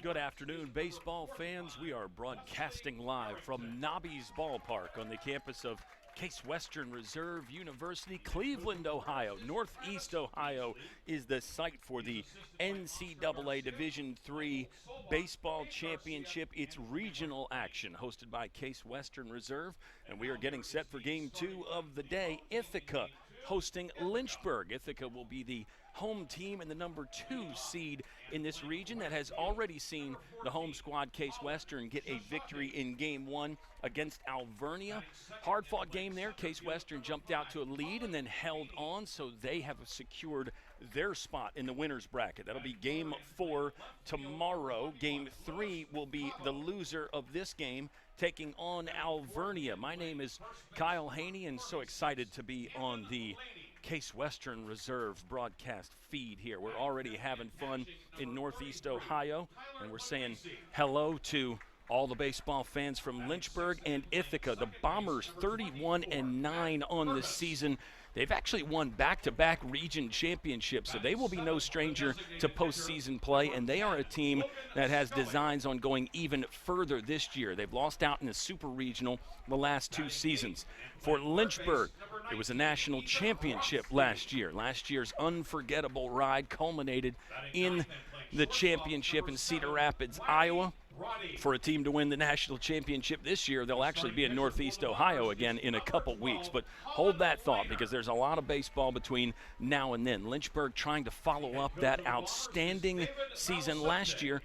Good afternoon, baseball fans. We are broadcasting live from Nobby's Ballpark on the campus of Case Western Reserve University, Cleveland, Ohio. Northeast Ohio is the site for the NCAA Division III Baseball Championship. It's regional action hosted by Case Western Reserve, and we are getting set for Game 2 of the day. Ithaca hosting Lynchburg. Ithaca will be the home team and the number 2 seed in this region that has already seen the home squad, Case Western, get a victory in Game 1 against Alvernia. Hard-fought game there. Case Western jumped out to a lead and then held on, so they have secured their spot in the winner's bracket. That'll be Game 4 tomorrow. Game 3 will be the loser of this game taking on Alvernia. My name is Kyle Haney, and so excited to be on the Case Western Reserve broadcast feed here. We're already having fun in Northeast Ohio, and we're saying hello to all the baseball fans from Lynchburg and Ithaca. The Bombers 31-9 on the season. They've actually won back-to-back region championships, so they will be no stranger to postseason play, and they are a team that has designs on going even further this year. They've lost out in the Super Regional the last 2 seasons. For Lynchburg, it was a national championship last year. Last year's unforgettable ride culminated in the championship in Cedar Rapids, Iowa. For a team to win the national championship this year, they'll actually be in Northeast Ohio again in a couple weeks. But hold that thought, because there's a lot of baseball between now and then. Lynchburg trying to follow up that outstanding season last year.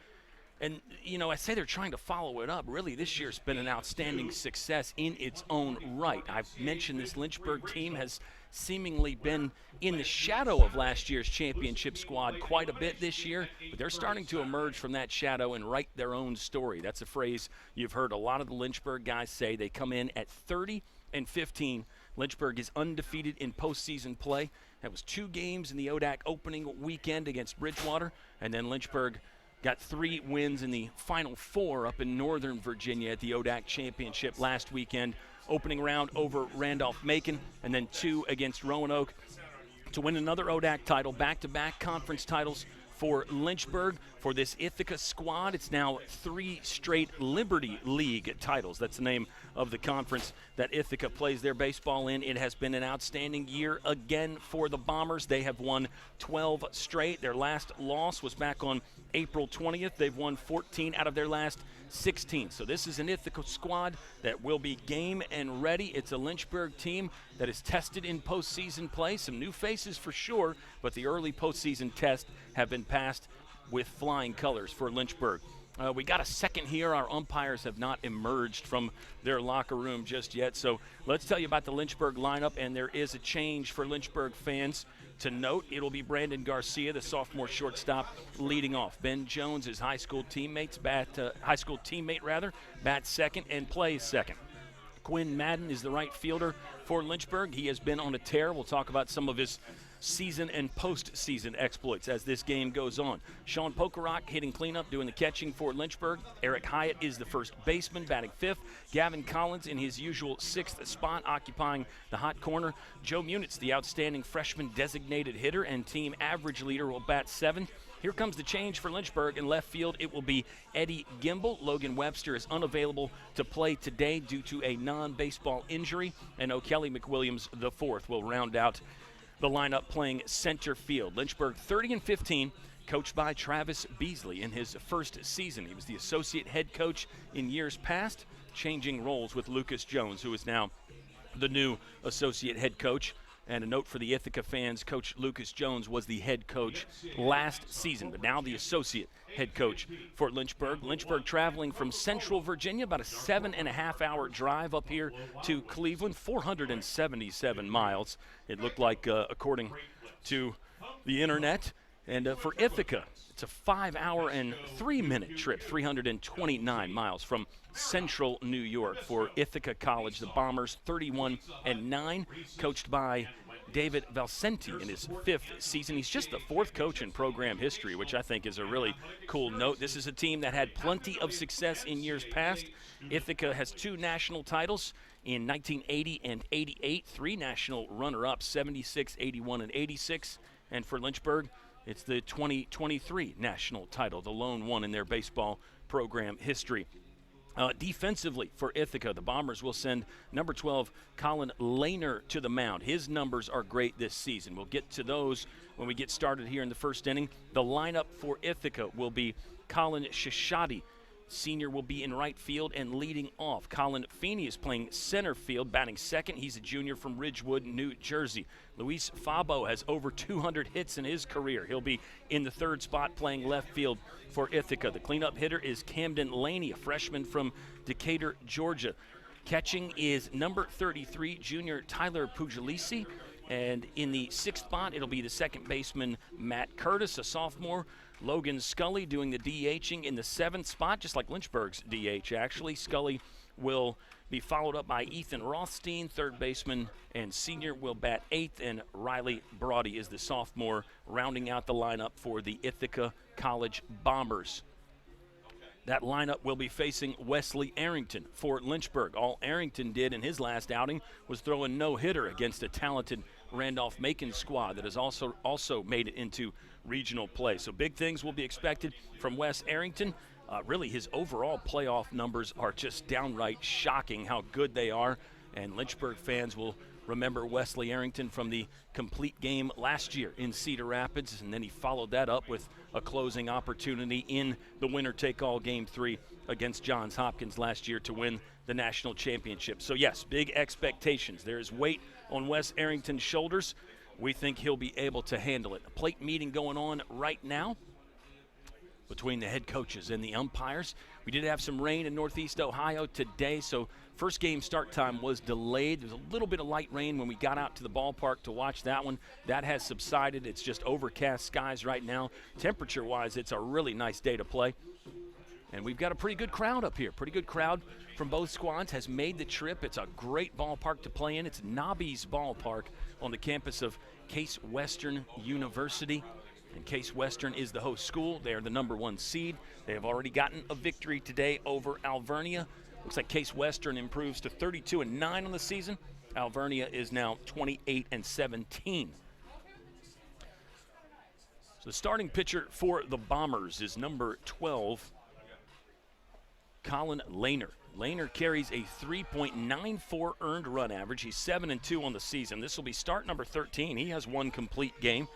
And, you know, I say they're trying to follow it up. Really, this year's been an outstanding success in its own right. I've mentioned this Lynchburg team has seemingly been in the shadow of last year's championship squad quite a bit this year, but they're starting to emerge from that shadow and write their own story. That's a phrase you've heard a lot of the Lynchburg guys say. They come in at 30-15. Lynchburg is undefeated in postseason play. That was 2 games in the ODAC opening weekend against Bridgewater, and then Lynchburg got 3 wins in the Final 4 up in Northern Virginia at the ODAC Championship last weekend. Opening round over Randolph-Macon, and then 2 against Roanoke to win another ODAC title, back-to-back conference titles for Lynchburg. For this Ithaca squad, it's now 3 straight Liberty League titles. That's the name of the conference that Ithaca plays their baseball in. It has been an outstanding year again for the Bombers. They have won 12 straight. Their last loss was back on April 20th. They've won 14 out of their last 16. So this is an Ithaca squad that will be game and ready. It's a Lynchburg team that is tested in postseason play. Some new faces for sure, but the early postseason tests have been passed with flying colors for Lynchburg. We got a second here. Our umpires have not emerged from their locker room just yet. So let's tell you about the Lynchburg lineup, and there is a change for Lynchburg fans to note. It'll be Brandon Garcia, the sophomore shortstop, leading off. Ben Jones, his high school teammate, bats second and plays second. Quinn Madden is the right fielder for Lynchburg. He has been on a tear. We'll talk about some of his season and postseason exploits as this game goes on. Sean Pokerock hitting cleanup, doing the catching for Lynchburg. Eric Hyatt is the first baseman, batting 5th. Gavin Collins in his usual 6th spot, occupying the hot corner. Joe Munitz, the outstanding freshman designated hitter and team average leader, will bat 7th. Here comes the change for Lynchburg. In left field, it will be Eddie Gimble. Logan Webster is unavailable to play today due to a non-baseball injury. And O'Kelly McWilliams, the 4th, will round out the lineup playing center field. Lynchburg 30-15, coached by Travis Beasley in his first season. He was the associate head coach in years past, changing roles with Lucas Jones, who is now the new associate head coach. And a note for the Ithaca fans, Coach Lucas Jones was the head coach last season, but now the associate head coach for Lynchburg. Lynchburg traveling from Central Virginia, about a 7.5-hour drive up here to Cleveland, 477 miles, it looked like, according to the internet. And for Ithaca, it's a 5-hour and 3-minute trip, 329 miles from Central New York for Ithaca College. The Bombers 31-9, coached by David Valcenti in his 5th season. He's just the 4th coach in program history, which I think is a really cool note. This is a team that had plenty of success in years past. Ithaca has 2 national titles in 1980 and 88, 3 national runner-ups, 76, 81, and 86. And for Lynchburg, It's the 2023 national title, the lone one in their baseball program history. Defensively for Ithaca, the Bombers will send number 12, Colin Lehner, to the mound. His numbers are great this season. We'll get to those when we get started here in the first inning. The lineup for Ithaca will be Colin Shishadi. Senior will be in right field and leading off. Colin Feeney is playing center field, batting second. He's a junior from Ridgewood, New Jersey. Luis Fabo has over 200 hits in his career. He'll be in the third spot playing left field for Ithaca. The cleanup hitter is Camden Laney, a freshman from Decatur, Georgia. Catching is number 33, junior Tyler Puglisi. And in the sixth spot, it'll be the second baseman Matt Curtis, a sophomore. Logan Scully doing the DHing in the seventh spot, just like Lynchburg's DH, actually. Scully will be followed up by Ethan Rothstein, third baseman, and senior will bat eighth, and Riley Brody is the sophomore, rounding out the lineup for the Ithaca College Bombers. That lineup will be facing Wesley Arrington for Lynchburg. All Arrington did in his last outing was throw a no-hitter against a talented Randolph-Macon squad that has also made it into regional play. So big things will be expected from Wes Arrington. Really, his overall playoff numbers are just downright shocking how good they are, and Lynchburg fans will remember Wesley Arrington from the complete game last year in Cedar Rapids, and then he followed that up with a closing opportunity in the winner-take-all Game 3 against Johns Hopkins last year to win the national championship. So yes, big expectations. There is weight on Wes Arrington's shoulders. We think he'll be able to handle it. A plate meeting going on right now between the head coaches and the umpires. We did have some rain in Northeast Ohio today, so first game start time was delayed. There was a little bit of light rain when we got out to the ballpark to watch that one. That has subsided. It's just overcast skies right now. Temperature-wise, it's a really nice day to play. And we've got a pretty good crowd up here. Pretty good crowd from both squads has made the trip. It's a great ballpark to play in. It's Nobby's Ballpark on the campus of Case Western University. And Case Western is the host school. They are the number 1 seed. They have already gotten a victory today over Alvernia. Looks like Case Western improves to 32-9 on the season. Alvernia is now 28-17. So the starting pitcher for the Bombers is number 12, Colin Lehner. Lehner carries a 3.94 earned run average. He's 7-2 on the season. This will be start number 13. He has one complete game.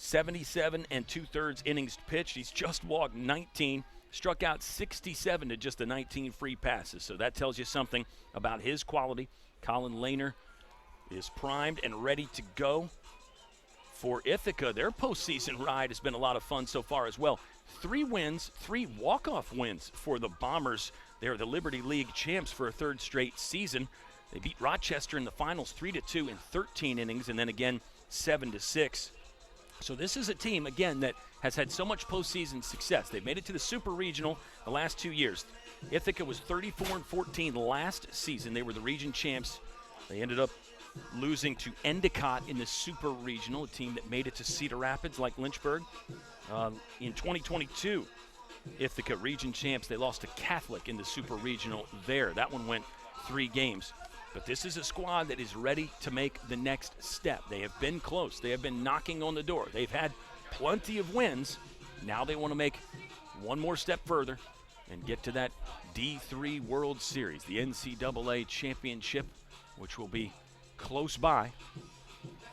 77 2/3 innings pitched. He's just walked 19, struck out 67 to just the 19 free passes. So that tells you something about his quality. Colin Lehner is primed and ready to go. For Ithaca, their postseason ride has been a lot of fun so far as well. 3 wins, 3 walk-off wins for the Bombers. They're the Liberty League champs for a third straight season. They beat Rochester in the finals 3-2 in 13 innings, and then again 7-6. So this is a team, again, that has had so much postseason success. They've made it to the Super Regional the last 2 years. Ithaca was 34-14 last season. They were the region champs. They ended up losing to Endicott in the Super Regional, a team that made it to Cedar Rapids like Lynchburg. In 2022, Ithaca region champs, they lost to Catholic in the Super Regional there. That one went 3 games. But this is a squad that is ready to make the next step. They have been close. They have been knocking on the door. They've had plenty of wins. Now they want to make one more step further and get to that D3 World Series, the NCAA championship, which will be close by.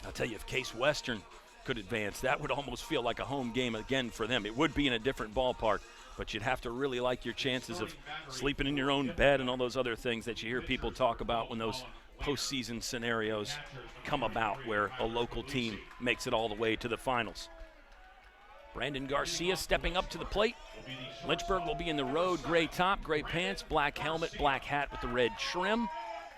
I'll tell you, if Case Western could advance, that would almost feel like a home game again for them. It would be in a different ballpark, but you'd have to really like your chances of sleeping in your own bed and all those other things that you hear people talk about when those postseason scenarios come about where a local team makes it all the way to the finals. Brandon Garcia stepping up to the plate. Lynchburg will be in the road, gray top, gray pants, black helmet, black hat with the red trim.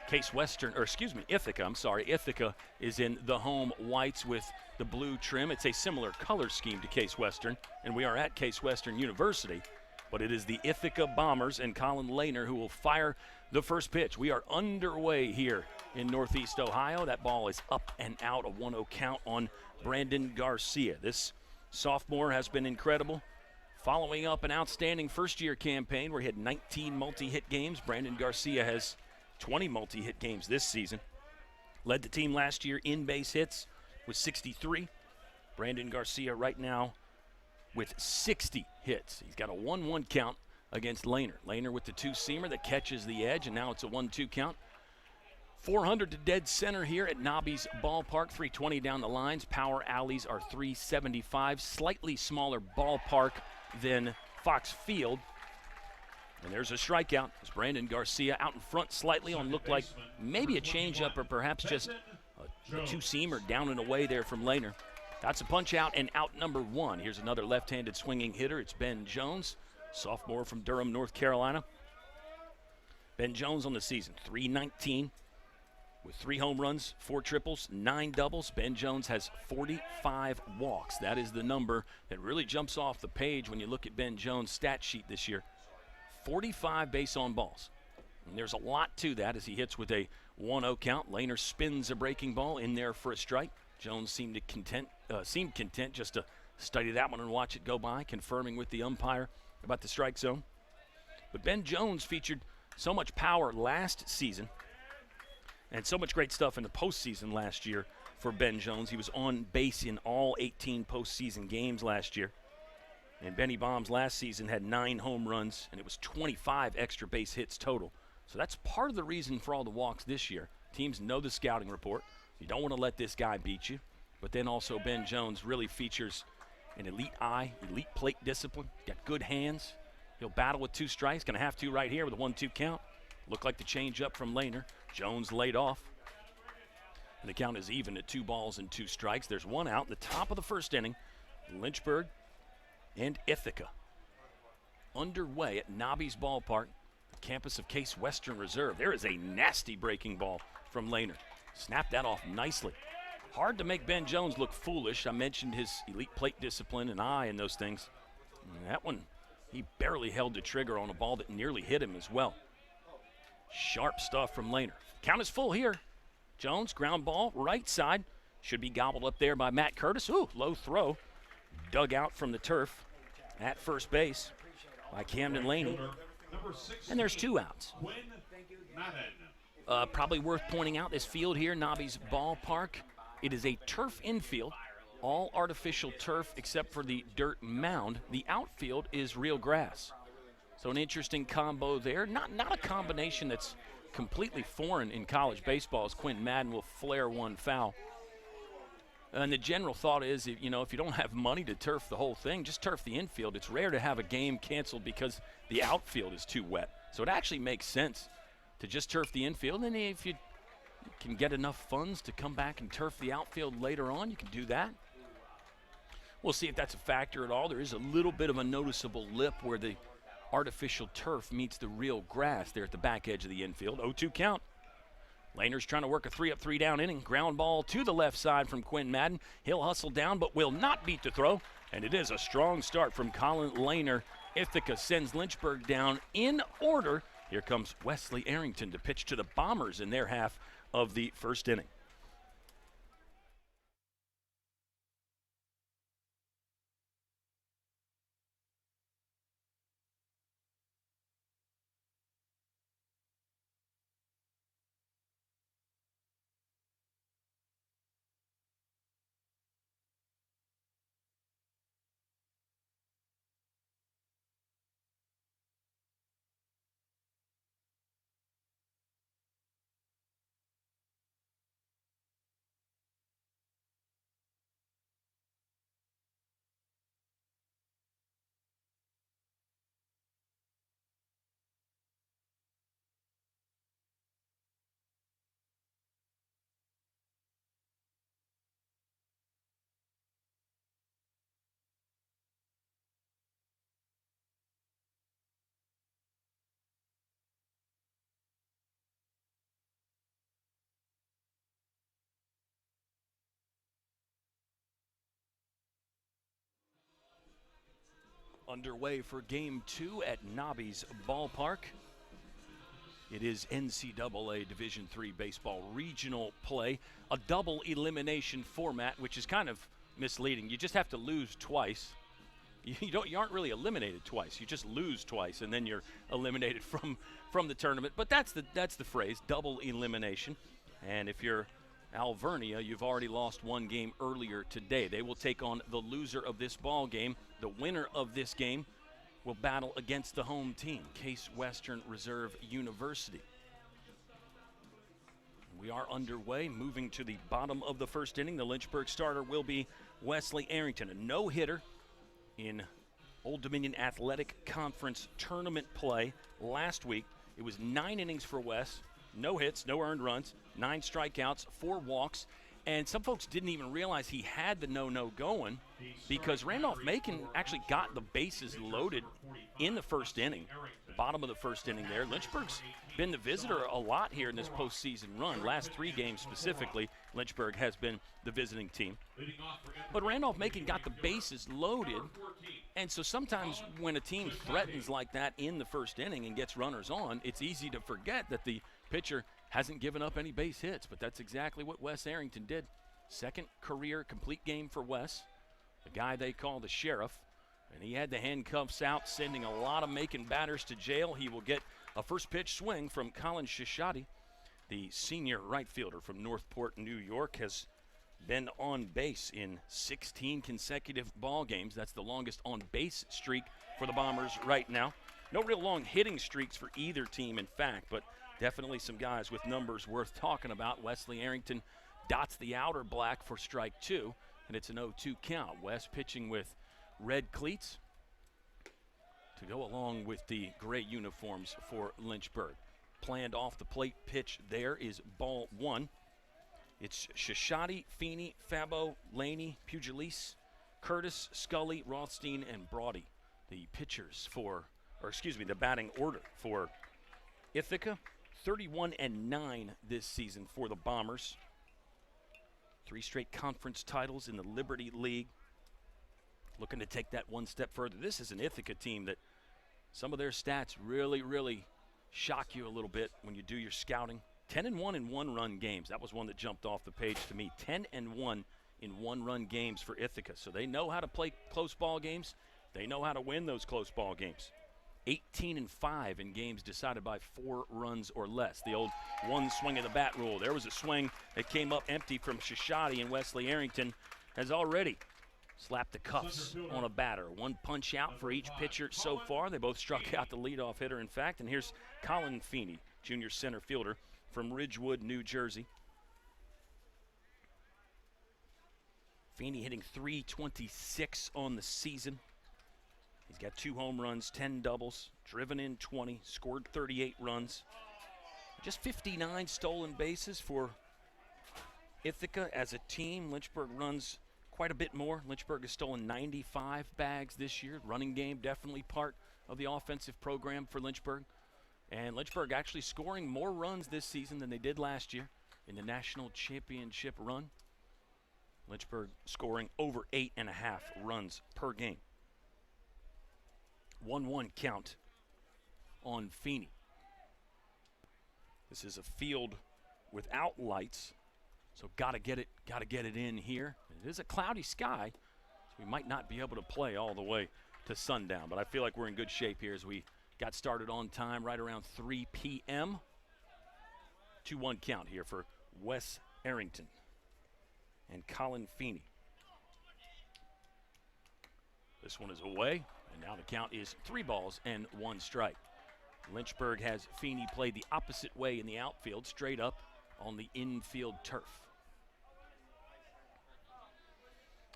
Ithaca is in the home whites with the blue trim. It's a similar color scheme to Case Western, and we are at Case Western University, but it is the Ithaca Bombers and Colin Lehner who will fire the first pitch. We are underway here in Northeast Ohio. That ball is up and out, a 1-0 count on Brandon Garcia. This sophomore has been incredible. Following up an outstanding first-year campaign where he had 19 multi-hit games, Brandon Garcia has 20 multi-hit games this season. Led the team last year in base hits with 63. Brandon Garcia right now with 60 hits. He's got a 1-1 count against Lehner. Lehner with the two-seamer that catches the edge, and now it's a 1-2 count. 400 to dead center here at Nobby's Ballpark, 320 down the lines. Power alleys are 375, slightly smaller ballpark than Fox Field. And there's a strikeout. It's Brandon Garcia out in front slightly on looked like maybe a changeup or perhaps just a two-seamer down and away there from Lehner. That's a punch out and out number 1. Here's another left-handed swinging hitter. It's Ben Jones, sophomore from Durham, North Carolina. Ben Jones on the season, .319 with 3 home runs, 4 triples, 9 doubles. Ben Jones has 45 walks. That is the number that really jumps off the page when you look at Ben Jones' stat sheet this year. 45 base on balls. And there's a lot to that as he hits with a 1-0 count. Lehner spins a breaking ball in there for a strike. Jones seemed content just to study that one and watch it go by, confirming with the umpire about the strike zone. But Ben Jones featured so much power last season and so much great stuff in the postseason last year for Ben Jones. He was on base in all 18 postseason games last year. And Benny Bombs last season had 9 home runs, and it was 25 extra base hits total. So that's part of the reason for all the walks this year. Teams know the scouting report. You don't want to let this guy beat you. But then also Ben Jones really features an elite eye, elite plate discipline, got good hands. He'll battle with 2 strikes, going to have to right here with a 1-2 count. Looked like the changeup from Lehner. Jones laid off. And the count is even at 2 balls and 2 strikes. There's 1 out in the top of the first inning. Lynchburg and Ithaca underway at Nobby's Ballpark, the campus of Case Western Reserve. There is a nasty breaking ball from Lehner. Snapped that off nicely. Hard to make Ben Jones look foolish. I mentioned his elite plate discipline and eye and those things. And that one, he barely held the trigger on a ball that nearly hit him as well. Sharp stuff from Lehner. Count is full here. Jones, ground ball, right side. Should be gobbled up there by Matt Curtis. Ooh, low throw. Dug out from the turf at first base by Camden Laney. And there's 2 outs. Probably worth pointing out this field here, Nobby's Ballpark. It is a turf infield, all artificial turf except for the dirt mound. The outfield is real grass. So an interesting combo there. Not a combination that's completely foreign in college baseball, as Quentin Madden will flare one foul. And the general thought is, if you don't have money to turf the whole thing, just turf the infield. It's rare to have a game canceled because the outfield is too wet. So it actually makes sense to just turf the infield. And if you can get enough funds to come back and turf the outfield later on, you can do that. We'll see if that's a factor at all. There is a little bit of a noticeable lip where the artificial turf meets the real grass there at the back edge of the infield. 0-2 count. Lehner's trying to work a 3-up, 3-down inning. Ground ball to the left side from Quinn Madden. He'll hustle down but will not beat the throw. And it is a strong start from Colin Lehner. Ithaca sends Lynchburg down in order. Here comes Wesley Arrington to pitch to the Bombers in their half of the first inning. Underway for Game 2 at Nobby's Ballpark. It is NCAA Division III baseball regional play, a double elimination format, which is kind of misleading. You just have to lose twice. You aren't really eliminated twice. You just lose twice, and then you're eliminated from the tournament. But that's the phrase, double elimination. And if you're Alvernia, you've already lost one game earlier today. They will take on the loser of this ball game. The winner of this game will battle against the home team, Case Western Reserve University. We are underway, moving to the bottom of the first inning. The Lynchburg starter will be Wesley Arrington, a no-hitter in Old Dominion Athletic Conference tournament play last week. It was 9 innings for Wes, no hits, no earned runs, 9 strikeouts, 4 walks, and some folks didn't even realize he had the no-no going because Randolph-Macon actually got the bases loaded in the first inning, the bottom of the first inning there. Lynchburg's been the visitor a lot here in this postseason run. Last 3 games specifically, Lynchburg has been the visiting team. But Randolph-Macon got the bases loaded, and so sometimes when a team threatens like that in the first inning and gets runners on, it's easy to forget that the pitcher hasn't given up any base hits, but that's exactly what Wes Arrington did. Second career complete game for Wes, the guy they call the sheriff, and he had the handcuffs out, sending a lot of Macon batters to jail. He will get a first pitch swing from Colin Shishati, the senior right fielder from Northport, New York, has been on base in 16 consecutive ball games. That's the longest on base streak for the Bombers right now. No real long hitting streaks for either team, in fact, but definitely some guys with numbers worth talking about. Wesley Arrington dots the outer black for strike 2, and it's an 0-2 count. Wes pitching with red cleats to go along with the gray uniforms for Lynchburg. Planned off the plate pitch there is ball 1. It's Shishati, Feeney, Fabo, Laney, Pugilis, Curtis, Scully, Rothstein, and Brody. The pitchers the batting order for Ithaca. 31-9 this season for the Bombers. 3 straight conference titles in the Liberty League. Looking to take that one step further. This is an Ithaca team that some of their stats really shock you a little bit when you do your scouting. 10-1 in one-run games. That was one that jumped off the page to me. 10-1 in one-run games for Ithaca. So they know how to play close ball games. They know how to win those close ball games. 18-5 in games decided by 4 runs or less. The old one swing of the bat rule. There was a swing that came up empty from Shishati, and Wesley Arrington has already slapped the cuffs on a batter. 1 punch out for each pitcher so far. They both struck out the leadoff hitter, in fact. And here's Colin Feeney, junior center fielder from Ridgewood, New Jersey. Feeney hitting .326 on the season. He's got 2 home runs, 10 doubles, driven in 20, scored 38 runs. Just 59 stolen bases for Ithaca as a team. Lynchburg runs quite a bit more. Lynchburg has stolen 95 bags this year. Running game definitely part of the offensive program for Lynchburg. And Lynchburg actually scoring more runs this season than they did last year in the national championship run. Lynchburg scoring over 8.5 runs per game. 1-1 count on Feeney. This is a field without lights, so gotta get it in here. It is a cloudy sky, so we might not be able to play all the way to sundown, but I feel like we're in good shape here as we got started on time right around 3 p.m. 2-1 count here for Wes Arrington and Colin Feeney. This one is away, and now the count is 3-1 strike. Lynchburg has Feeney play the opposite way in the outfield, straight up on the infield turf.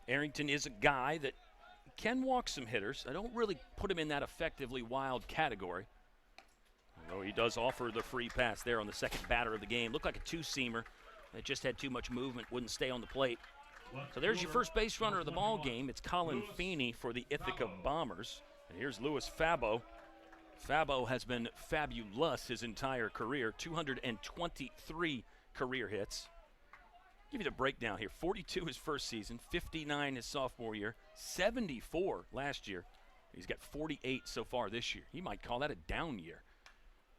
Arrington is a guy that can walk some hitters. I don't really put him in that effectively wild category, although he does offer the free pass there on the second batter of the game. Looked like a 2-seamer that just had too much movement, wouldn't stay on the plate. So there's your first base runner of the ball game. It's Colin Feeney for the Ithaca Bombers. And here's Louis Fabo. Fabo has been fabulous his entire career, 223 career hits. Give you the breakdown here. 42 his first season, 59 his sophomore year, 74 last year. He's got 48 so far this year. He might call that a down year.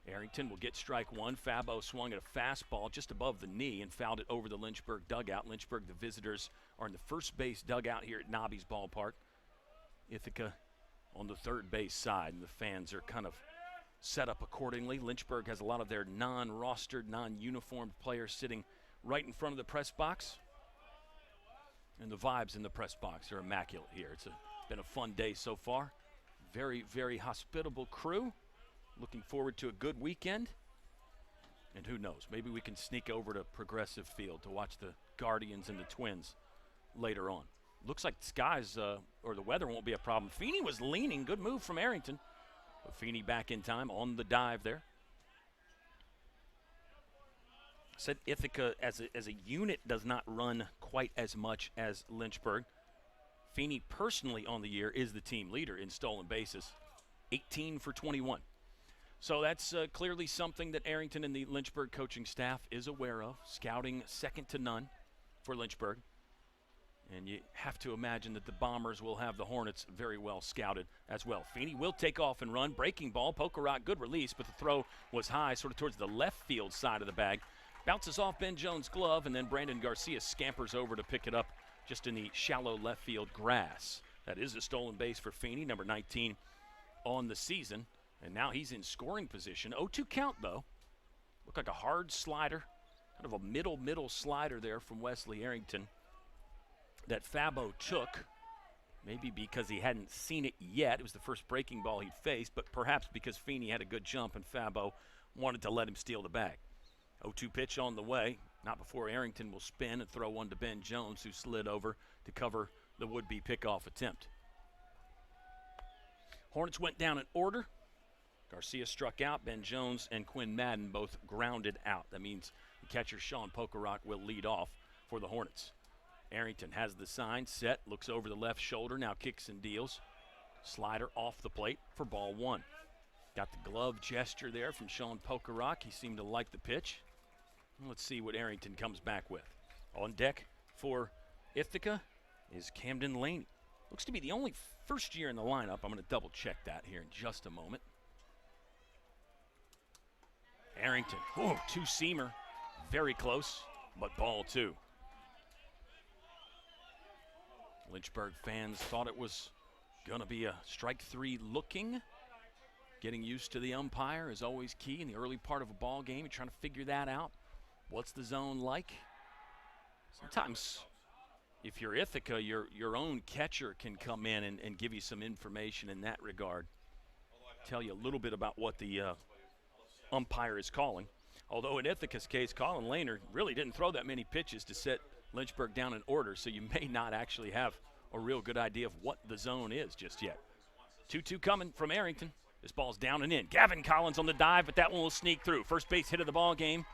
Arrington will get strike 1. Fabo swung at a fastball just above the knee and fouled it over the Lynchburg dugout. Lynchburg, the visitors, are in the first base dugout here at Nobby's ballpark. Ithaca on the third base side, and the fans are kind of set up accordingly. Lynchburg has a lot of their non-rostered, non-uniformed players sitting right in front of the press box. And the vibes in the press box are immaculate here. It's been a fun day so far. Very, very hospitable crew. Looking forward to a good weekend. And who knows, maybe we can sneak over to Progressive Field to watch the Guardians and the Twins later on. Looks like the skies or the weather won't be a problem. Feeney was leaning. Good move from Arrington. But Feeney back in time on the dive there. Said Ithaca as a unit does not run quite as much as Lynchburg. Feeney personally on the year is the team leader in stolen bases, 18 for 21. So that's clearly something that Arrington and the Lynchburg coaching staff is aware of, scouting second to none for Lynchburg. And you have to imagine that the Bombers will have the Hornets very well scouted as well. Feeney will take off and run. Breaking ball, Pokerot, good release, but the throw was high, sort of towards the left field side of the bag. Bounces off Ben Jones' glove, and then Brandon Garcia scampers over to pick it up just in the shallow left field grass. That is a stolen base for Feeney, number 19 on the season. And now he's in scoring position. 0-2 count, though. Looked like a hard slider, kind of a middle slider there from Wesley Arrington that Fabo took, maybe because he hadn't seen it yet. It was the first breaking ball he'd faced, but perhaps because Feeney had a good jump and Fabo wanted to let him steal the bag. 0-2 pitch on the way, not before Arrington will spin and throw one to Ben Jones, who slid over to cover the would-be pickoff attempt. Hornets went down in order. Garcia struck out. Ben Jones and Quinn Madden both grounded out. That means the catcher, Sean Pokerot, will lead off for the Hornets. Arrington has the sign set, looks over the left shoulder, now kicks and deals. Slider off the plate for ball one. Got the glove gesture there from Sean Pokerot. He seemed to like the pitch. Let's see what Arrington comes back with. On deck for Ithaca is Camden Laney. Looks to be the only first year in the lineup. I'm going to double check that here in just a moment. Arrington, two-seamer, very close, but ball two. Lynchburg fans thought it was going to be a strike three looking. Getting used to the umpire is always key in the early part of a ball game. You're trying to figure that out. What's the zone like? Sometimes if you're Ithaca, your own catcher can come in and give you some information in that regard. Tell you a little bit about what the umpire is calling. Although in Ithaca's case, Colin Lehner really didn't throw that many pitches to set Lynchburg down in order, so you may not actually have a real good idea of what the zone is just yet. 2-2 coming from Arrington. This ball's down and in. Gavin Collins on the dive, but that one will sneak through. First base hit of the ball game.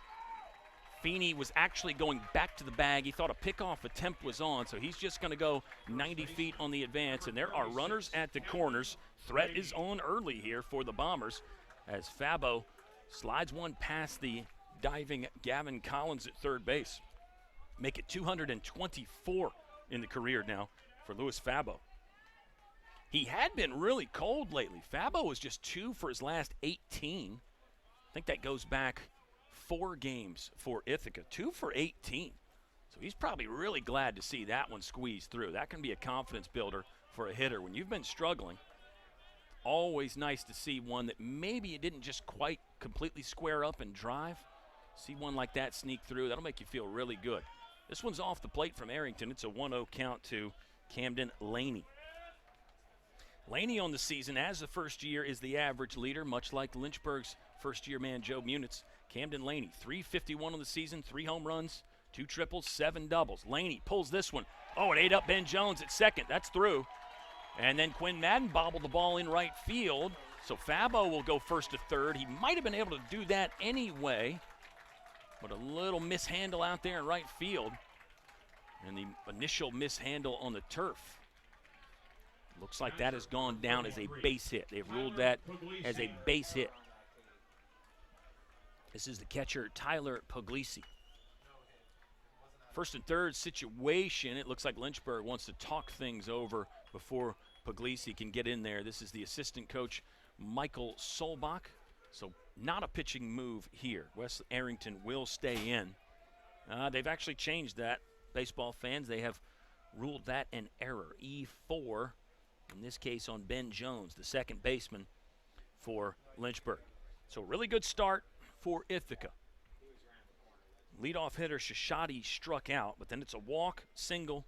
Feeney was actually going back to the bag. He thought a pickoff attempt was on, so he's just going to go 90 feet on the advance, and there are runners at the corners. Threat is on early here for the Bombers as Fabo slides one past the diving Gavin Collins at third base. Make it 224 in the career now for Louis Fabo. He had been really cold lately. Fabo was just 2 for his last 18. I think that goes back 4 games for Ithaca. 2 for 18. So he's probably really glad to see that one squeeze through. That can be a confidence builder for a hitter. When you've been struggling, always nice to see one that maybe it didn't just quite completely square up and drive. See one like that sneak through. That'll make you feel really good. This one's off the plate from Arrington. It's a 1-0 count to Camden Laney. Laney on the season as the first year is the average leader, much like Lynchburg's first-year man Joe Munitz. Camden Laney, 351 on the season, 3 home runs, 2 triples, 7 doubles. Laney pulls this one. Oh, it ate up Ben Jones at second. That's through. And then Quinn Madden bobbled the ball in right field. So Fabo will go first to third. He might have been able to do that anyway, but a little mishandle out there in right field. And the initial mishandle on the turf. Looks like that has gone down as a base hit. They've ruled that as a base hit. This is the catcher, Tyler Puglisi. First and third situation. It looks like Lynchburg wants to talk things over before Puglisi can get in there. This is the assistant coach, Michael Solbach. So not a pitching move here. Wes Arrington will stay in. They've actually changed that. Baseball fans, they have ruled that an error. E4, in this case on Ben Jones, the second baseman for Lynchburg. So really good start for Ithaca. leadoff hitter Shashadi struck out, but then it's a walk, single,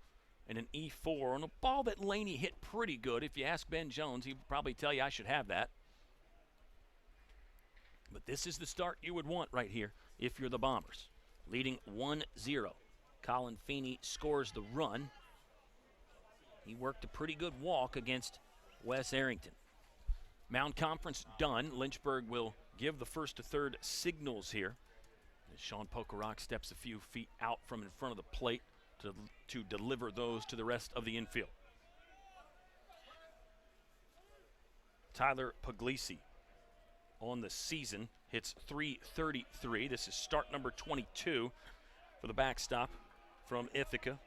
and an E4 on a ball that Laney hit pretty good. If you ask Ben Jones, he would probably tell you I should have that. But this is the start you would want right here if you're the Bombers. Leading 1-0. Colin Feeney scores the run. He worked a pretty good walk against Wes Arrington. Mound Conference done. Lynchburg will give the first to third signals here. As Sean Pokerock steps a few feet out from in front of the plate to deliver those to the rest of the infield. Tyler Puglisi on the season hits .333. This is start number 22 for the backstop from Ithaca.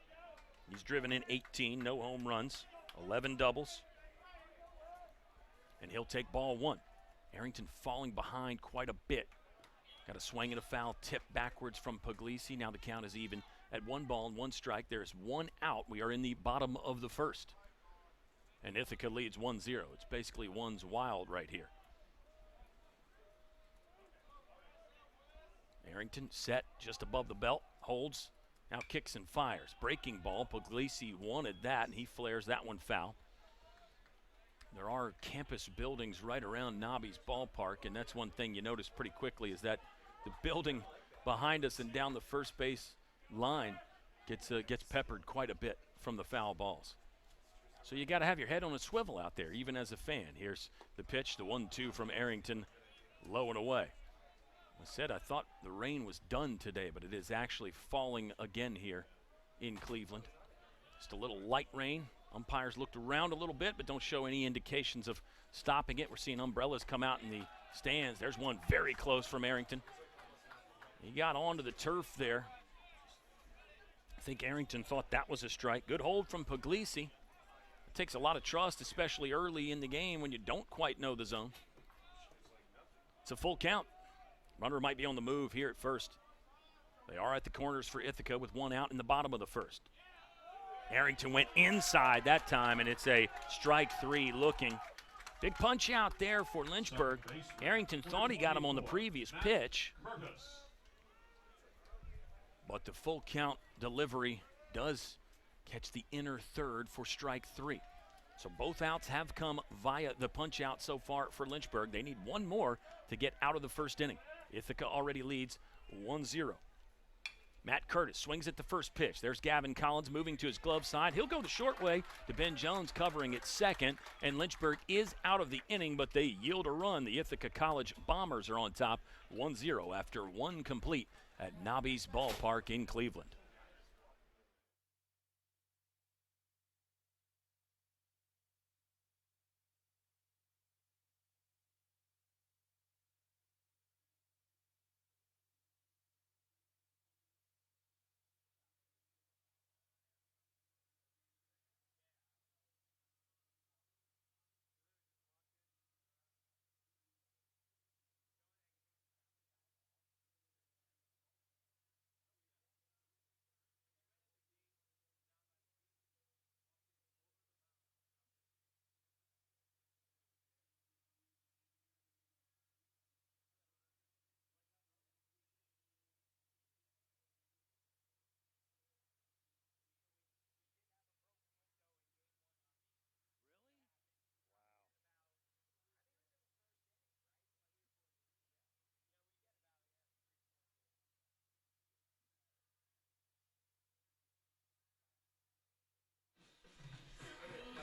He's driven in 18, no home runs, 11 doubles. And he'll take ball one. Arrington falling behind quite a bit. Got a swing and a foul tip backwards from Puglisi. Now the count is even at 1 ball and 1 strike. There is 1 out. We are in the bottom of the first. And Ithaca leads 1-0. It's basically one's wild right here. Arrington set just above the belt, holds, now kicks and fires. Breaking ball, Puglisi wanted that, and he flares that one foul. There are campus buildings right around Nobby's ballpark, and that's one thing you notice pretty quickly is that the building behind us and down the first base line gets peppered quite a bit from the foul balls. So you got to have your head on a swivel out there, even as a fan. Here's the pitch, the 1-2 from Arrington, low and away. I said I thought the rain was done today, but it is actually falling again here in Cleveland. Just a little light rain. Umpires looked around a little bit, but don't show any indications of stopping it. We're seeing umbrellas come out in the stands. There's one very close from Arrington. He got onto the turf there. I think Arrington thought that was a strike. Good hold from Puglisi. It takes a lot of trust, especially early in the game when you don't quite know the zone. It's a full count. Runner might be on the move here at first. They are at the corners for Ithaca with 1 out in the bottom of the first. Arrington went inside that time, and it's a strike 3 looking. Big punch out there for Lynchburg. Arrington thought he got him on the previous pitch. But the full count delivery does catch the inner third for strike 3. So both outs have come via the punch out so far for Lynchburg. They need 1 more to get out of the first inning. Ithaca already leads 1-0. Matt Curtis swings at the first pitch. There's Gavin Collins moving to his glove side. He'll go the short way to Ben Jones covering at second. And Lynchburg is out of the inning, but they yield a run. The Ithaca College Bombers are on top 1-0 after 1 complete at Nobby's Ballpark in Cleveland.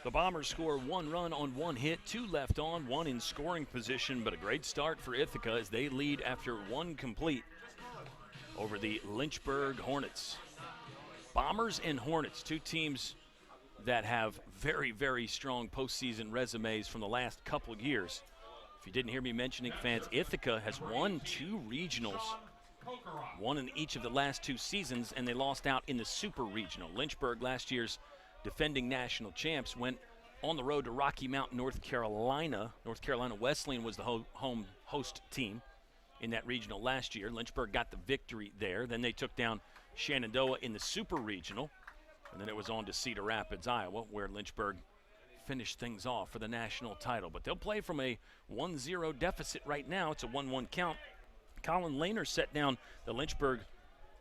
The Bombers score 1 run on 1 hit, 2 left on, 1 in scoring position, but a great start for Ithaca as they lead after 1 complete over the Lynchburg Hornets. Bombers and Hornets, 2 teams that have very, very strong postseason resumes from the last couple years. If you didn't hear me mentioning, fans, Ithaca has won 2 regionals, 1 in each of the last 2 seasons, and they lost out in the Super Regional. Lynchburg, last year's defending national champs, went on the road to Rocky Mount, North Carolina. North Carolina Wesleyan was the home host team in that regional last year. Lynchburg got the victory there. Then they took down Shenandoah in the Super Regional. And then it was on to Cedar Rapids, Iowa, where Lynchburg finished things off for the national title. But they'll play from a 1-0 deficit right now. It's a 1-1 count. Colin Lehner set down the Lynchburg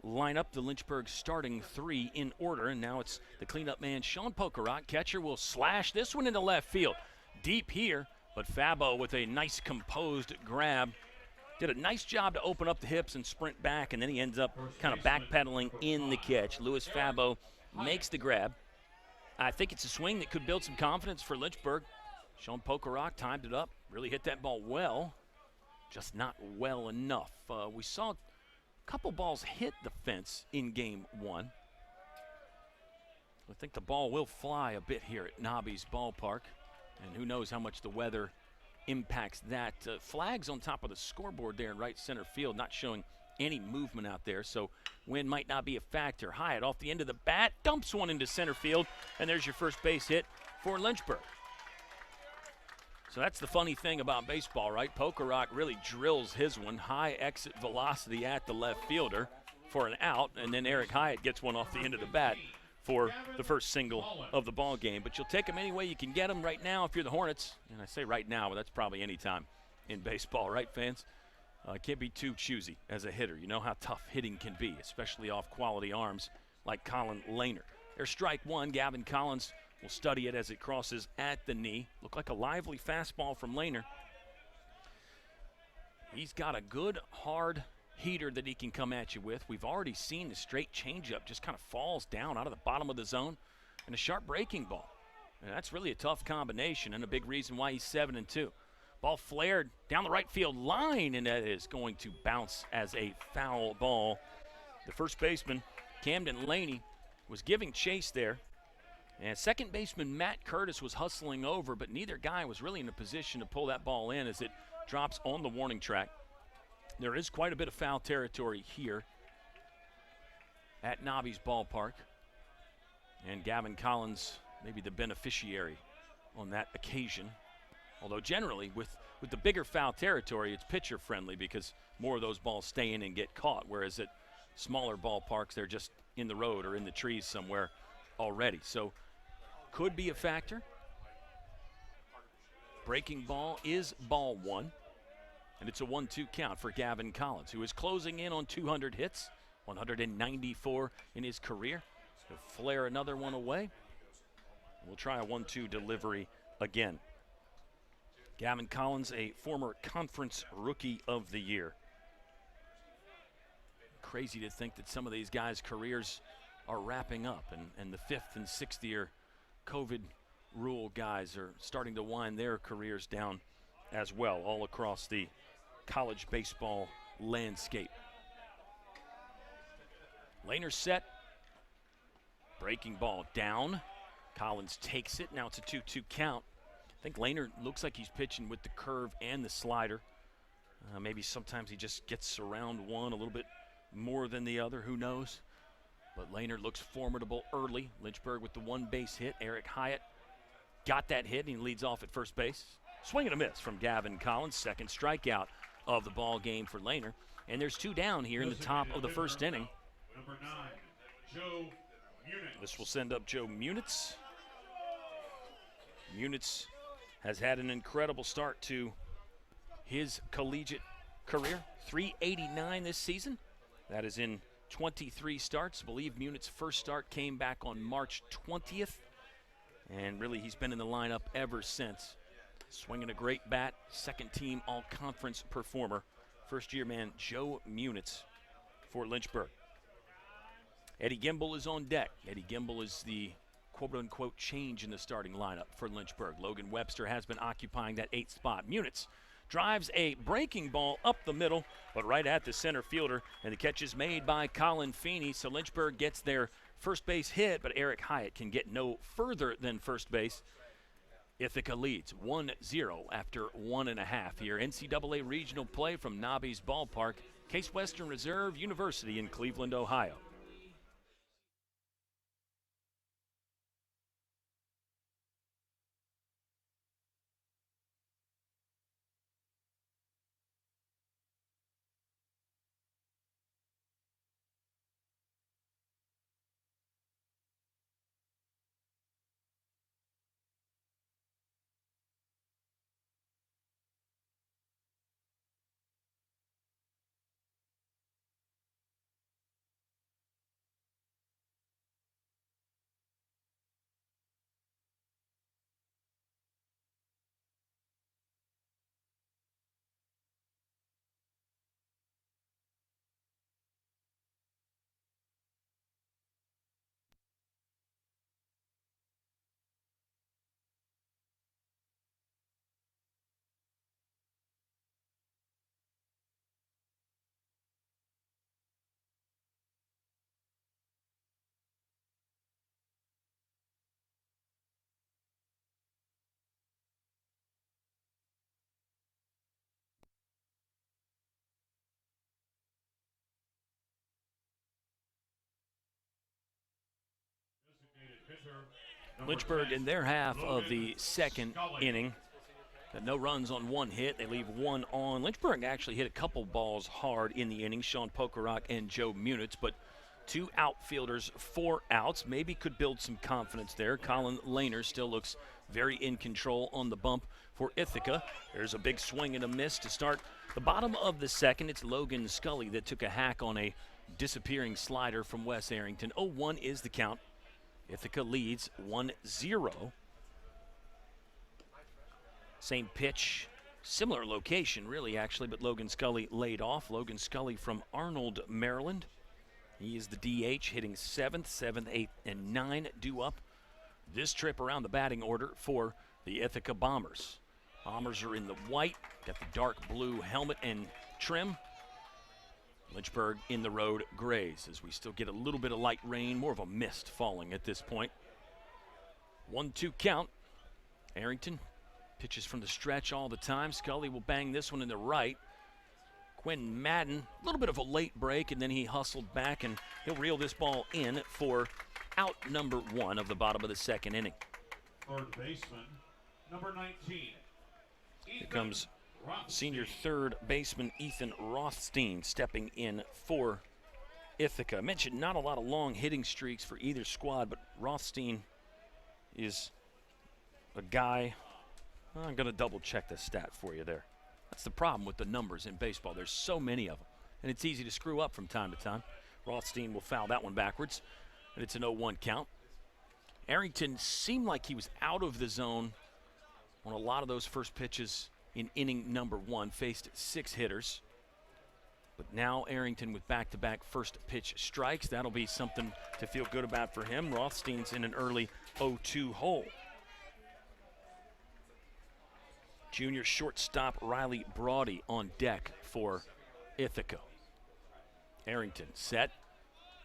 line up the Lynchburg starting three in order, and now it's the cleanup man, Sean Pokerot. Catcher will slash this one into left field. Deep here, but Fabo with a nice composed grab. Did a nice job to open up the hips and sprint back, and then he ends up kind of backpedaling in the catch. Louis Fabo makes the grab. I think it's a swing that could build some confidence for Lynchburg. Sean Pokerot timed it up, really hit that ball well, just not well enough. We saw a couple balls hit the fence in game one. I think the ball will fly a bit here at Nobby's ballpark, and who knows how much the weather impacts that. Flags on top of the scoreboard there in right center field, not showing any movement out there, so wind might not be a factor. Hyatt off the end of the bat, dumps one into center field, and there's your first base hit for Lynchburg. So that's the funny thing about baseball, right? Pokerot really drills his one, high exit velocity at the left fielder for an out, and then Eric Hyatt gets one off the end of the bat for the first single of the ball game. But you'll take them any way you can get them right now if you're the Hornets. And I say right now, but that's probably any time in baseball, right, fans? Can't be too choosy as a hitter. You know how tough hitting can be, especially off quality arms like Colin Lehner. There's strike one. Gavin Collins will study it as it crosses at the knee. Looked like a lively fastball from Lehner. He's got a good, hard heater that he can come at you with. We've already seen the straight changeup just kind of falls down out of the bottom of the zone, and a sharp breaking ball. And that's really a tough combination and a big reason why he's 7-2. Ball flared down the right field line, and that is going to bounce as a foul ball. The first baseman, Camden Laney, was giving chase there. And second baseman Matt Curtis was hustling over, but neither guy was really in a position to pull that ball in as it drops on the warning track. There is quite a bit of foul territory here at Nobby's ballpark. And Gavin Collins may be the beneficiary on that occasion. Although generally with the bigger foul territory, it's pitcher friendly because more of those balls stay in and get caught, whereas at smaller ballparks, they're just in the road or in the trees somewhere already. So could be a factor. Breaking ball is ball one. And it's a 1-2 count for Gavin Collins, who is closing in on 200 hits, 194 in his career. He'll flare another one away. We'll try a 1-2 delivery again. Gavin Collins, a former conference rookie of the year. Crazy to think that some of these guys' careers are wrapping up, and the fifth and sixth year COVID rule guys are starting to wind their careers down as well, all across the college baseball landscape. Lehner set. Breaking ball down. Collins takes it. Now it's a 2-2 count. I think Lehner looks like he's pitching with the curve and the slider. Maybe sometimes he just gets around one a little bit more than the other. Who knows? But Lehner looks formidable early. Lynchburg with the one base hit. Eric Hyatt got that hit, and he leads off at first base. Swing and a miss from Gavin Collins. Second strikeout of the ball game for Lehner. And there's two down here in the top of the first inning. Number 9, Joe Munitz. This will send up Joe Munitz. Munitz has had an incredible start to his collegiate career. 389 this season. That is in 23 starts. I believe Munitz's first start came back on March 20th. And really, he's been in the lineup ever since. Swinging a great bat, second team all-conference performer. First-year man Joe Munitz for Lynchburg. Eddie Gimbel is on deck. Eddie Gimbel is the quote-unquote change in the starting lineup for Lynchburg. Logan Webster has been occupying that 8th spot. Munitz drives a breaking ball up the middle, but right at the center fielder, and the catch is made by Colin Feeney, so Lynchburg gets their first base hit, but Eric Hyatt can get no further than first base. Ithaca leads 1-0 after 1.5 here. NCAA regional play from Nobby's ballpark, Case Western Reserve University in Cleveland, Ohio. Lynchburg in their half of the second inning. Got no runs on one hit. They leave one on. Lynchburg actually hit a couple balls hard in the inning, Sean Pokerock and Joe Munitz, but two outfielders, 4 outs. Maybe could build some confidence there. Colin Lehner still looks very in control on the bump for Ithaca. There's a big swing and a miss to start the bottom of the second. It's Logan Scully that took a hack on a disappearing slider from Wes Arrington. 0-1 is the count. Ithaca leads 1-0. Same pitch, similar location really actually, but Logan Scully laid off. Logan Scully from Arnold, Maryland. He is the DH, hitting 7th, 7th, 8th, and 9 due up this trip around the batting order for the Ithaca Bombers. Bombers are in the white, got the dark blue helmet and trim. Lynchburg in the road grays as we still get a little bit of light rain, more of a mist falling at this point. 1-2 count. Arrington pitches from the stretch all the time. Scully will bang this one in the right. Quinn Madden, a little bit of a late break, and then he hustled back, and he'll reel this ball in for out number 1 of the bottom of the second inning. Third baseman, number 19. Here comes senior third baseman Ethan Rothstein stepping in for Ithaca. I mentioned not a lot of long hitting streaks for either squad, but Rothstein is a guy. I'm going to double check the stat for you there. That's the problem with the numbers in baseball. There's so many of them, and it's easy to screw up from time to time. Rothstein will foul that one backwards, and it's an 0-1 count. Arrington seemed like he was out of the zone on a lot of those first pitches in inning number 1, faced 6 hitters. But now Arrington with back-to-back first pitch strikes. That'll be something to feel good about for him. Rothstein's in an early 0-2 hole. Junior shortstop Riley Braudy on deck for Ithaca. Arrington set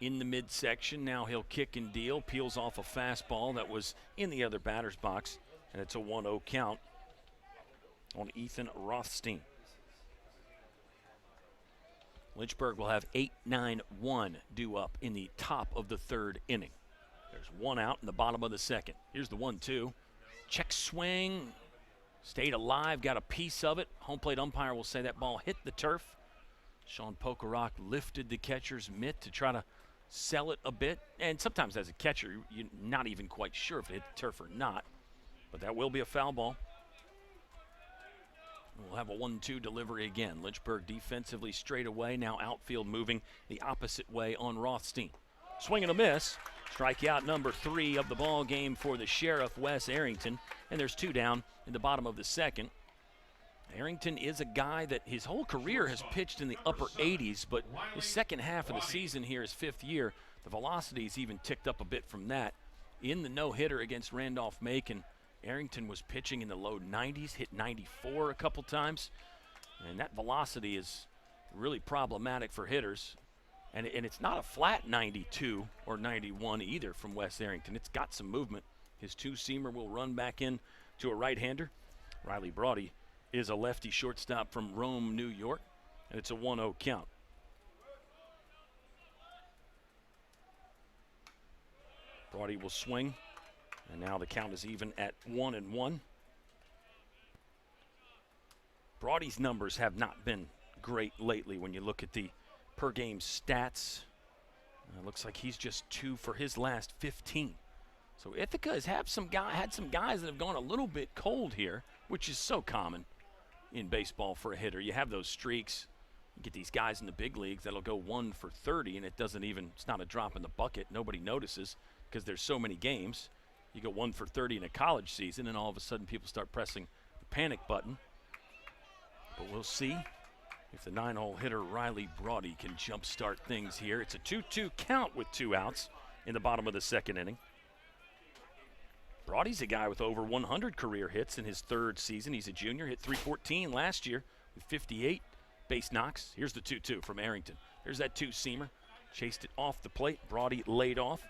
in the midsection. Now he'll kick and deal. Peels off a fastball that was in the other batter's box. And it's a 1-0 count on Ethan Rothstein. Lynchburg will have 8-9-1 due up in the top of the third inning. There's 1 out in the bottom of the second. Here's the 1-2. Check swing. Stayed alive, got a piece of it. Home plate umpire will say that ball hit the turf. Sean Pokerock lifted the catcher's mitt to try to sell it a bit. And sometimes as a catcher, you're not even quite sure if it hit the turf or not. But that will be a foul ball. We'll have a 1-2 delivery again. Lynchburg defensively straight away. Now outfield moving the opposite way on Rothstein. Swing and a miss. Strikeout number 3 of the ball game for the Sheriff, Wes Arrington. And there's 2 down in the bottom of the second. Arrington is a guy that his whole career has pitched in the upper 80s, but his second half of the season here, his 5th year, the velocity's even ticked up a bit from that. In the no-hitter against Randolph-Macon, Arrington was pitching in the low 90s, hit 94 a couple times, and that velocity is really problematic for hitters. And it's not a flat 92 or 91 either from Wes Arrington. It's got some movement. His 2-seamer will run back in to a right-hander. Riley Braudy is a lefty shortstop from Rome, New York, and it's a 1-0 count. Braudy will swing, and now the count is even at 1-1. Braudy's numbers have not been great lately when you look at the per-game stats. Looks like he's just 2 for his last 15. So Ithaca has had some guys that have gone a little bit cold here, which is so common in baseball for a hitter. You have those streaks. You get these guys in the big leagues that'll go 1 for 30, and it's not a drop in the bucket. Nobody notices because there's so many games. You go 1 for 30 in a college season, and all of a sudden people start pressing the panic button. But we'll see if the 9-hole hitter Riley Braudy can jumpstart things here. It's a 2-2 count with 2 outs in the bottom of the second inning. Braudy's a guy with over 100 career hits in his 3rd season. He's a junior, hit .314 last year with 58 base knocks. Here's the 2-2 from Arrington. There's that 2-seamer. Chased it off the plate. Braudy laid off.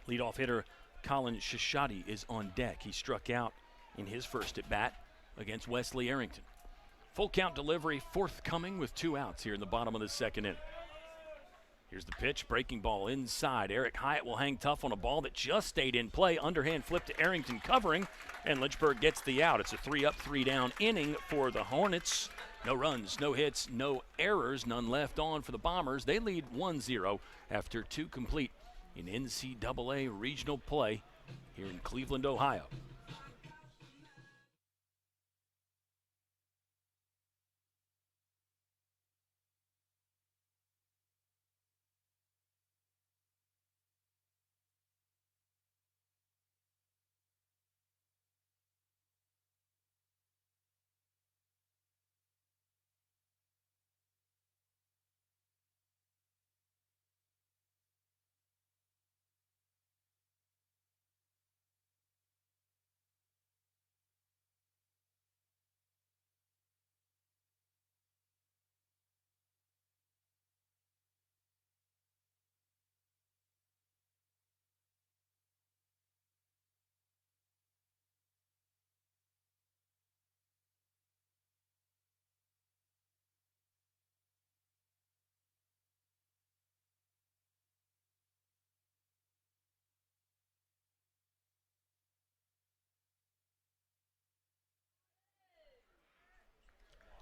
Leadoff hitter Colin Shishadi is on deck. He struck out in his first at-bat against Wesley Arrington. Full count delivery forthcoming with 2 outs here in the bottom of the second inning. Here's the pitch, breaking ball inside. Eric Hyatt will hang tough on a ball that just stayed in play. Underhand flip to Arrington covering, and Lynchburg gets the out. It's a 3-up, 3-down inning for the Hornets. No runs, no hits, no errors, none left on for the Bombers. They lead 1-0 after 2 complete in NCAA regional play here in Cleveland, Ohio.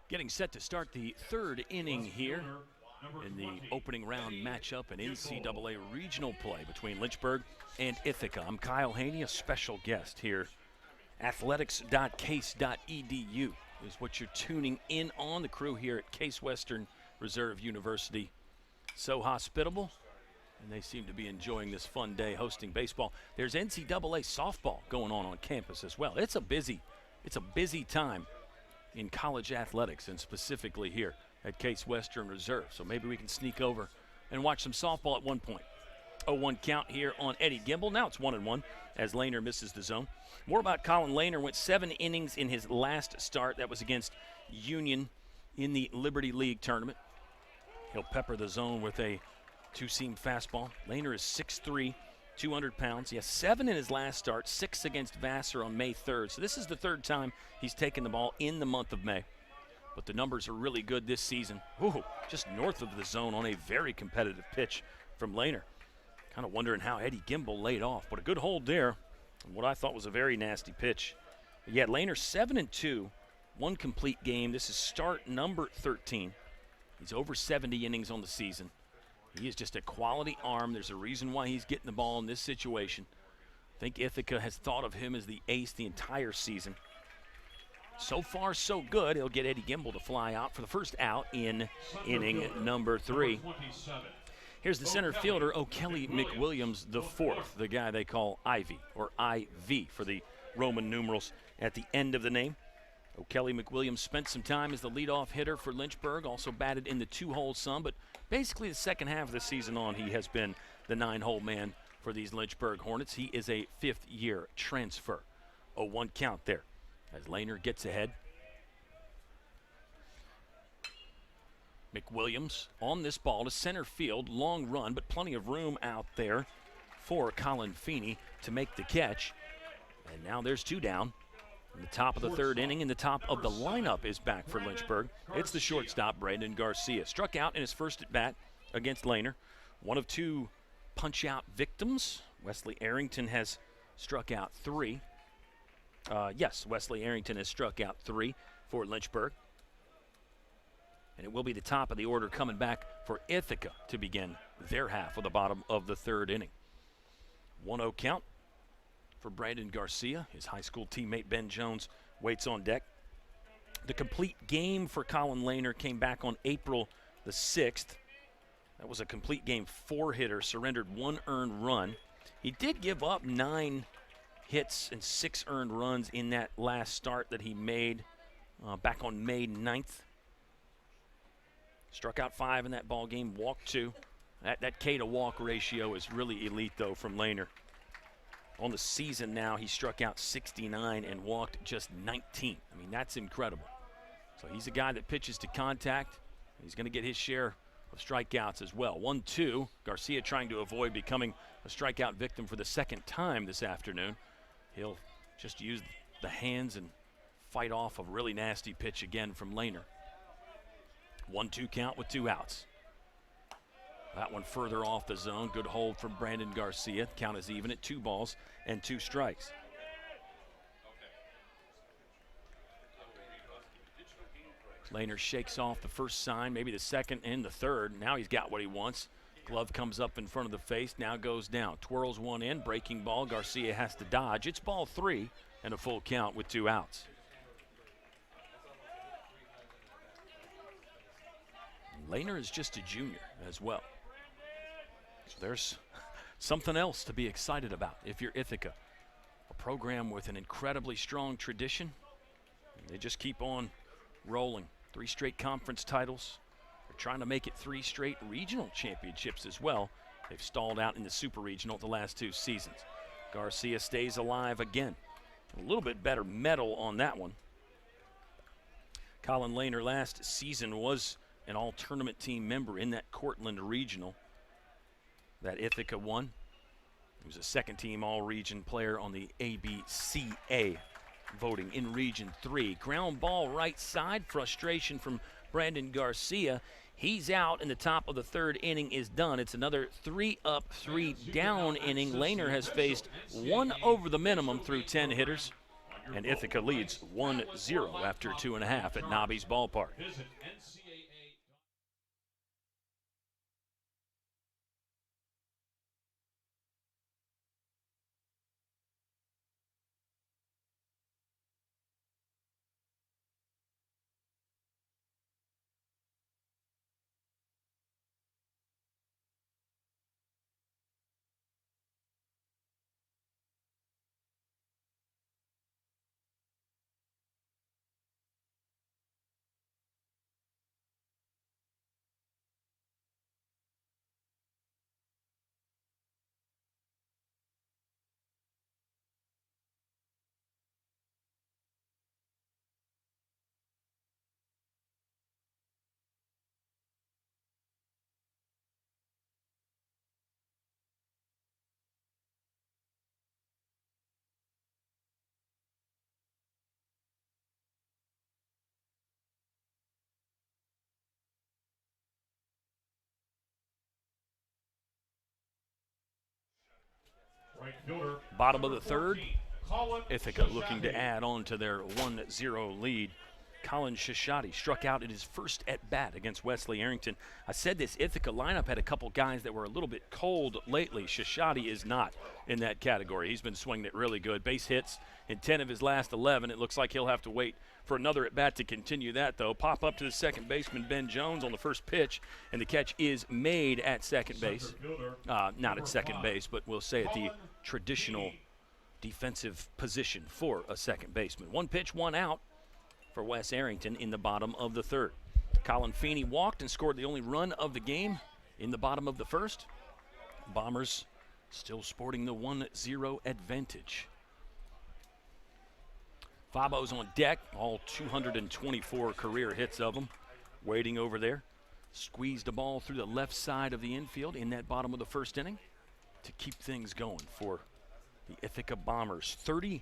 Getting set to start the 3rd inning here in the opening round matchup in NCAA regional play between Lynchburg and Ithaca. I'm Kyle Haney, a special guest here. Athletics.case.edu is what you're tuning in on. The crew here at Case Western Reserve University, so hospitable, and they seem to be enjoying this fun day hosting baseball. There's NCAA softball going on campus as well. It's a busy time in college athletics, and specifically here at Case Western Reserve. So maybe we can sneak over and watch some softball at one point. 0-1 count here on Eddie Gimble. Now it's 1-1 as Lehner misses the zone. More about Colin Lehner. Went 7 innings in his last start. That was against Union in the Liberty League tournament. He'll pepper the zone with a 2-seam fastball. Lehner is 6'3", 200 pounds. He has 7 in his last start, 6 against Vassar on May 3rd. So this is the 3rd time he's taken the ball in the month of May. But the numbers are really good this season. Ooh, just north of the zone on a very competitive pitch from Lehner. Kind of wondering how Eddie Gimble laid off, but a good hold there. And what I thought was a very nasty pitch. But yeah, Lehner 7-2, 1 complete game. This is start number 13. He's over 70 innings on the season. He is just a quality arm. There's a reason why he's getting the ball in this situation. I think Ithaca has thought of him as the ace the entire season. So far, so good. He'll get Eddie Gimble to fly out for the first out in inning number 3. Here's the center fielder, O'Kelly McWilliams IV, the guy they call Ivy, or IV for the Roman numerals at the end of the name. O'Kelly McWilliams spent some time as the leadoff hitter for Lynchburg, also batted in the 2-hole some, but basically the second half of the season on, he has been the 9-hole man for these Lynchburg Hornets. He is a 5th-year transfer. 0-1 count there as Lehner gets ahead. McWilliams on this ball to center field, long run, but plenty of room out there for Colin Feeney to make the catch. And now there's 2 down. In the top of the 3rd inning, and the top of the lineup is back for Lynchburg. It's the shortstop, Brandon Garcia. Struck out in his first at-bat against Lehner. One of 2 punch-out victims. Wesley Arrington has struck out 3. Wesley Arrington has struck out 3 for Lynchburg. And it will be the top of the order coming back for Ithaca to begin their half of the bottom of the 3rd inning. 1-0 count for Brandon Garcia. His high school teammate Ben Jones waits on deck. The complete game for Colin Lehner came back on April the 6th. That was a complete game 4-hitter, surrendered 1 earned run. He did give up 9 hits and 6 earned runs in that last start that he made back on May 9th. Struck out 5 in that ball game, walked 2. That K to walk ratio is really elite, though, from Lehner. On the season now, he struck out 69 and walked just 19. I mean, that's incredible. So he's a guy that pitches to contact. He's going to get his share of strikeouts as well. 1-2. Garcia trying to avoid becoming a strikeout victim for the 2nd time this afternoon. He'll just use the hands and fight off a really nasty pitch again from Lehner. 1-2 count with 2 outs. That one further off the zone. Good hold from Brandon Garcia. Count is even at 2 balls and 2 strikes. Lehner shakes off the first sign, maybe the second and the third. Now he's got what he wants. Glove comes up in front of the face, now goes down. Twirls one in, breaking ball. Garcia has to dodge. It's ball 3 and a full count with 2 outs. Lehner is just a junior as well. So there's something else to be excited about if you're Ithaca. A program with an incredibly strong tradition. They just keep on rolling. 3 straight conference titles. They're trying to make it 3 straight regional championships as well. They've stalled out in the super regional the last 2 seasons. Garcia stays alive again. A little bit better medal on that one. Colin Lehner last season was an all-tournament team member in that Cortland regional that Ithaca won. He was a second-team all-region player on the ABCA voting in Region 3. Ground ball right side. Frustration from Brandon Garcia. He's out, and the top of the 3rd inning is done. It's another 3 up, 3 down inning. Lehner has faced 1 over the minimum through 10 hitters, and Ithaca leads 1-0 after 2.5 at Nobby's Ballpark. Bottom of the 3rd, Ithaca looking to add on to their 1-0 lead. Colin Shishati struck out in his first at-bat against Wesley Arrington. I said this Ithaca lineup had a couple guys that were a little bit cold lately. Shishati is not in that category. He's been swinging it really good. Base hits in 10 of his last 11. It looks like he'll have to wait for another at-bat to continue that, though. Pop up to the second baseman, Ben Jones, on the first pitch, and the catch is made at second base. Not at second base, but we'll say at the traditional defensive position for a second baseman. 1 pitch, 1 out for Wes Arrington in the bottom of the 3rd. Colin Feeney walked and scored the only run of the game in the bottom of the 1st. Bombers still sporting the 1-0 advantage. Fabo's on deck, all 224 career hits of him, waiting over there. Squeezed a ball through the left side of the infield in that bottom of the 1st inning to keep things going for the Ithaca Bombers. 31-9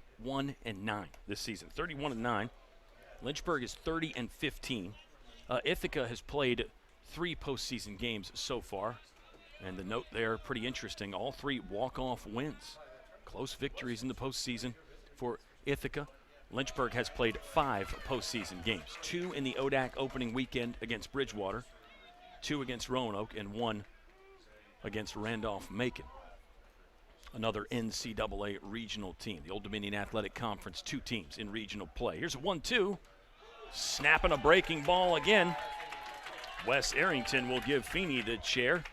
this season, 31-9. Lynchburg is 30-15. Ithaca has played 3 postseason games so far, and the note there pretty interesting. All 3 walk-off wins, close victories in the postseason for Ithaca. Lynchburg has played 5 postseason games, 2 in the ODAC opening weekend against Bridgewater, 2 against Roanoke, and 1 against Randolph-Macon. Another NCAA regional team. The Old Dominion Athletic Conference, 2 teams in regional play. Here's a 1-2. Snapping a breaking ball again. Wes Arrington will give Feeney the chair,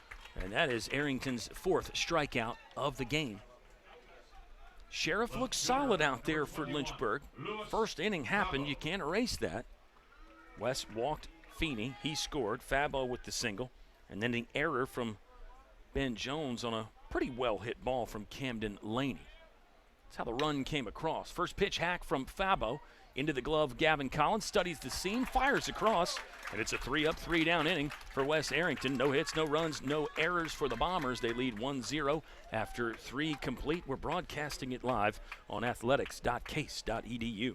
and that is Arrington's 4th strikeout of the game. Sheriff looks solid out there for Lynchburg. First inning happened. You can't erase that. Wes walked Feeney. He scored. Fabo with the single. And then an error from Ben Jones on a pretty well-hit ball from Camden Laney. That's how the run came across. First pitch hack from Fabo into the glove. Gavin Collins studies the seam, fires across, and it's a 3 up, 3 down inning for Wes Arrington. No hits, no runs, no errors for the Bombers. They lead 1-0 after 3 complete. We're broadcasting it live on athletics.case.edu.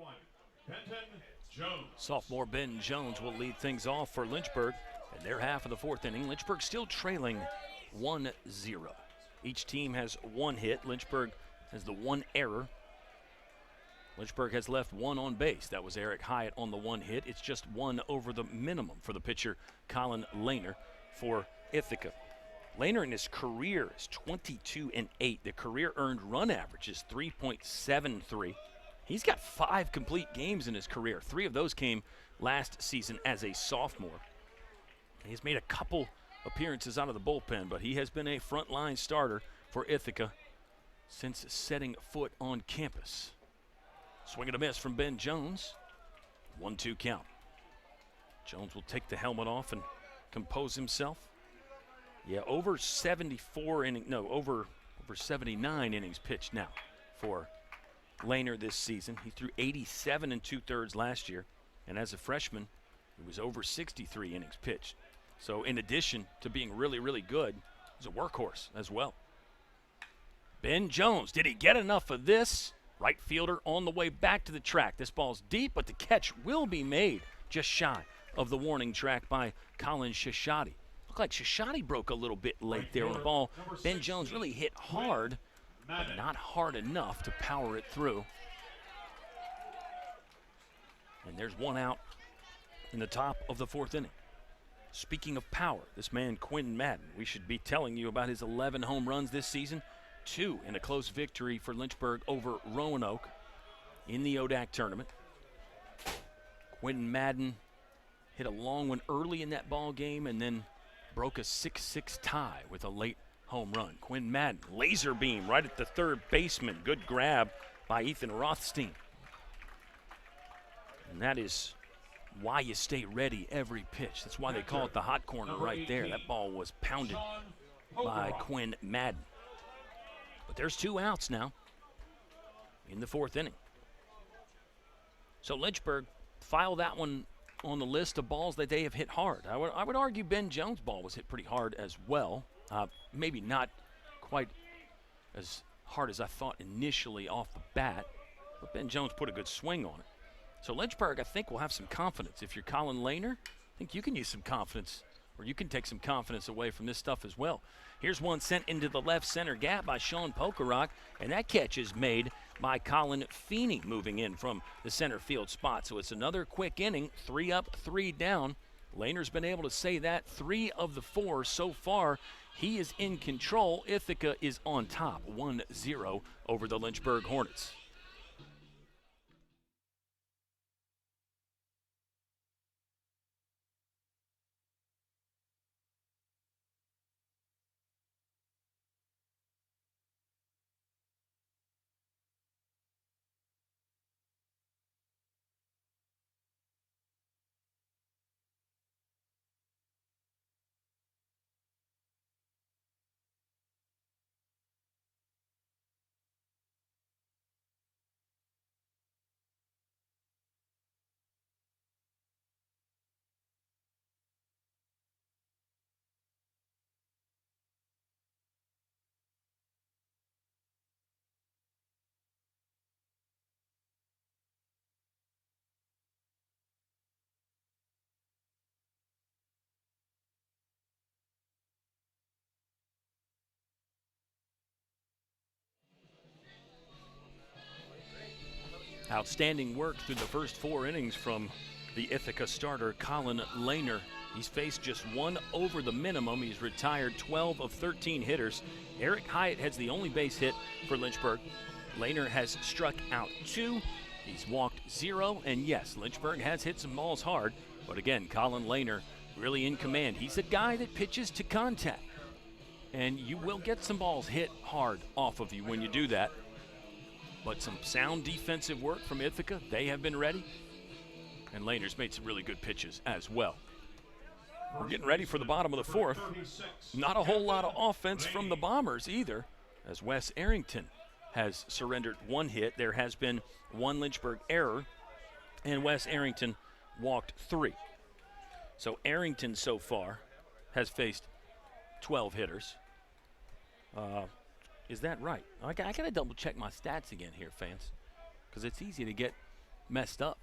1, Benton Jones. Sophomore Ben Jones will lead things off for Lynchburg in their half of the fourth inning. Lynchburg still trailing 1-0. Each team has one hit. Lynchburg has the one error. Lynchburg has left one on base. That was Eric Hyatt on the one hit. It's just one over the minimum for the pitcher, Colin Lehner, for Ithaca. Lehner in his career is 22-8. The career earned run average is 3.73. He's got 5 complete games in his career. 3 of those came last season as a sophomore. He's made a couple appearances out of the bullpen, but he has been a frontline starter for Ithaca since setting foot on campus. Swing and a miss from Ben Jones. 1-2 count. Jones will take the helmet off and compose himself. Yeah, over 79 innings pitched now for Lehner this season. He threw 87 2/3 last year, and as a freshman, he was over 63 innings pitched. So in addition to being really, really good, he's a workhorse as well. Ben Jones, did he get enough of this? Right fielder on the way back to the track. This ball's deep, but the catch will be made just shy of the warning track by Colin Shishati. Looked like Shishati broke a little bit late there on the ball. Ben Jones really hit hard, but not hard enough to power it through. And there's one out in the top of the fourth inning. Speaking of power, this man Quinn Madden, we should be telling you about his 11 home runs this season. 2 in a close victory for Lynchburg over Roanoke in the ODAC tournament. Quinn Madden hit a long one early in that ball game and then broke a 6-6 tie with a late home run. Quinn Madden, laser beam right at the third baseman. Good grab by Ethan Rothstein. And that is why you stay ready every pitch. That's why they call it the hot corner right there. That ball was pounded by Quinn Madden. But there's 2 outs now in the fourth inning. So Lynchburg file that one on the list of balls that they have hit hard. I would argue Ben Jones' ball was hit pretty hard as well. Maybe not quite as hard as I thought initially off the bat, but Ben Jones put a good swing on it. So Lynchburg, I think, will have some confidence. If you're Colin Lehner, I think you can use some confidence, or you can take some confidence away from this stuff as well. Here's one sent into the left center gap by Sean Pokerock, and that catch is made by Colin Feeney moving in from the center field spot. So it's another quick inning, 3 up, 3 down. Lehner's been able to say that 3 of the 4 so far. He is in control. Ithaca is on top, 1-0 over the Lynchburg Hornets. Outstanding work through the first 4 innings from the Ithaca starter, Colin Lehner. He's faced just 1 over the minimum. He's retired 12 of 13 hitters. Eric Hyatt has the only base hit for Lynchburg. Lehner has struck out 2. He's walked 0. And yes, Lynchburg has hit some balls hard. But again, Colin Lehner really in command. He's a guy that pitches to contact. And you will get some balls hit hard off of you when you do that. But some sound defensive work from Ithaca. They have been ready. And Lehner's made some really good pitches as well. We're getting ready for the bottom of the fourth. Not a whole lot of offense from the Bombers either, as Wes Arrington has surrendered 1 hit. There has been 1 Lynchburg error, and Wes Arrington walked 3. So Arrington so far has faced 12 hitters. Is that right? I got to double check my stats again here, fans, because it's easy to get messed up.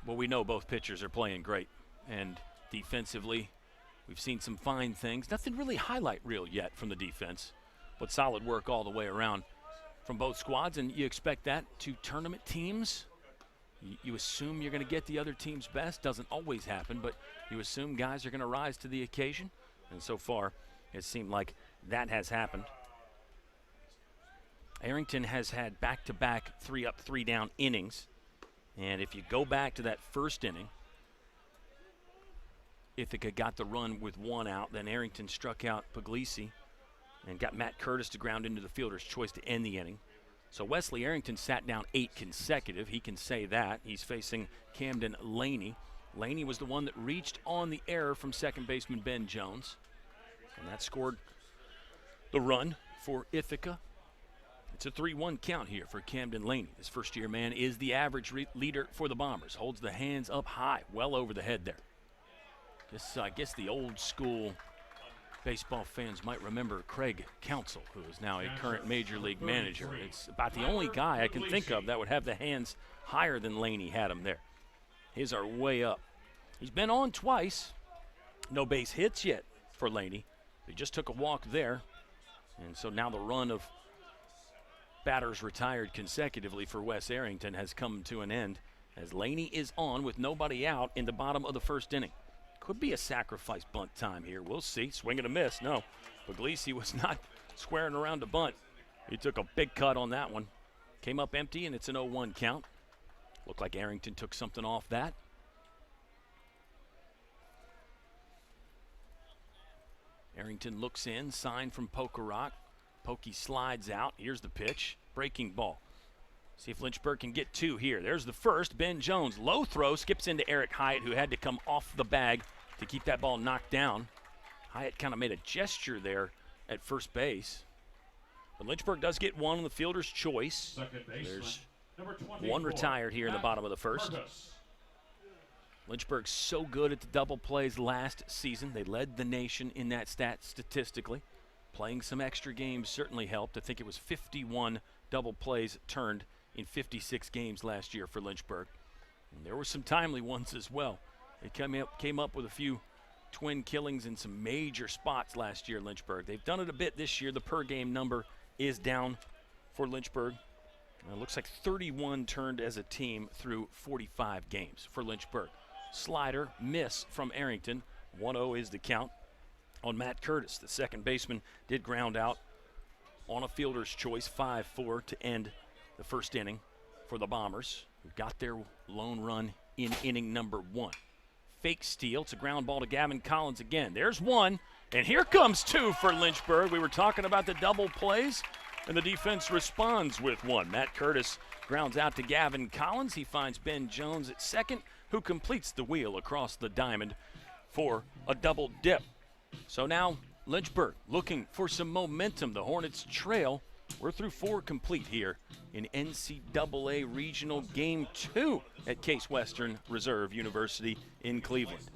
Well, we know both pitchers are playing great. And defensively, we've seen some fine things. Nothing really highlight reel yet from the defense, but solid work all the way around from both squads. And you expect that to tournament teams. You assume you're going to get the other team's best. Doesn't always happen, but you assume guys are going to rise to the occasion. And so far, it seemed like that has happened. Arrington has had back-to-back 3-up, 3-down innings. And if you go back to that first inning, Ithaca got the run with 1 out. Then Arrington struck out Puglisi and got Matt Curtis to ground into the fielder's choice to end the inning. So Wesley Arrington sat down 8 consecutive. He can say that. He's facing Camden Laney. Laney was the one that reached on the error from second baseman Ben Jones. And that scored the run for Ithaca. It's a 3-1 count here for Camden Laney. This first-year man is the average leader for the Bombers. Holds the hands up high, well over the head there. I guess the old-school baseball fans might remember Craig Counsell, who is now a current Major League manager. It's about the only guy I can think of that would have the hands higher than Laney had them there. His are way up. He's been on twice. No base hits yet for Laney. He just took a walk there. And so now the run of batters retired consecutively for Wes Arrington has come to an end as Laney is on with nobody out in the bottom of the first inning. Could be a sacrifice bunt time here. We'll see. Swing and a miss. No, Puglisi was not squaring around to bunt. He took a big cut on that one. Came up empty, and it's an 0-1 count. Looked like Arrington took something off that. Arrington looks in, sign from Pokerock. Pokey slides out. Here's the pitch. Breaking ball. See if Lynchburg can get 2 here. There's the first. Ben Jones. Low throw. Skips into Eric Hyatt, who had to come off the bag to keep that ball knocked down. Hyatt kind of made a gesture there at first base. But Lynchburg does get 1 on the fielder's choice. There's 1 retired here in the bottom of the first. Lynchburg's so good at the double plays last season. They led the nation in that stat statistically. Playing some extra games certainly helped. I think it was 51 double plays turned in 56 games last year for Lynchburg. And there were some timely ones as well. They came up with a few twin killings in some major spots last year, Lynchburg. They've done it a bit this year. The per-game number is down for Lynchburg. It looks like 31 turned as a team through 45 games for Lynchburg. Slider, miss from Arrington. 1-0 is the count on Matt Curtis. The second baseman did ground out on a fielder's choice, 5-4 to end the first inning for the Bombers, who got their lone run in inning number 1. Fake steal. It's a ground ball to Gavin Collins again. There's 1, and here comes 2 for Lynchburg. We were talking about the double plays, and the defense responds with 1. Matt Curtis grounds out to Gavin Collins. He finds Ben Jones at second, who completes the wheel across the diamond for a double dip. So now Lynchburg looking for some momentum. The Hornets trail. We're through 4 complete here in NCAA Regional Game 2 at Case Western Reserve University in Cleveland.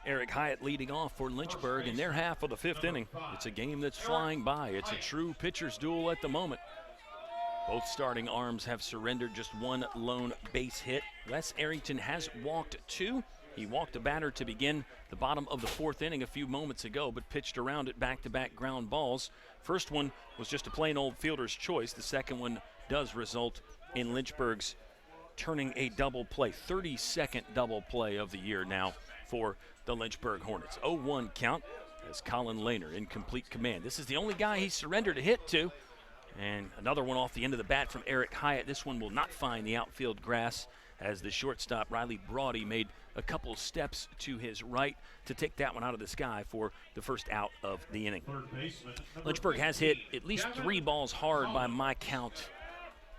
Eric Hyatt leading off for Lynchburg in their half of the 5th inning. It's a game that's flying by. It's a true pitcher's duel at the moment. Both starting arms have surrendered just 1 lone base hit. Wes Arrington has walked 2. He walked a batter to begin the bottom of the 4th inning a few moments ago, but pitched around it back-to-back ground balls. First one was just a plain old fielder's choice. The second one does result in Lynchburg's turning a double play, 32nd double play of the year now for the Lynchburg Hornets. 0-1 count as Colin Lehner in complete command. This is the only guy he surrendered a hit to. And another one off the end of the bat from Eric Hyatt. This one will not find the outfield grass as the shortstop Riley Braudy made a couple steps to his right to take that one out of the sky for the first out of the inning. Lynchburg has hit at least 3 balls hard by my count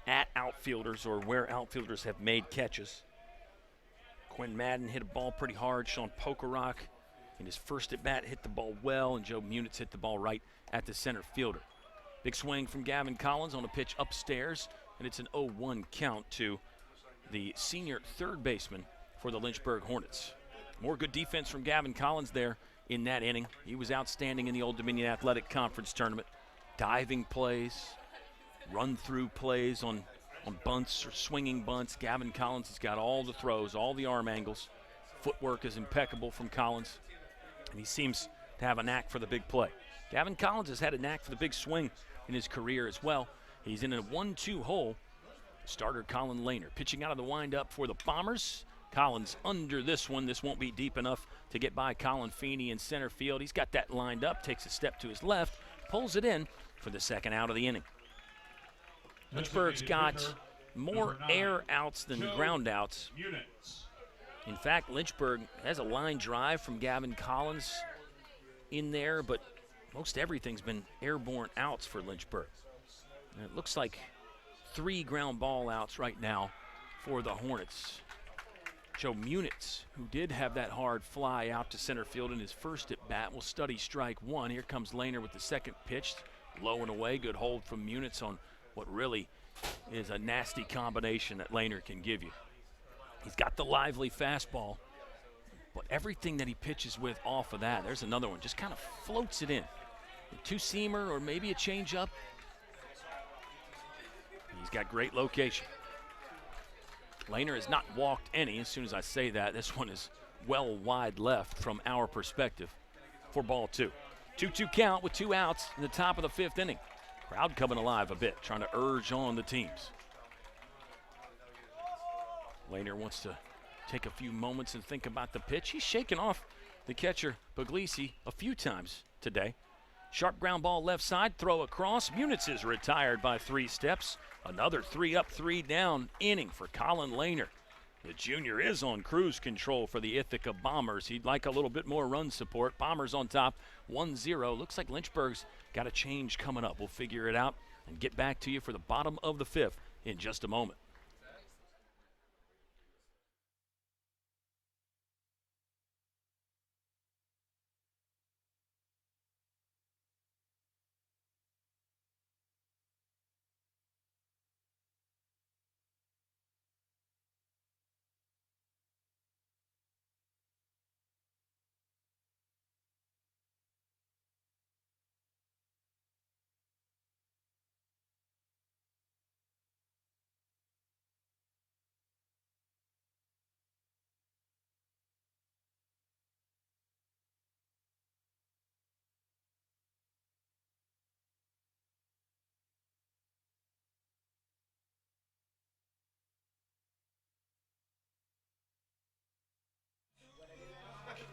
at outfielders or where outfielders have made catches. Quinn Madden hit a ball pretty hard. Sean Pokerock in his first at bat hit the ball well, and Joe Munitz hit the ball right at the center fielder. Big swing from Gavin Collins on a pitch upstairs, and it's an 0-1 count to the senior third baseman for the Lynchburg Hornets. More good defense from Gavin Collins there in that inning. He was outstanding in the Old Dominion Athletic Conference Tournament. Diving plays, run-through plays on bunts or swinging bunts. Gavin Collins has got all the throws, all the arm angles. Footwork is impeccable from Collins, and he seems to have a knack for the big play. Gavin Collins has had a knack for the big swing in his career as well. He's in a 1-2 hole. Starter Colin Lehner pitching out of the windup for the Bombers. Collins under this one. This won't be deep enough to get by Colin Feeney in center field. He's got that lined up, takes a step to his left, pulls it in for the second out of the inning. Lynchburg's got more air outs than ground outs. In fact, Lynchburg has a line drive from Gavin Collins in there, but most everything's been airborne outs for Lynchburg. And it looks like 3 ground ball outs right now for the Hornets. Joe Munitz, who did have that hard fly out to center field in his first at bat, will study strike 1. Here comes Lehner with the second pitch. Low and away, good hold from Munitz on what really is a nasty combination that Lehner can give you. He's got the lively fastball, but everything that he pitches with off of that, there's another one, just kind of floats it in. A two-seamer or maybe a changeup. He's got great location. Lehner has not walked any. As soon as I say that, this one is well wide left from our perspective for ball 2. 2-2 count with 2 outs in the top of the 5th inning. Crowd coming alive a bit, trying to urge on the teams. Lehner wants to take a few moments and think about the pitch. He's shaken off the catcher, Puglisi, a few times today. Sharp ground ball left side, throw across. Munitz is retired by 3 steps. Another 3 up, 3 down inning for Colin Lehner. The junior is on cruise control for the Ithaca Bombers. He'd like a little bit more run support. Bombers on top, 1-0. Looks like Lynchburg's got a change coming up. We'll figure it out and get back to you for the bottom of the 5th in just a moment.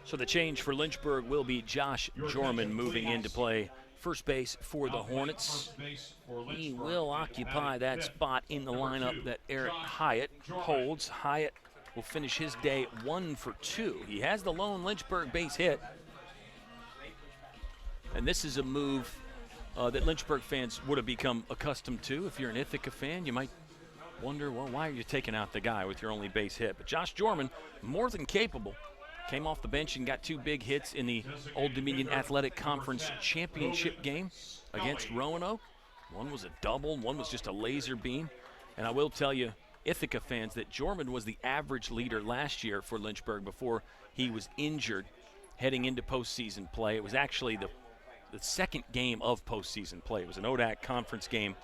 So the change for Lynchburg will be Josh Jorman moving into play first base for the Hornets. He will occupy that spot in the lineup that Eric Hyatt holds. Hyatt will finish his day 1 for 2. He has the lone Lynchburg base hit. And this is a move that Lynchburg fans would have become accustomed to. If you're an Ithaca fan, you might wonder, well, why are you taking out the guy with your only base hit? But Josh Jorman, more than capable, came off the bench and got 2 big hits in the Old Dominion Athletic Conference Championship game against Roanoke. One was a double, one was just a laser beam. And I will tell you, Ithaca fans, that Jorman was the average leader last year for Lynchburg before he was injured heading into postseason play. It was actually the second game of postseason play. It was an ODAC conference game,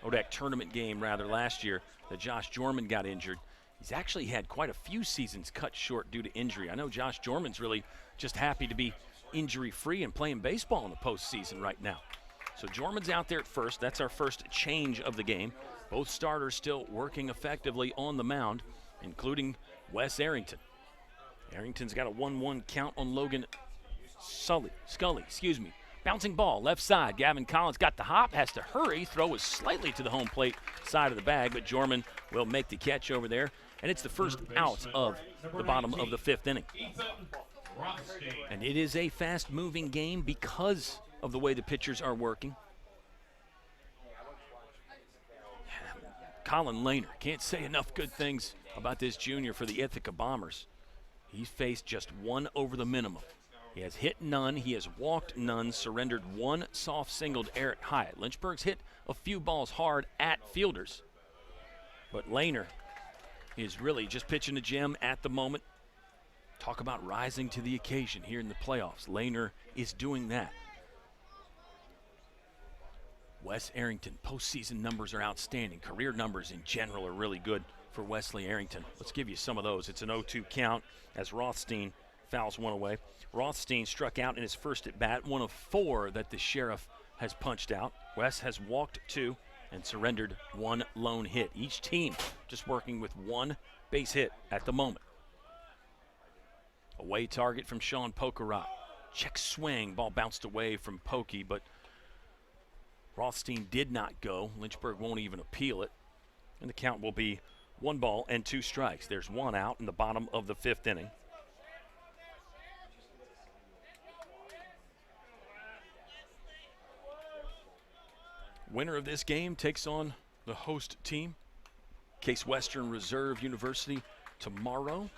ODAC tournament game rather, last year that Josh Jorman got injured. He's actually had quite a few seasons cut short due to injury. I know Josh Jorman's really just happy to be injury-free and playing baseball in the postseason right now. So Jorman's out there at first. That's our first change of the game. Both starters still working effectively on the mound, including Wes Arrington. Arrington's got a 1-1 count on Logan Scully. Bouncing ball, left side. Gavin Collins got the hop, has to hurry. Throw is slightly to the home plate side of the bag, but Jorman will make the catch over there. And it's the first out of the bottom of the 5th inning. And it is a fast-moving game because of the way the pitchers are working. Colin Lehner, can't say enough good things about this junior for the Ithaca Bombers. He's faced just 1 over the minimum. He has hit none, he has walked none, surrendered 1 soft single to Eric Hyatt. Lynchburg's hit a few balls hard at fielders, but Lehner is really just pitching a gem at the moment. Talk about rising to the occasion here in the playoffs. Lehner is doing that. Wes Arrington, postseason numbers are outstanding. Career numbers in general are really good for Wesley Arrington. Let's give you some of those. It's an 0-2 count as Rothstein fouls one away. Rothstein struck out in his first at bat, 1 of 4 that the Sheriff has punched out. Wes has walked 2 and surrendered 1 lone hit. Each team just working with 1 base hit at the moment. Away target from Sean Pokerot. Check swing, ball bounced away from Pokey, but Rothstein did not go. Lynchburg won't even appeal it, and the count will be 1 ball and 2 strikes. There's 1 out in the bottom of the 5th inning. Winner of this game takes on the host team, Case Western Reserve University, tomorrow.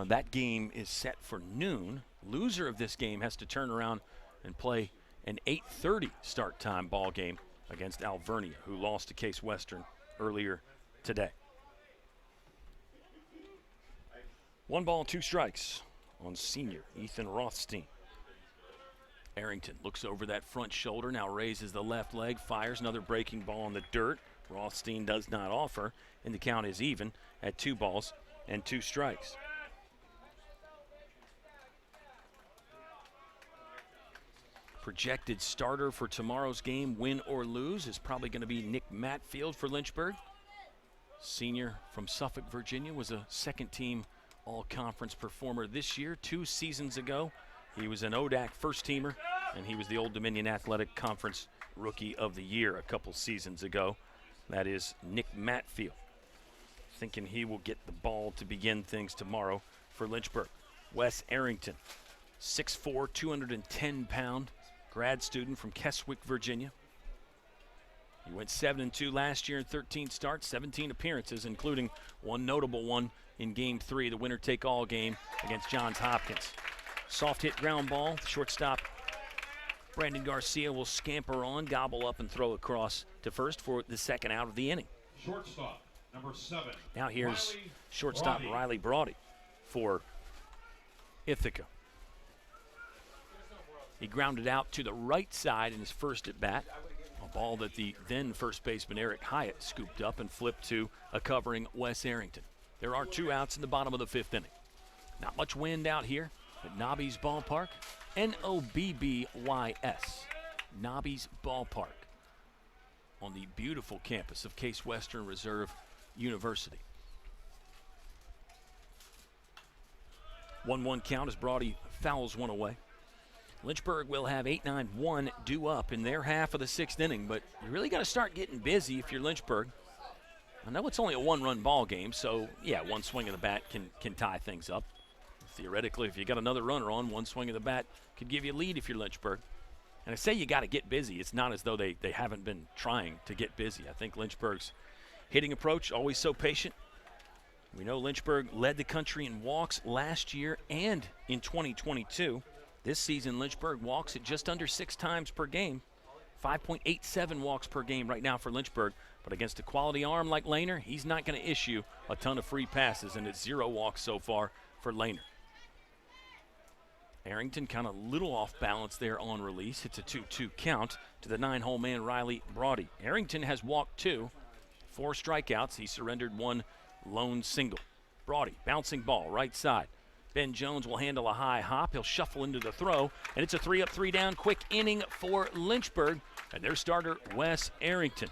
That game is set for noon. Loser of this game has to turn around and play an 8:30 start time ball game against Alvernia, who lost to Case Western earlier today. 1 ball, 2 strikes on senior Ethan Rothstein. Arrington looks over that front shoulder, now raises the left leg, fires another breaking ball in the dirt. Rothstein does not offer, and the count is even at 2 balls and 2 strikes. Projected starter for tomorrow's game, win or lose, is probably going to be Nick Matfield for Lynchburg. Senior from Suffolk, Virginia, was a second-team all-conference performer this year. 2 seasons ago, he was an ODAC first-teamer, and he was the Old Dominion Athletic Conference Rookie of the Year a couple seasons ago. That is Nick Matfield. Thinking he will get the ball to begin things tomorrow for Lynchburg. Wes Arrington, 6'4", 210-pound grad student from Keswick, Virginia. He went 7-2 last year in 13 starts, 17 appearances, including 1 notable one in Game 3, the winner-take-all game against Johns Hopkins. Soft hit ground ball, shortstop Brandon Garcia will scamper on, gobble up, and throw across to first for the 2nd out of the inning. Shortstop, number 7. Now here's shortstop Riley Braudy for Ithaca. He grounded out to the right side in his first at bat. A ball that the then first baseman Eric Hyatt scooped up and flipped to a covering Wes Arrington. There are 2 outs in the bottom of the 5th inning. Not much wind out here at Nobby's Ballpark. N-O-B-B-Y-S. Nobby's Ballpark on the beautiful campus of Case Western Reserve University. 1-1 count as Braudy fouls one away. Lynchburg will have 8-9-1 due up in their half of the 6th inning, but you really got to start getting busy if you're Lynchburg. I know it's only a 1-run ball game, so yeah, 1 swing of the bat can tie things up. Theoretically, if you got another runner on, 1 swing of the bat could give you a lead if you're Lynchburg. And I say you got to get busy. It's not as though they haven't been trying to get busy. I think Lynchburg's hitting approach, always so patient. We know Lynchburg led the country in walks last year and in 2022. This season, Lynchburg walks at just under 6 times per game. 5.87 walks per game right now for Lynchburg. But against a quality arm like Lehner, he's not going to issue a ton of free passes, and it's 0 walks so far for Lehner. Arrington kind of little off balance there on release. It's a 2-2 count to the 9-hole man Riley Braudy. Arrington has walked 2, 4 strikeouts. He surrendered 1 lone single. Braudy, bouncing ball, right side. Ben Jones will handle a high hop. He'll shuffle into the throw, and it's a 3-up, 3-down quick inning for Lynchburg and their starter, Wes Arrington.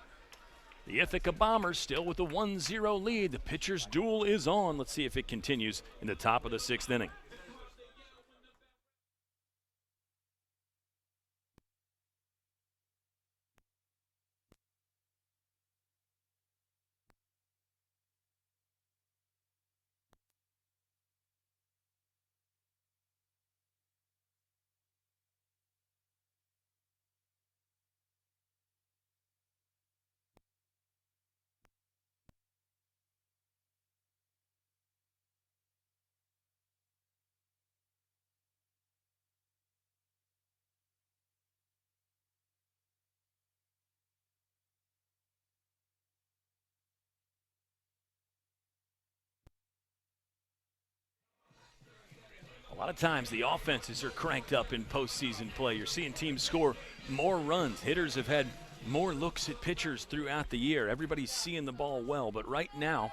The Ithaca Bombers still with a 1-0 lead. The pitcher's duel is on. Let's see if it continues in the top of the 6th inning. A lot of times the offenses are cranked up in postseason play. You're seeing teams score more runs. Hitters have had more looks at pitchers throughout the year. Everybody's seeing the ball well, but right now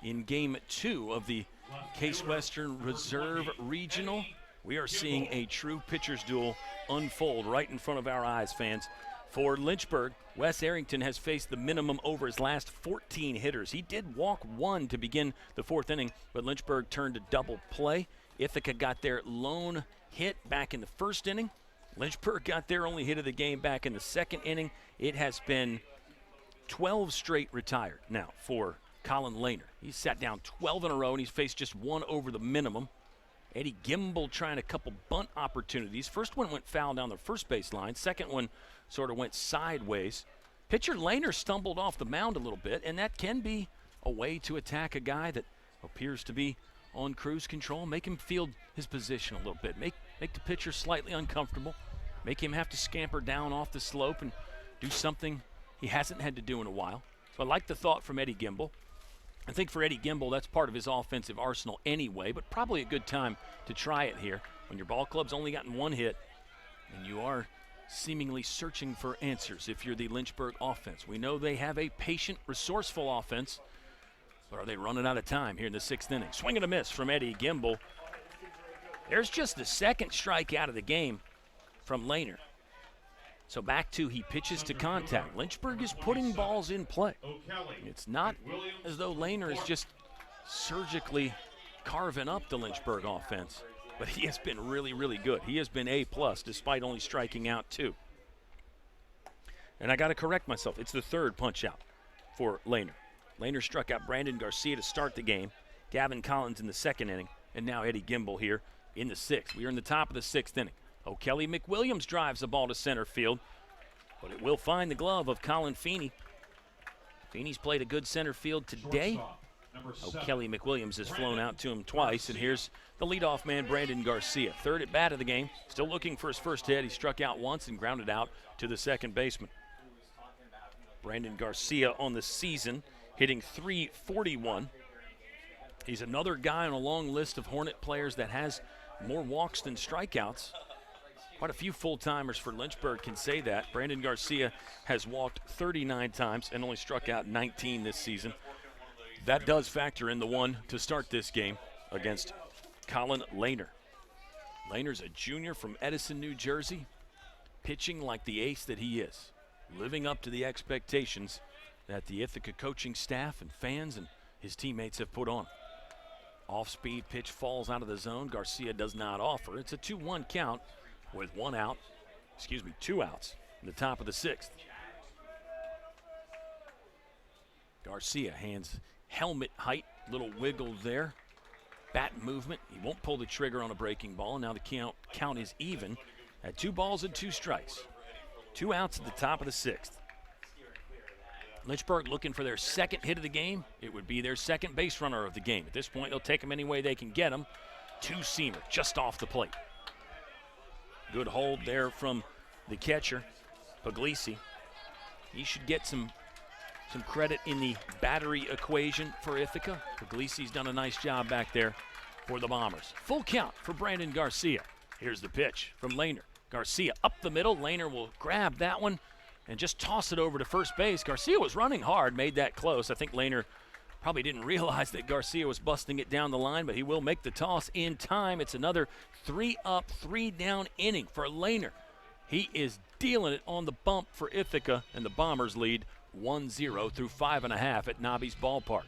in Game 2 of the Case Western Reserve Regional, we are seeing a true pitcher's duel unfold right in front of our eyes, fans. For Lynchburg, Wes Arrington has faced the minimum over his last 14 hitters. He did walk one to begin the 4th inning, but Lynchburg turned a double play. Ithaca got their lone hit back in the 1st inning. Lynchburg got their only hit of the game back in the 2nd inning. It has been 12 straight retired now for Colin Lehner. He's sat down 12 in a row, and he's faced just one over the minimum. Eddie Gimble trying a couple bunt opportunities. First one went foul down the first base line. Second one sort of went sideways. Pitcher Lehner stumbled off the mound a little bit, and that can be a way to attack a guy that appears to be on cruise control. Make him field his position a little bit. Make the pitcher slightly uncomfortable. Make him have to scamper down off the slope and do something he hasn't had to do in a while. So I like the thought from Eddie Gimble. I think for Eddie Gimble, that's part of his offensive arsenal anyway, but probably a good time to try it here when your ball club's only gotten one hit and you are seemingly searching for answers if you're the Lynchburg offense. We know they have a patient, resourceful offense, but are they running out of time here in the 6th inning? Swing and a miss from Eddie Gimble. There's just the 2nd strikeout of the game from Lehner. So back to he pitches to contact. Lynchburg is putting balls in play. It's not as though Lehner is just surgically carving up the Lynchburg offense, but he has been really, really good. He has been A+ despite only striking out 2. And I got to correct myself. It's the 3rd punch out for Lehner. Lehner struck out Brandon Garcia to start the game, Gavin Collins in the 2nd inning, and now Eddie Gimble here in the 6th. We are in the top of the 6th inning. O'Kelly McWilliams drives the ball to center field, but it will find the glove of Colin Feeney. Feeney's played a good center field today. O'Kelly McWilliams has flown out to him twice, and here's the leadoff man, Brandon Garcia. 3rd at bat of the game, still looking for his first hit. He struck out once and grounded out to the 2nd baseman. Brandon Garcia on the season, hitting .341. He's another guy on a long list of Hornet players that has more walks than strikeouts. Quite a few full-timers for Lynchburg can say that. Brandon Garcia has walked 39 times and only struck out 19 this season. That does factor in the one to start this game against Colin Lehner. Lehner's a junior from Edison, New Jersey, pitching like the ace that he is, living up to the expectations that the Ithaca coaching staff and fans and his teammates have put on. Off-speed pitch falls out of the zone. Garcia does not offer. It's a 2-1 count with 2 outs in the top of the 6th. Garcia hands helmet height, little wiggle there. Bat movement. He won't pull the trigger on a breaking ball. Now the count is even at 2 balls and 2 strikes. 2 outs at the top of the 6th. Lynchburg looking for their 2nd hit of the game. It would be their 2nd base runner of the game. At this point, they'll take him any way they can get him. 2-seamer just off the plate. Good hold there from the catcher, Puglisi. He should get some credit in the battery equation for Ithaca. Puglisi's done a nice job back there for the Bombers. Full count for Brandon Garcia. Here's the pitch from Lehner. Garcia up the middle. Lehner will grab that one and just toss it over to first base. Garcia was running hard, made that close. I think Lehner Probably didn't realize that Garcia was busting it down the line, but he will make the toss in time. It's another 3-up, 3-down inning for Lehner. He is dealing it on the bump for Ithaca, and the Bombers lead 1-0 through 5.5 at Nobby's Ballpark.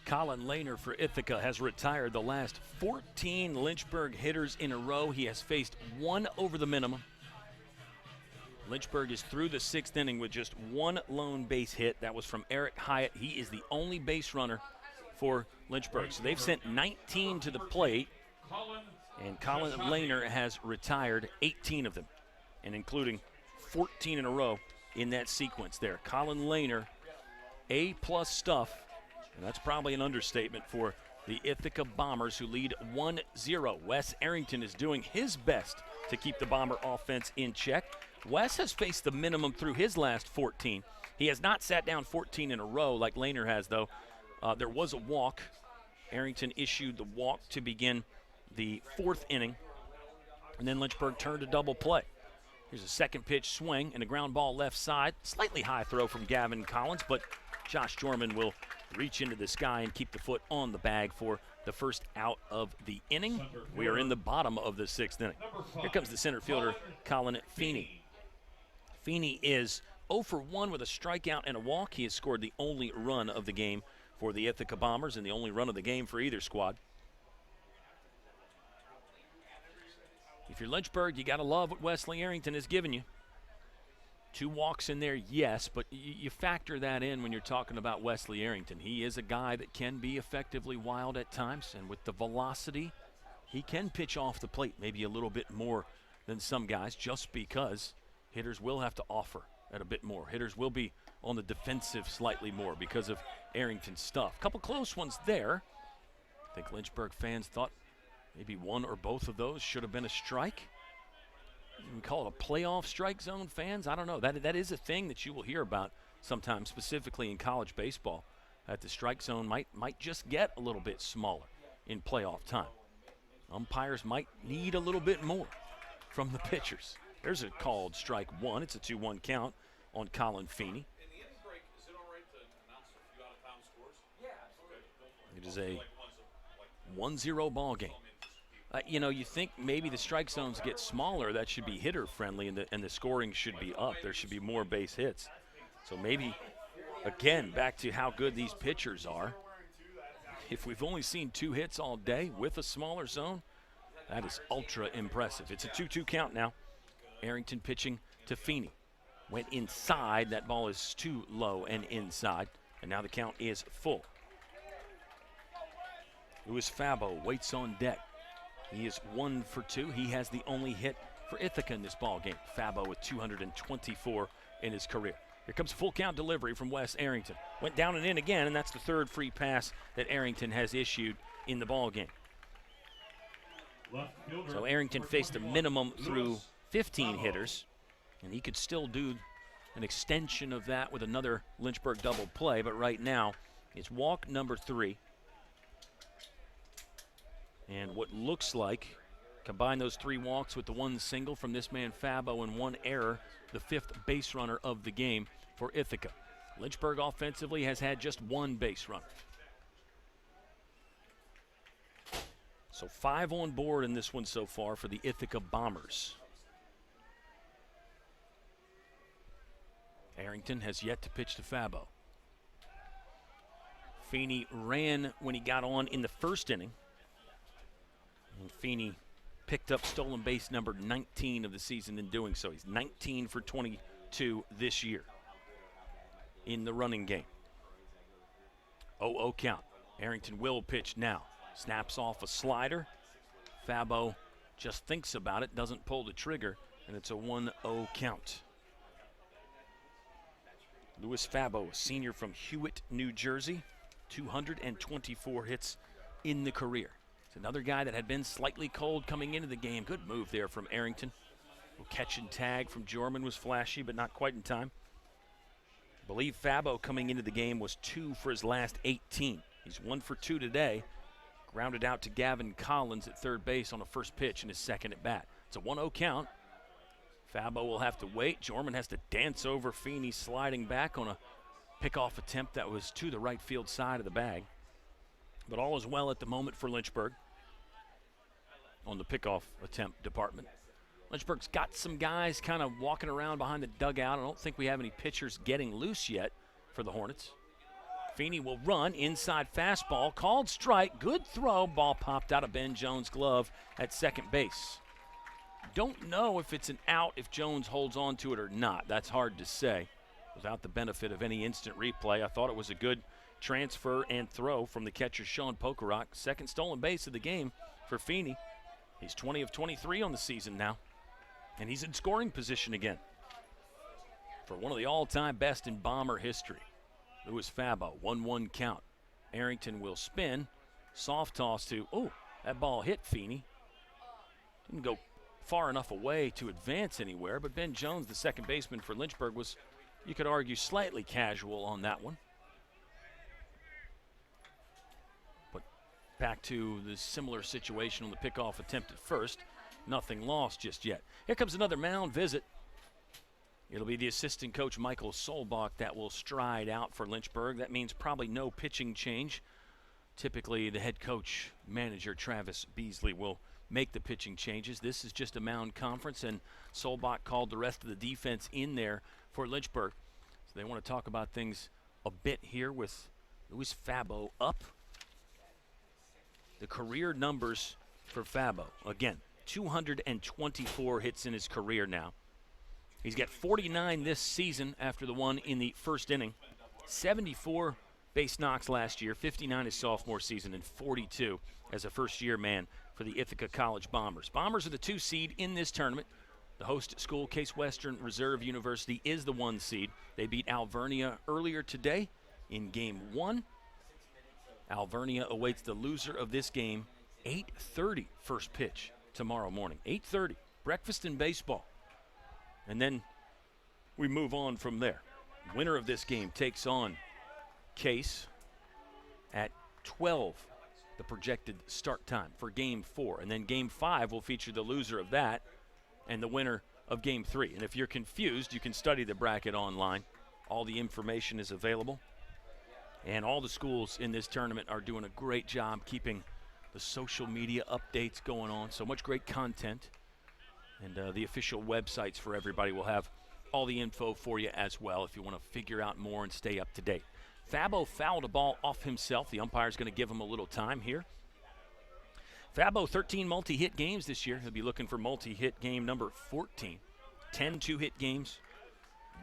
Colin Lehner for Ithaca has retired the last 14 Lynchburg hitters in a row. He has faced one over the minimum. Lynchburg is through the 6th inning with just one lone base hit. That was from Eric Hyatt. He is the only base runner for Lynchburg. So they've sent 19 to the plate, and Colin Lehner has retired 18 of them, and including 14 in a row in that sequence there. Colin Lehner, A-plus stuff. And that's probably an understatement for the Ithaca Bombers, who lead 1-0. Wes Arrington is doing his best to keep the Bomber offense in check. Wes has faced the minimum through his last 14. He has not sat down 14 in a row like Lehner has, though. There was a walk. Arrington issued the walk to begin the 4th inning, and then Lynchburg turned a double play. Here's a second pitch swing and a ground ball left side. Slightly high throw from Gavin Collins, but Josh Jorman will reach into the sky and keep the foot on the bag for the first out of the inning. We are in the bottom of the 6th inning. Here comes the center fielder, Colin Feeney. Feeney is 0 for 1 with a strikeout and a walk. He has scored the only run of the game for the Ithaca Bombers and the only run of the game for either squad. If you're Lynchburg, you got to love what Wesley Arrington has given you. 2 walks in there, yes, but you factor that in when you're talking about Wesley Arrington. He is a guy that can be effectively wild at times, and with the velocity, he can pitch off the plate maybe a little bit more than some guys, just because hitters will have to offer at a bit more. Hitters will be on the defensive slightly more because of Arrington's stuff. A couple close ones there. I think Lynchburg fans thought maybe one or both of those should have been a strike. We call it a playoff strike zone, fans. I don't know. That is a thing that you will hear about sometimes, specifically in college baseball, that the strike zone might just get a little bit smaller in playoff time. Umpires might need a little bit more from the pitchers. There's a called strike 1. It's a 2-1 count on Colin Feeney. It is a 1-0 ball game. You think maybe the strike zones get smaller. That should be hitter-friendly, and the scoring should be up. There should be more base hits. So maybe, again, back to how good these pitchers are. If we've only seen 2 hits all day with a smaller zone, that is ultra impressive. It's a 2-2 count now. Arrington pitching to Feeney. Went inside. That ball is too low and inside. And now the count is full. Luis Fabo waits on deck. He is 1 for 2. He has the only hit for Ithaca in this ball game. Fabo with 224 in his career. Here comes a full count delivery from Wes Arrington. Went down and in again, and that's the 3rd free pass that Arrington has issued in the ball game. So Arrington faced a minimum through 15 hitters, and he could still do an extension of that with another Lynchburg double play, but right now it's walk number 3. And what looks like, combine those 3 walks with the 1 single from this man Fabo and 1 error, the 5th base runner of the game for Ithaca. Lynchburg offensively has had just 1 base runner. So 5 on board in this one so far for the Ithaca Bombers. Arrington has yet to pitch to Fabo. Feeney ran when he got on in the 1st inning. And Feeney picked up stolen base number 19 of the season in doing so. He's 19 for 22 this year in the running game. 0-0 count. Arrington will pitch now. Snaps off a slider. Fabo just thinks about it, doesn't pull the trigger, and it's a 1-0 count. Louis Fabo, a senior from Hewitt, New Jersey, 224 hits in the career. It's another guy that had been slightly cold coming into the game. Good move there from Arrington. Catch and tag from Jorman was flashy, but not quite in time. I believe Fabo coming into the game was 2 for his last 18. He's 1 for 2 today. Grounded out to Gavin Collins at third base on a first pitch in his second at bat. It's a 1-0 count. Fabo will have to wait. Jorman has to dance over Feeney, sliding back on a pickoff attempt that was to the right field side of the bag. But all is well at the moment for Lynchburg on the pickoff attempt department. Lynchburg's got some guys kind of walking around behind the dugout. I don't think we have any pitchers getting loose yet for the Hornets. Feeney will run, inside fastball, called strike, good throw, ball popped out of Ben Jones' glove at second base. Don't know if it's an out if Jones holds on to it or not. That's hard to say without the benefit of any instant replay. I thought it was a good transfer and throw from the catcher Sean Pokerock. Second stolen base of the game for Feeney. He's 20 of 23 on the season now, and he's in scoring position again for one of the all-time best in Bomber history. Louis Fabo, 1-1 count. Arrington will spin. Soft toss to, that ball hit Feeney. Didn't go far enough away to advance anywhere, but Ben Jones, the second baseman for Lynchburg, was, you could argue, slightly casual on that one. But back to the similar situation on the pickoff attempt at first. Nothing lost just yet. Here comes another mound visit. It'll be the assistant coach, Michael Solbach, that will stride out for Lynchburg. That means probably no pitching change. Typically, the head coach, manager, Travis Beasley, will make the pitching changes. This is just a mound conference, and Solbach called the rest of the defense in there for Lynchburg. So they want to talk about things a bit here with Louis Fabo up. The career numbers for Fabo, again, 224 hits in his career now. He's got 49 this season after the one in the first inning. 74 base knocks last year, 59 his sophomore season, and 42 as a first-year man for the Ithaca College Bombers. Bombers are the 2 seed in this tournament. The host school, Case Western Reserve University, is the 1 seed. They beat Alvernia earlier today in Game 1. Alvernia awaits the loser of this game, 8:30 first pitch tomorrow morning. 8:30, breakfast and baseball. And then we move on from there. Winner of this game takes on Case at 12, the projected start time for Game 4. And then Game 5 will feature the loser of that and the winner of Game 3. And if you're confused, you can study the bracket online. All the information is available. And all the schools in this tournament are doing a great job keeping the social media updates going on. So much great content. And the official websites for everybody will have all the info for you as well if you want to figure out more and stay up to date. Fabo fouled a ball off himself. The umpire's going to give him a little time here. Fabo, 13 multi-hit games this year. He'll be looking for multi-hit game number 14. 10 two-hit games,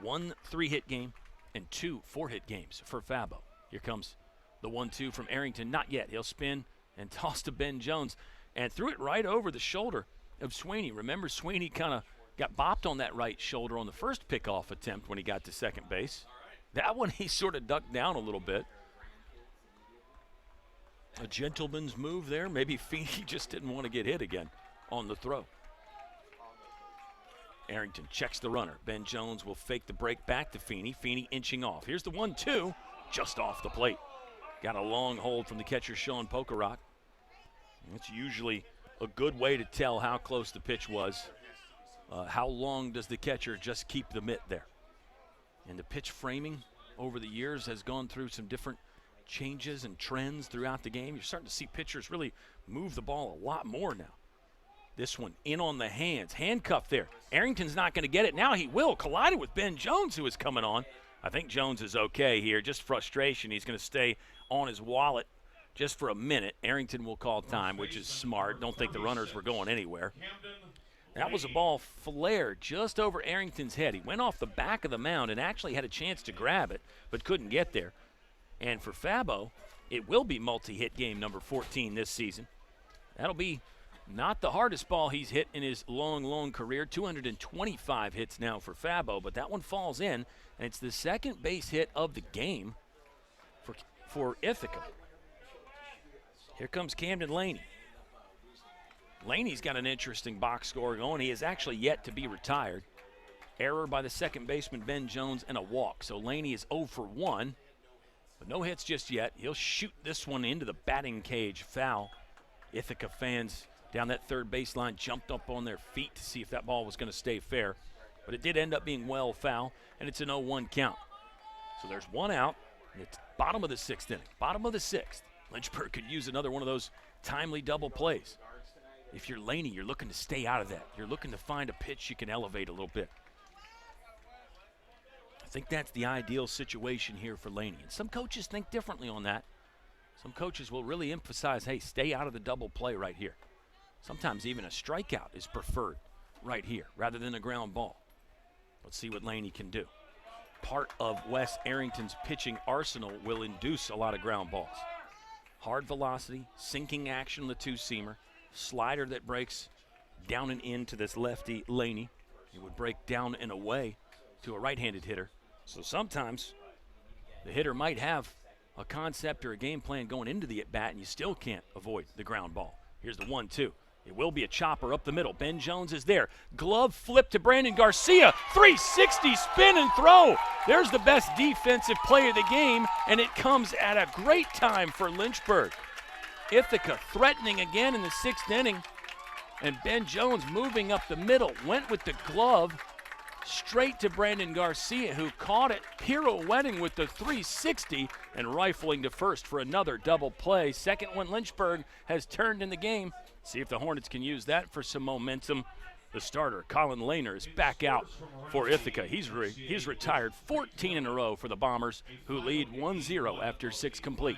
1 3-hit game, and 2 4-hit games for Fabo. Here comes the 1-2 from Arrington. Not yet. He'll spin and toss to Ben Jones and threw it right over the shoulder of Sweeney. Remember, Sweeney kind of got bopped on that right shoulder on the first pickoff attempt when he got to second base. That one he sort of ducked down a little bit. A gentleman's move there. Maybe Feeney just didn't want to get hit again on the throw. Arrington checks the runner. Ben Jones will fake the break back to Feeney. Feeney inching off. Here's the 1-2, just off the plate. Got a long hold from the catcher, Sean Pokerock. It's usually a good way to tell how close the pitch was. How long does the catcher just keep the mitt there? And the pitch framing over the years has gone through some different changes and trends throughout the game. You're starting to see pitchers really move the ball a lot more now. This one in on the hands, handcuffed there. Arrington's not going to get it. Now he will. Collided with Ben Jones, who is coming on. I think Jones is okay here. Just frustration. He's going to stay on his wallet, just for a minute. Arrington will call time, which is smart. Don't think the runners were going anywhere. That was a ball flared just over Arrington's head. He went off the back of the mound and actually had a chance to grab it, but couldn't get there. And for Fabo, it will be multi-hit game number 14 this season. That'll be not the hardest ball he's hit in his long career. 225 hits now for Fabo, but that one falls in, and it's the second base hit of the game for Ithaca. Here comes Camden Laney. Laney's got an interesting box score going. He is actually yet to be retired. Error by the second baseman, Ben Jones, and a walk. So Laney is 0 for 1, but no hits just yet. He'll shoot this one into the batting cage, foul. Ithaca fans down that third baseline jumped up on their feet to see if that ball was going to stay fair, but it did end up being well foul, and it's an 0-1 count. So there's one out, and it's bottom of the sixth inning. Bottom of the sixth. Lynchburg could use another one of those timely double plays. If you're Laney, you're looking to stay out of that. You're looking to find a pitch you can elevate a little bit. I think that's the ideal situation here for Laney. And some coaches think differently on that. Some coaches will really emphasize, hey, stay out of the double play right here. Sometimes even a strikeout is preferred right here rather than a ground ball. Let's see what Laney can do. Part of Wes Arrington's pitching arsenal will induce a lot of ground balls. Hard velocity, sinking action on the two-seamer, slider that breaks down and into this lefty Laney. It would break down and away to a right-handed hitter. So sometimes the hitter might have a concept or a game plan going into the at-bat, and you still can't avoid the ground ball. Here's the 1-2. It will be a chopper up the middle. Ben Jones is there. Glove flip to Brandon Garcia. 360 spin and throw. There's the best defensive play of the game, and it comes at a great time for Lynchburg. Ithaca threatening again in the sixth inning, and Ben Jones moving up the middle. Went with the glove straight to Brandon Garcia, who caught it, pirouetting with the 360 and rifling to first for another double play. Second one Lynchburg has turned in the game. See if the Hornets can use that for some momentum. The starter, Colin Lehner, is back out for Ithaca. He's retired 14 in a row for the Bombers, who lead 1-0 after 6 complete.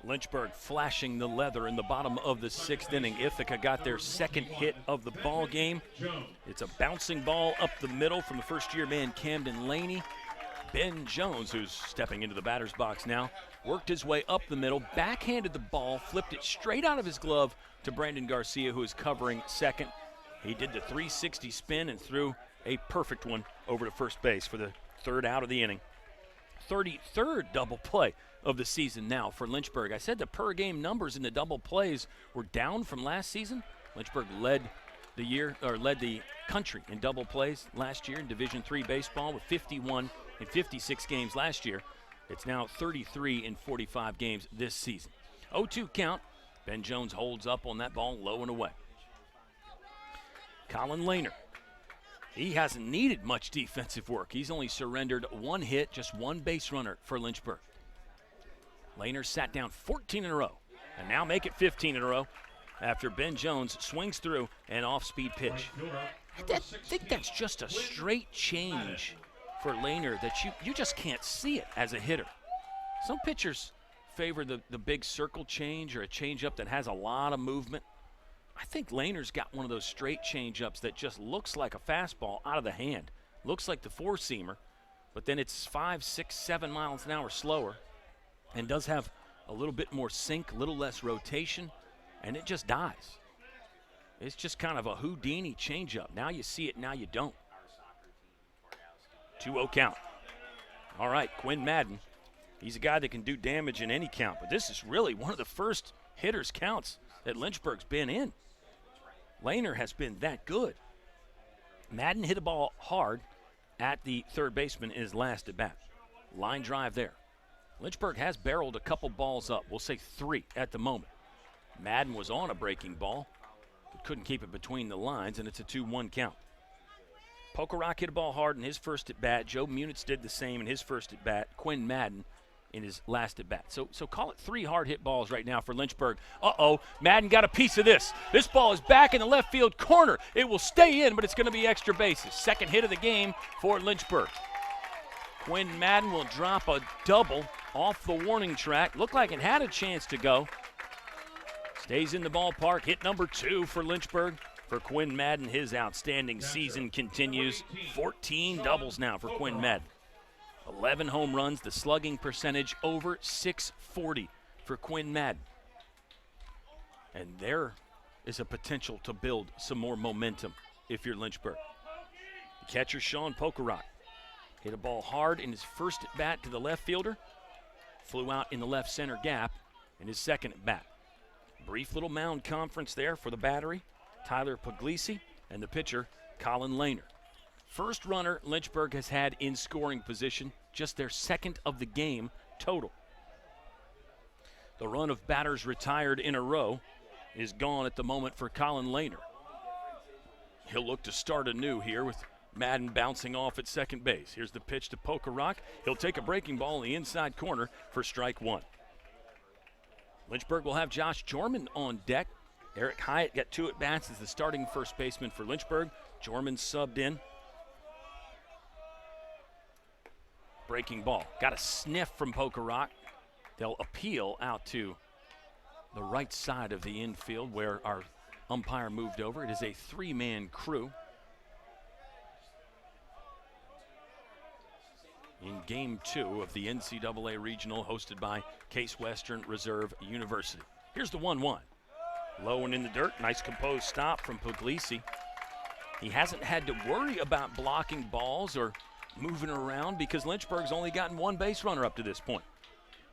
Lynchburg flashing the leather in the bottom of the sixth inning. Ithaca got their second hit of the ball game. It's a bouncing ball up the middle from the first-year man Camden Laney. Ben Jones, who's stepping into the batter's box now, worked his way up the middle, backhanded the ball, flipped it straight out of his glove to Brandon Garcia, who is covering second. He did the 360 spin and threw a perfect one over to first base for the third out of the inning. 33rd double play of the season now for Lynchburg. I said the per-game numbers in the double plays were down from last season. Lynchburg led the country in double plays last year in Division III baseball with 51 in 56 games last year. It's now 33 in 45 games this season. 0-2 count. Ben Jones holds up on that ball low and away. Colin Lehner. He hasn't needed much defensive work. He's only surrendered one hit, just one base runner for Lynchburg. Lehner sat down 14 in a row, and now make it 15 in a row after Ben Jones swings through an off-speed pitch. I think that's just a straight change for Lehner that you just can't see it as a hitter. Some pitchers favor the big circle change or a changeup that has a lot of movement. I think Lehner's got one of those straight changeups that just looks like a fastball out of the hand. Looks like the four-seamer, but then it's 5, 6, 7 miles an hour slower and does have a little bit more sink, a little less rotation, and it just dies. It's just kind of a Houdini changeup. Now you see it, now you don't. 2-0 count. All right, Quinn Madden He's a guy that can do damage in any count, but this is really one of the first hitters counts that Lynchburg's been in. Lehner has been that good. Madden hit a ball hard at the third baseman in his last at bat. Line drive there. Lynchburg has barreled a couple balls up. We'll say 3 at the moment. Madden was on a breaking ball, but couldn't keep it between the lines, and it's a 2-1 count. Pokerock hit a ball hard in his first at bat. Joe Munitz did the same in his first at bat. Quinn Madden in his last at bat. So call it 3 hard hit balls right now for Lynchburg. Madden got a piece of this. This ball is back in the left field corner. It will stay in, but it's going to be extra bases. Second hit of the game for Lynchburg. Quinn Madden will drop a double off the warning track. Looked like it had a chance to go. Stays in the ballpark. Hit number 2 for Lynchburg. For Quinn Madden, his outstanding season continues. 14 doubles now for Quinn Madden. 11 home runs, the slugging percentage over .640 for Quinn Madden. And there is a potential to build some more momentum if you're Lynchburg. The catcher, Sean Pokerock, hit a ball hard in his first at bat to the left fielder. Flew out in the left center gap in his second at bat. Brief little mound conference there for the battery. Tyler Puglisi and the pitcher, Colin Lehner. First runner Lynchburg has had in scoring position, just their second of the game total. The run of batters retired in a row is gone at the moment for Colin Lehner. He'll look to start anew here with Madden bouncing off at second base. Here's the pitch to Pokerock. He'll take a breaking ball in the inside corner for strike 1. Lynchburg will have Josh Jorman on deck. Eric Hyatt got 2 at-bats as the starting first baseman for Lynchburg. Jorman subbed in. Breaking ball. Got a sniff from Pokerock. They'll appeal out to the right side of the infield where our umpire moved over. It is a 3-man crew. In Game 2 of the NCAA Regional hosted by Case Western Reserve University. Here's the 1-1. Low and in the dirt. Nice composed stop from Puglisi. He hasn't had to worry about blocking balls or moving around because Lynchburg's only gotten 1 base runner up to this point.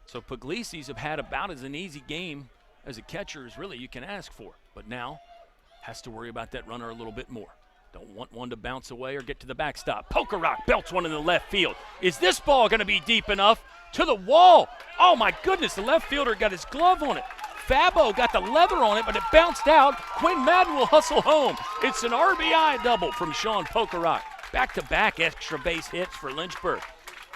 So Puglisi's have had about as an easy game as a catcher as really you can ask for. But now has to worry about that runner a little bit more. Don't want one to bounce away or get to the backstop. Pokerock belts one in the left field. Is this ball going to be deep enough? To the wall. Oh my goodness, the left fielder got his glove on it. Fabo got the leather on it, but it bounced out. Quinn Madden will hustle home. It's an RBI double from Sean Pokerock. Back-to-back extra base hits for Lynchburg.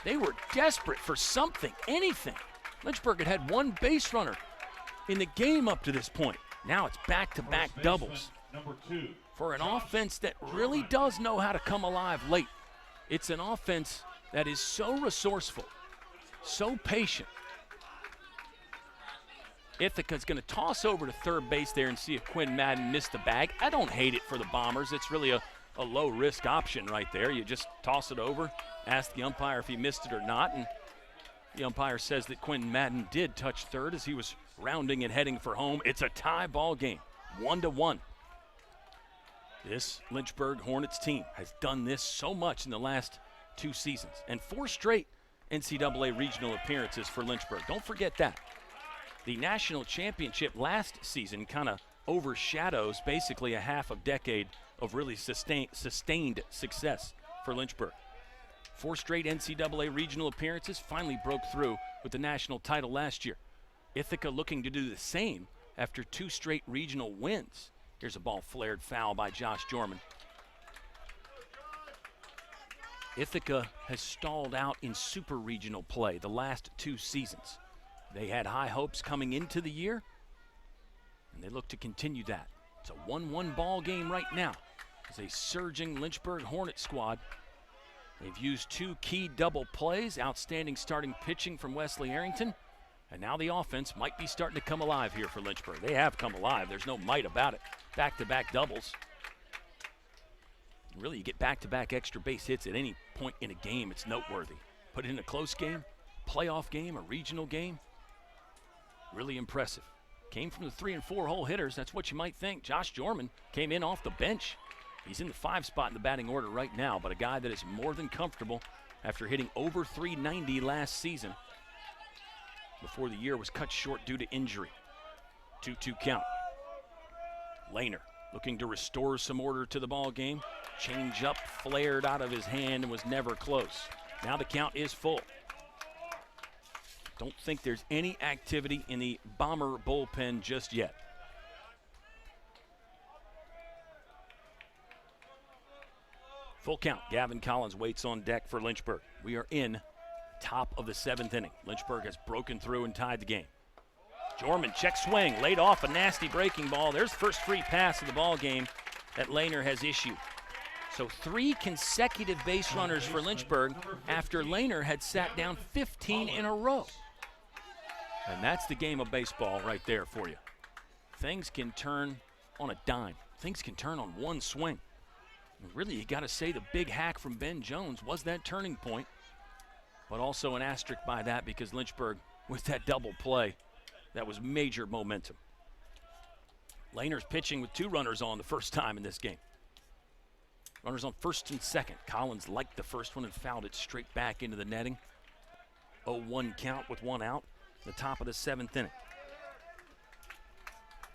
They were desperate for something, anything. Lynchburg had had 1 base runner in the game up to this point. Now it's back-to-back doubles. Number 2. For an offense that really does know how to come alive late. It's an offense that is so resourceful, so patient. Ithaca's going to toss over to third base there and see if Quinn Madden missed the bag. I don't hate it for the Bombers. It's really a low-risk option right there. You just toss it over, ask the umpire if he missed it or not, and the umpire says that Quinn Madden did touch third as he was rounding and heading for home. It's a tie ball game, 1-1. This Lynchburg Hornets team has done this so much in the last 2 seasons, and 4 straight NCAA regional appearances for Lynchburg. Don't forget that. The national championship last season kind of overshadows basically a half a decade of really sustained success for Lynchburg. 4 straight NCAA regional appearances, finally broke through with the national title last year. Ithaca looking to do the same after 2 straight regional wins. Here's a ball flared foul by Josh Jorman. Ithaca has stalled out in super regional play the last 2 seasons. They had high hopes coming into the year, and they look to continue that. It's a 1-1 ball game right now. It's a surging Lynchburg Hornet squad. They've used 2 key double plays, outstanding starting pitching from Wesley Arrington, and now the offense might be starting to come alive here for Lynchburg. They have come alive. There's no might about it. Back-to-back doubles. Really, you get back-to-back extra base hits at any point in a game, it's noteworthy. Put it in a close game, playoff game, a regional game. Really impressive. Came from the 3 and 4 hole hitters. That's what you might think. Josh Jorman came in off the bench. He's in the 5 spot in the batting order right now, but a guy that is more than comfortable after hitting over .390 last season before the year was cut short due to injury. 2-2 count. Lehner looking to restore some order to the ball game. Change up flared out of his hand and was never close. Now the count is full. Don't think there's any activity in the Bomber bullpen just yet. Full count. Gavin Collins waits on deck for Lynchburg. We are in top of the 7th inning. Lynchburg has broken through and tied the game. Jorman check swing, laid off a nasty breaking ball. There's first free pass of the ball game that Lehner has issued. So 3 consecutive base runners for Lynchburg after Lehner had sat down 15 in a row. And that's the game of baseball right there for you. Things can turn on a dime. Things can turn on one swing. And really, you got to say the big hack from Ben Jones was that turning point. But also an asterisk by that because Lynchburg, with that double play, that was major momentum. Lehner's pitching with 2 runners on the first time in this game. Runners on first and second. Collins liked the first one and fouled it straight back into the netting. 0-1 count with 1 out. The top of the 7th inning.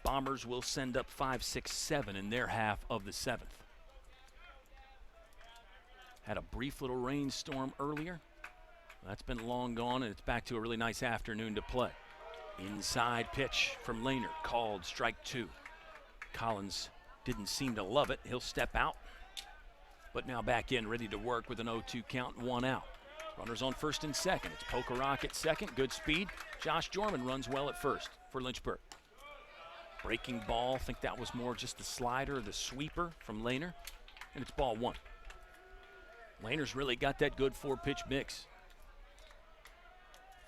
Bombers will send up 5, 6, 7 in their half of the 7th. Had a brief little rainstorm earlier. That's been long gone, and it's back to a really nice afternoon to play. Inside pitch from Lehner, called strike 2. Collins didn't seem to love it. He'll step out, but now back in, ready to work with an 0-2 count and 1 out. Runners on first and second. It's Pokerock at second, good speed. Josh Jorman runs well at first for Lynchburg. Breaking ball, I think that was more just the slider, the sweeper from Lehner, and it's ball 1. Lehner's really got that good 4-pitch mix.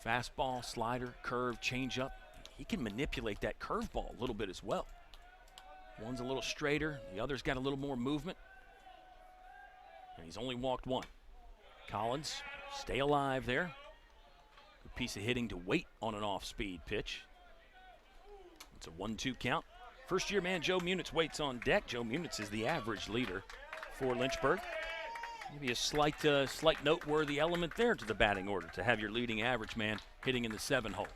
Fastball, slider, curve, changeup. He can manipulate that curveball a little bit as well. One's a little straighter, the other's got a little more movement. And he's only walked 1. Collins, stay alive there. Good piece of hitting to wait on an off-speed pitch. It's a 1-2 count. First-year man Joe Munitz waits on deck. Joe Munitz is the average leader for Lynchburg. Maybe a slight noteworthy element there to the batting order to have your leading average man hitting in the 7 hole.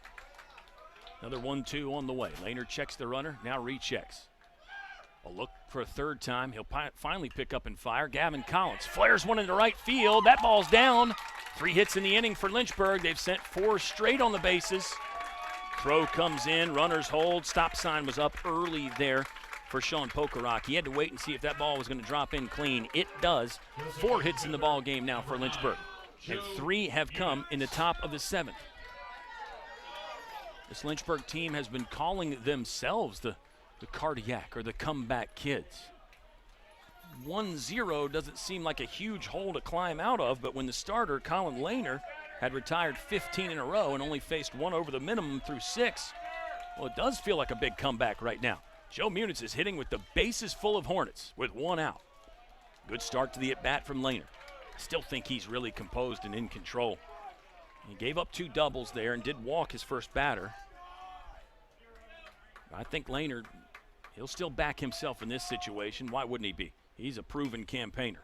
Another 1-2 on the way. Lehner checks the runner, now rechecks. A look for a third time. He'll finally pick up and fire. Gavin Collins flares one into right field. That ball's down. 3 hits in the inning for Lynchburg. They've sent 4 straight on the bases. Throw comes in, runners hold. Stop sign was up early there for Sean Pokerock. He had to wait and see if that ball was going to drop in clean. It does. 4 hits in the ball game now for Lynchburg. And 3 have come in the top of the 7th. This Lynchburg team has been calling themselves the cardiac or the comeback kids. 1-0 doesn't seem like a huge hole to climb out of, but when the starter, Colin Lehner, had retired 15 in a row and only faced 1 over the minimum through 6, well, it does feel like a big comeback right now. Joe Munitz is hitting with the bases full of Hornets with 1 out. Good start to the at-bat from Lehner. Still think he's really composed and in control. He gave up 2 doubles there and did walk his first batter. I think Lehner, he'll still back himself in this situation. Why wouldn't he be? He's a proven campaigner.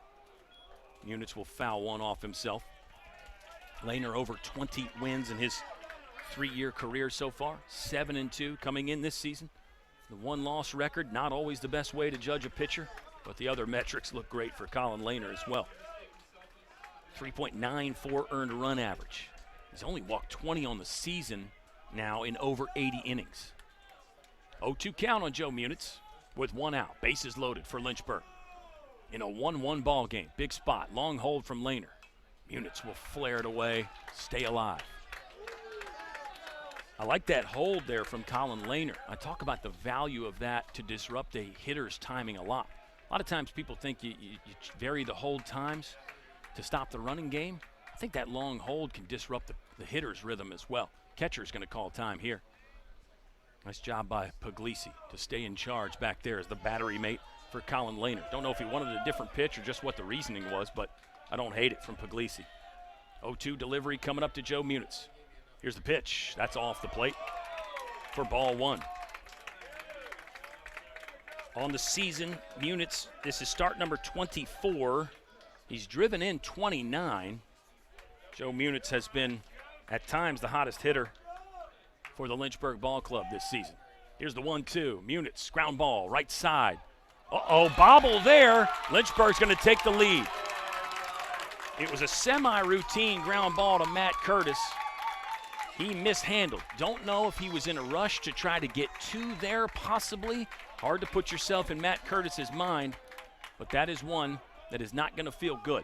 Munitz will foul 1 off himself. Lehner over 20 wins in his 3-year career so far. 7-2 coming in this season. The 1-loss record, not always the best way to judge a pitcher, but the other metrics look great for Colin Lehner as well. 3.94 earned run average. He's only walked 20 on the season now in over 80 innings. 0-2 count on Joe Munitz with 1 out. Bases loaded for Lynchburg. In a 1-1 ball game. Big spot. Long hold from Lehner. Munitz will flare it away. Stay alive. I like that hold there from Colin Lehner. I talk about the value of that to disrupt a hitter's timing a lot. A lot of times people think you vary the hold times to stop the running game. I think that long hold can disrupt the hitter's rhythm as well. Catcher's going to call time here. Nice job by Puglisi to stay in charge back there as the battery mate for Colin Lehner. Don't know if he wanted a different pitch or just what the reasoning was, but I don't hate it from Puglisi. 0-2 delivery coming up to Joe Munitz. Here's the pitch. That's off the plate for ball 1. On the season, Munitz, this is start number 24. He's driven in 29. Joe Munitz has been, at times, the hottest hitter for the Lynchburg Ball Club this season. Here's the 1-2. Munitz, ground ball, right side. Bobble there. Lynchburg's going to take the lead. It was a semi-routine ground ball to Matt Curtis. He mishandled. Don't know if he was in a rush to try to get to there, possibly. Hard to put yourself in Matt Curtis's mind, but that is one that is not going to feel good.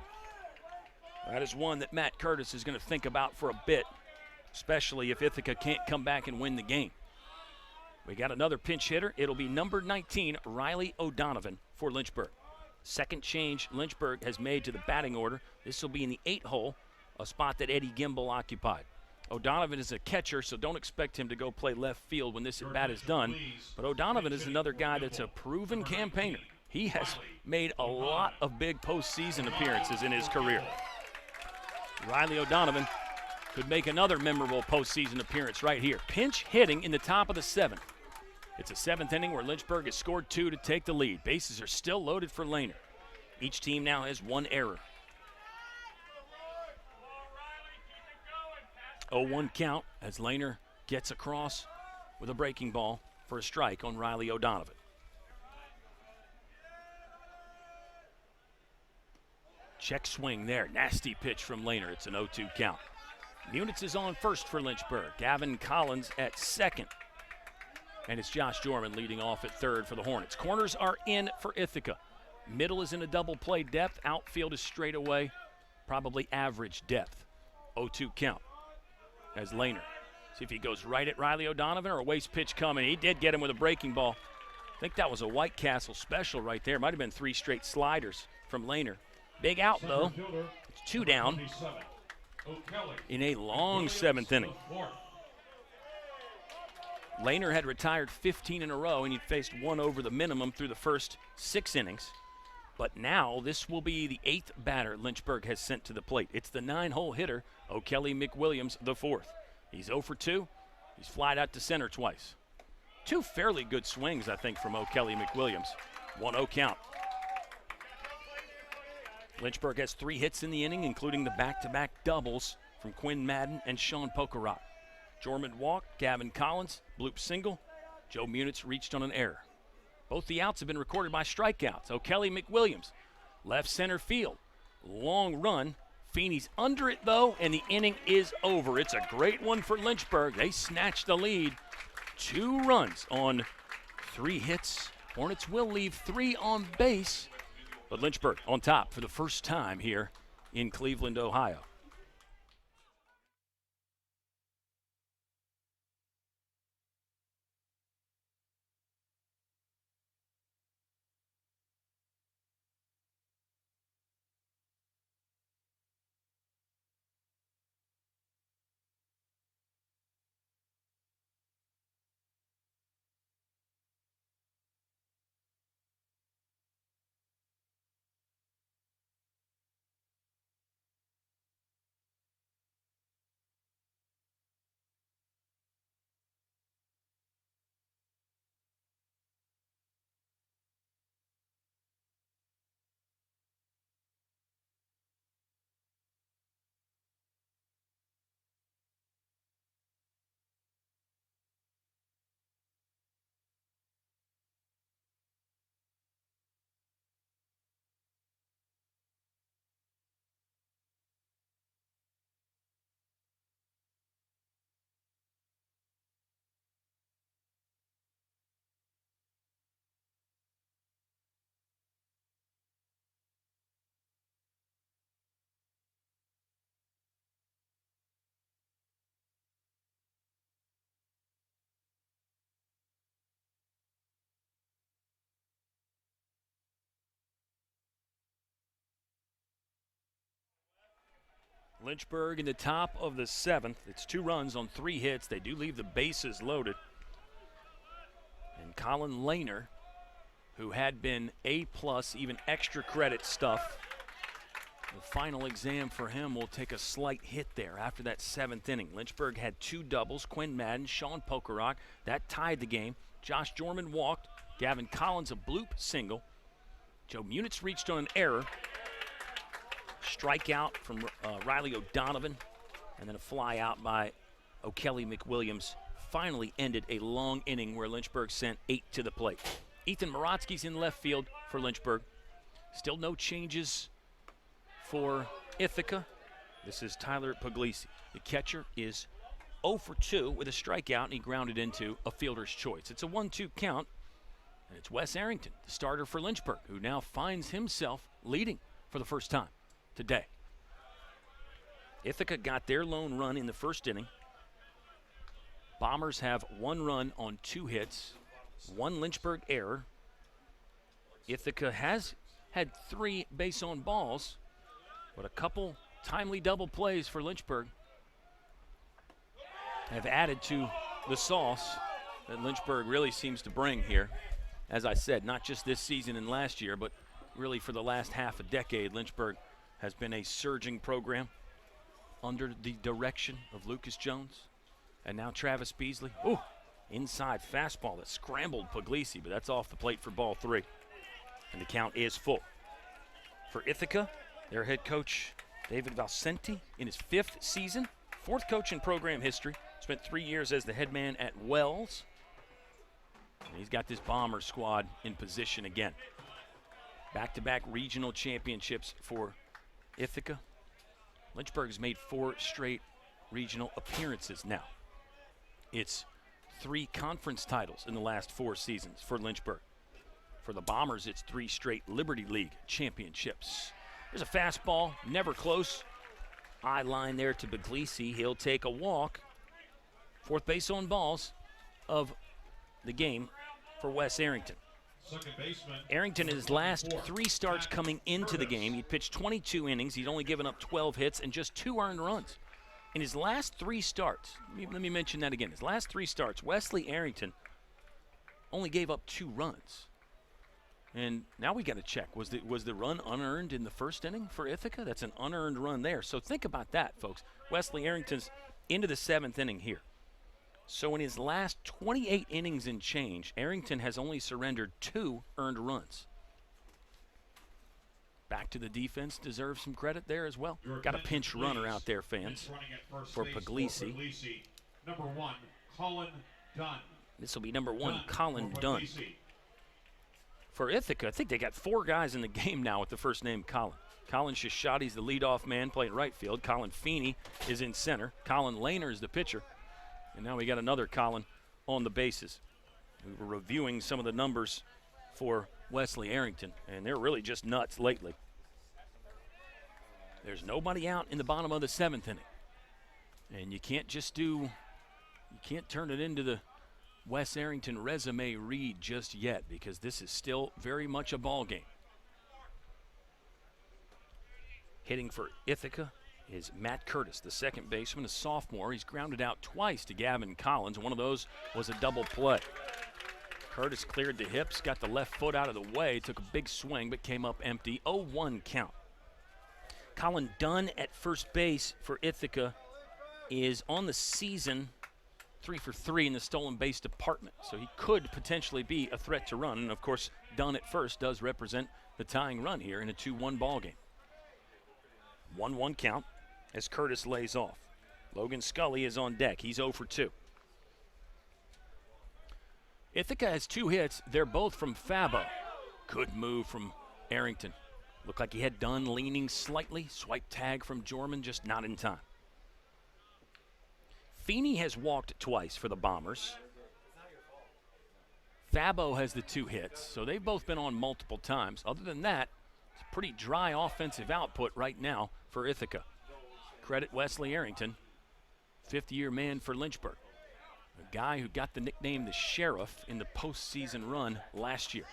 That is one that Matt Curtis is going to think about for a bit, especially if Ithaca can't come back and win the game. We got another pinch hitter. It'll be number 19, Riley O'Donovan for Lynchburg. Second change Lynchburg has made to the batting order. This will be in the 8 hole, a spot that Eddie Gimbel occupied. O'Donovan is a catcher, so don't expect him to go play left field when this at-bat is done. But O'Donovan is another guy that's a proven campaigner. He has made a lot of big postseason appearances in his career. Riley O'Donovan could make another memorable postseason appearance right here. Pinch hitting in the top of the 7th. It's a 7th inning where Lynchburg has scored 2 to take the lead. Bases are still loaded for Lehner. Each team now has 1 error. 0-1 count as Lehner gets across with a breaking ball for a strike on Riley O'Donovan. Check swing there. Nasty pitch from Lehner. It's an 0-2 count. Munitz is on first for Lynchburg. Gavin Collins at second. And it's Josh Jorman leading off at third for the Hornets. Corners are in for Ithaca. Middle is in a double play depth. Outfield is straight away, probably average depth. 0-2 count as Lehner. See if he goes right at Riley O'Donovan or a waste pitch coming. He did get him with a breaking ball. I think that was a White Castle special right there. Might have been 3 straight sliders from Lehner. Big out, though. It's 2 down in a long 7th inning. Lehner had retired 15 in a row, and he'd faced 1 over the minimum through the first 6 innings. But now this will be the 8th batter Lynchburg has sent to the plate. It's the 9-hole hitter, O'Kelly McWilliams, the 4th. He's 0 for 2. He's flied out to center twice. 2 fairly good swings, I think, from O'Kelly McWilliams. 1-0 count. Lynchburg has 3 hits in the inning, including the back-to-back doubles from Quinn Madden and Sean Pokerot. Jorman walked, Gavin Collins, bloop single. Joe Munitz reached on an error. Both the outs have been recorded by strikeouts. O'Kelly McWilliams, left center field. Long run. Feeney's under it, though, and the inning is over. It's a great one for Lynchburg. They snatched the lead. 2 runs on 3 hits. Hornets will leave 3 on base. But Lynchburg on top for the first time here in Cleveland, Ohio. Lynchburg in the top of the 7th. It's 2 runs on 3 hits. They do leave the bases loaded. And Colin Lehner, who had been A+, even extra credit stuff, the final exam for him will take a slight hit there after that 7th inning. Lynchburg had 2 doubles. Quinn Madden, Sean Pokerot. That tied the game. Josh Jorman walked. Gavin Collins a bloop single. Joe Munitz reached on an error. Strikeout from Riley O'Donovan, and then a fly out by O'Kelly McWilliams finally ended a long inning where Lynchburg sent 8 to the plate. Ethan Morotsky's in left field for Lynchburg. Still no changes for Ithaca. This is Tyler Puglisi. The catcher is 0 for 2 with a strikeout, and he grounded into a fielder's choice. It's a 1-2 count, and it's Wes Arrington, the starter for Lynchburg, who now finds himself leading for the first time today. Ithaca got their lone run in the first inning. Bombers have 1 run on 2 hits, 1 Lynchburg error. Ithaca has had 3 base on balls, but a couple timely double plays for Lynchburg have added to the sauce that Lynchburg really seems to bring here. As I said, not just this season and last year, but really for the last half a decade, Lynchburg has been a surging program under the direction of Lucas Jones and now Travis Beasley. Ooh, inside fastball that scrambled Puglisi, but that's off the plate for ball 3. And the count is full. For Ithaca, their head coach, David Valcenti, in his 5th season, 4th coach in program history, spent 3 years as the head man at Wells. And he's got this Bomber squad in position again. Back-to-back regional championships for Ithaca. Lynchburg's made 4 straight regional appearances now. It's 3 conference titles in the last 4 seasons for Lynchburg. For the Bombers, it's 3 straight Liberty League championships. There's a fastball, never close. Eye line there to Puglisi. He'll take a walk. 4th base on balls of the game for Wes Arrington. Second baseman. Arrington, in his last 3 starts coming into the game, he'd pitched 22 innings. He'd only given up 12 hits and just 2 earned runs. In his last 3 starts, let me mention that again. His last 3 starts, Wesley Arrington only gave up 2 runs. And now we got to check. Was the run unearned in the first inning for Ithaca? That's an unearned run there. So think about that, folks. Wesley Arrington's into the 7th inning here. So in his last 28 innings and change, Arrington has only surrendered 2 earned runs. Back to the defense, deserves some credit there as well. Got a pinch runner out there, fans, for Puglisi. Number 1, Colin Dunn. This will be number 1, Colin Dunn. For Ithaca, I think they got 4 guys in the game now with the first name Colin. Colin Shishadi's the leadoff man playing right field. Colin Feeney is in center. Colin Lehner is the pitcher. And now we got another Colin on the bases. We were reviewing some of the numbers for Wesley Arrington, and they're really just nuts lately. There's nobody out in the bottom of the 7th inning. And you can't turn it into the Wes Arrington resume read just yet, because this is still very much a ball game. Hitting for Ithaca is Matt Curtis, the second baseman, a sophomore. He's grounded out twice to Gavin Collins. One of those was a double play. Curtis cleared the hips, got the left foot out of the way, took a big swing, but came up empty. 0-1 count. Colin Dunn at first base for Ithaca is on the season 3 for 3 in the stolen base department, so he could potentially be a threat to run. And of course, Dunn at first does represent the tying run here in a 2-1 ball game. 1-1 count as Curtis lays off. Logan Scully is on deck. He's 0 for 2. Ithaca has 2 hits. They're both from Fabo. Good move from Arrington. Looked like he had Dunn leaning slightly. Swipe tag from Jorman, just not in time. Feeney has walked twice for the Bombers. Fabo has the 2 hits, so they've both been on multiple times. Other than that, it's a pretty dry offensive output right now for Ithaca. Credit Wesley Arrington, 5th-year man for Lynchburg. A guy who got the nickname the Sheriff in the postseason run last year.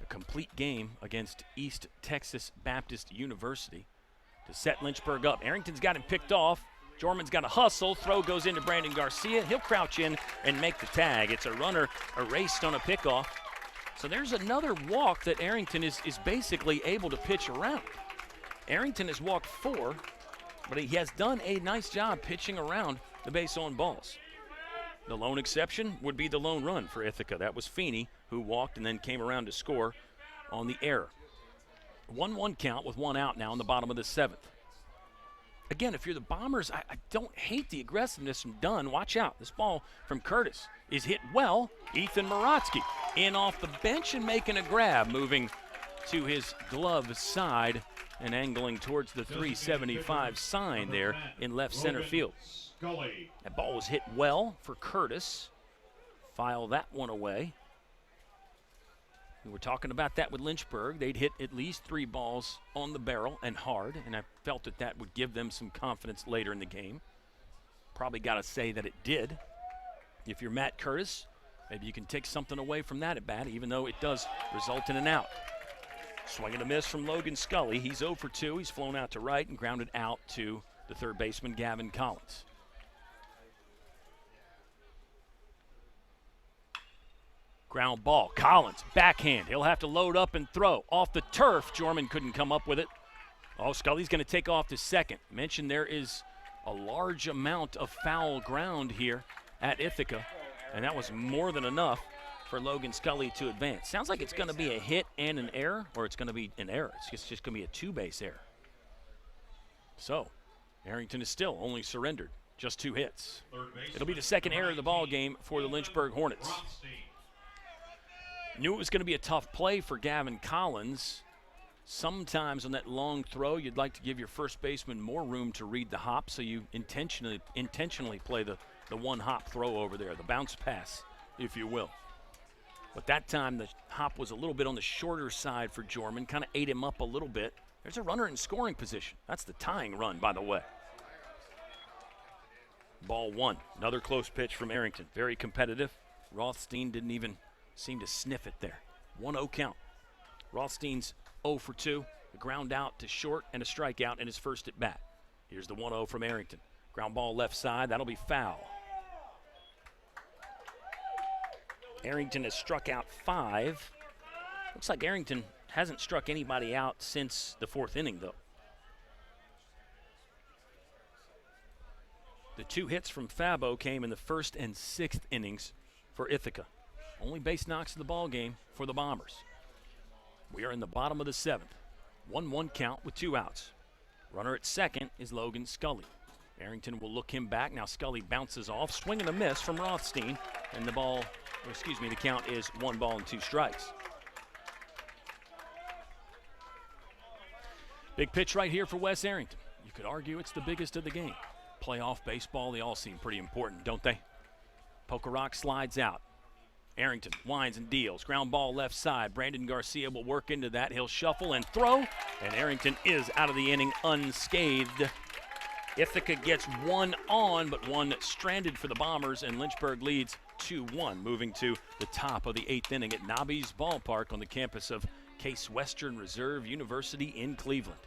A complete game against East Texas Baptist University to set Lynchburg up. Arrington's got him picked off. Jorman's got a hustle. Throw goes into Brandon Garcia. He'll crouch in and make the tag. It's a runner erased on a pickoff. So there's another walk that Arrington is basically able to pitch around. Arrington has walked 4, but he has done a nice job pitching around the base on balls. The lone exception would be the lone run for Ithaca. That was Feeney, who walked and then came around to score on the error. 1-1 count with 1 out now in the bottom of the 7th. again, if you're the Bombers, I don't hate the aggressiveness from Dunn. Watch out. This ball from Curtis is hit well. Ethan Morotsky in off the bench and making a grab, moving to his glove side and angling towards the 375 sign there in left center field. That ball was hit well for Curtis. File that one away. We were talking about that with Lynchburg. They'd hit at least 3 balls on the barrel and hard, and I felt that that would give them some confidence later in the game. Probably got to say that it did. If you're Matt Curtis, maybe you can take something away from that at bat, even though it does result in an out. Swing and a miss from Logan Scully. He's 0 for 2. He's flown out to right and grounded out to the third baseman, Gavin Collins. Ground ball. Collins, backhand. He'll have to load up and throw. Off the turf, Jorman couldn't come up with it. Oh, Scully's going to take off to second. Mentioned there is a large amount of foul ground here at Ithaca, and that was more than enough for Logan Scully to advance. Sounds like it's going to be a hit and an error, or it's going to be an error. It's just going to be a 2-base error. So, Arrington is still only surrendered. Just 2 hits. It'll be the second error of the ball game for the Lynchburg Hornets. Knew it was going to be a tough play for Gavin Collins. Sometimes on that long throw, you'd like to give your first baseman more room to read the hop, so you intentionally play the one-hop throw over there, the bounce pass, if you will. But that time, the hop was a little bit on the shorter side for Jorman, kind of ate him up a little bit. There's a runner in scoring position. That's the tying run, by the way. Ball 1, another close pitch from Arrington. Very competitive. Rothstein didn't even seem to sniff it there. 1-0 count. Rothstein's 0 for 2. A ground out to short and a strikeout in his first at bat. Here's the 1-0 from Arrington. Ground ball left side. That'll be foul. Arrington has struck out 5. Looks like Arrington hasn't struck anybody out since the 4th inning, though. The 2 hits from Fabo came in the 1st and 6th innings for Ithaca. Only base knocks of the ball game for the Bombers. We are in the bottom of the 7th. 1-1 count with 2 outs. Runner at second is Logan Scully. Arrington will look him back. Now Scully bounces off. Swing and a miss from Rothstein. And the count is 1 ball and 2 strikes. Big pitch right here for Wes Arrington. You could argue it's the biggest of the game. Playoff baseball, they all seem pretty important, don't they? Poker Rock slides out. Arrington winds and deals. Ground ball left side. Brandon Garcia will work into that. He'll shuffle and throw. And Arrington is out of the inning unscathed. Ithaca gets 1 on, but 1 stranded for the Bombers, and Lynchburg leads 2-1, moving to the top of the 8th inning at Nobby's Ballpark on the campus of Case Western Reserve University in Cleveland.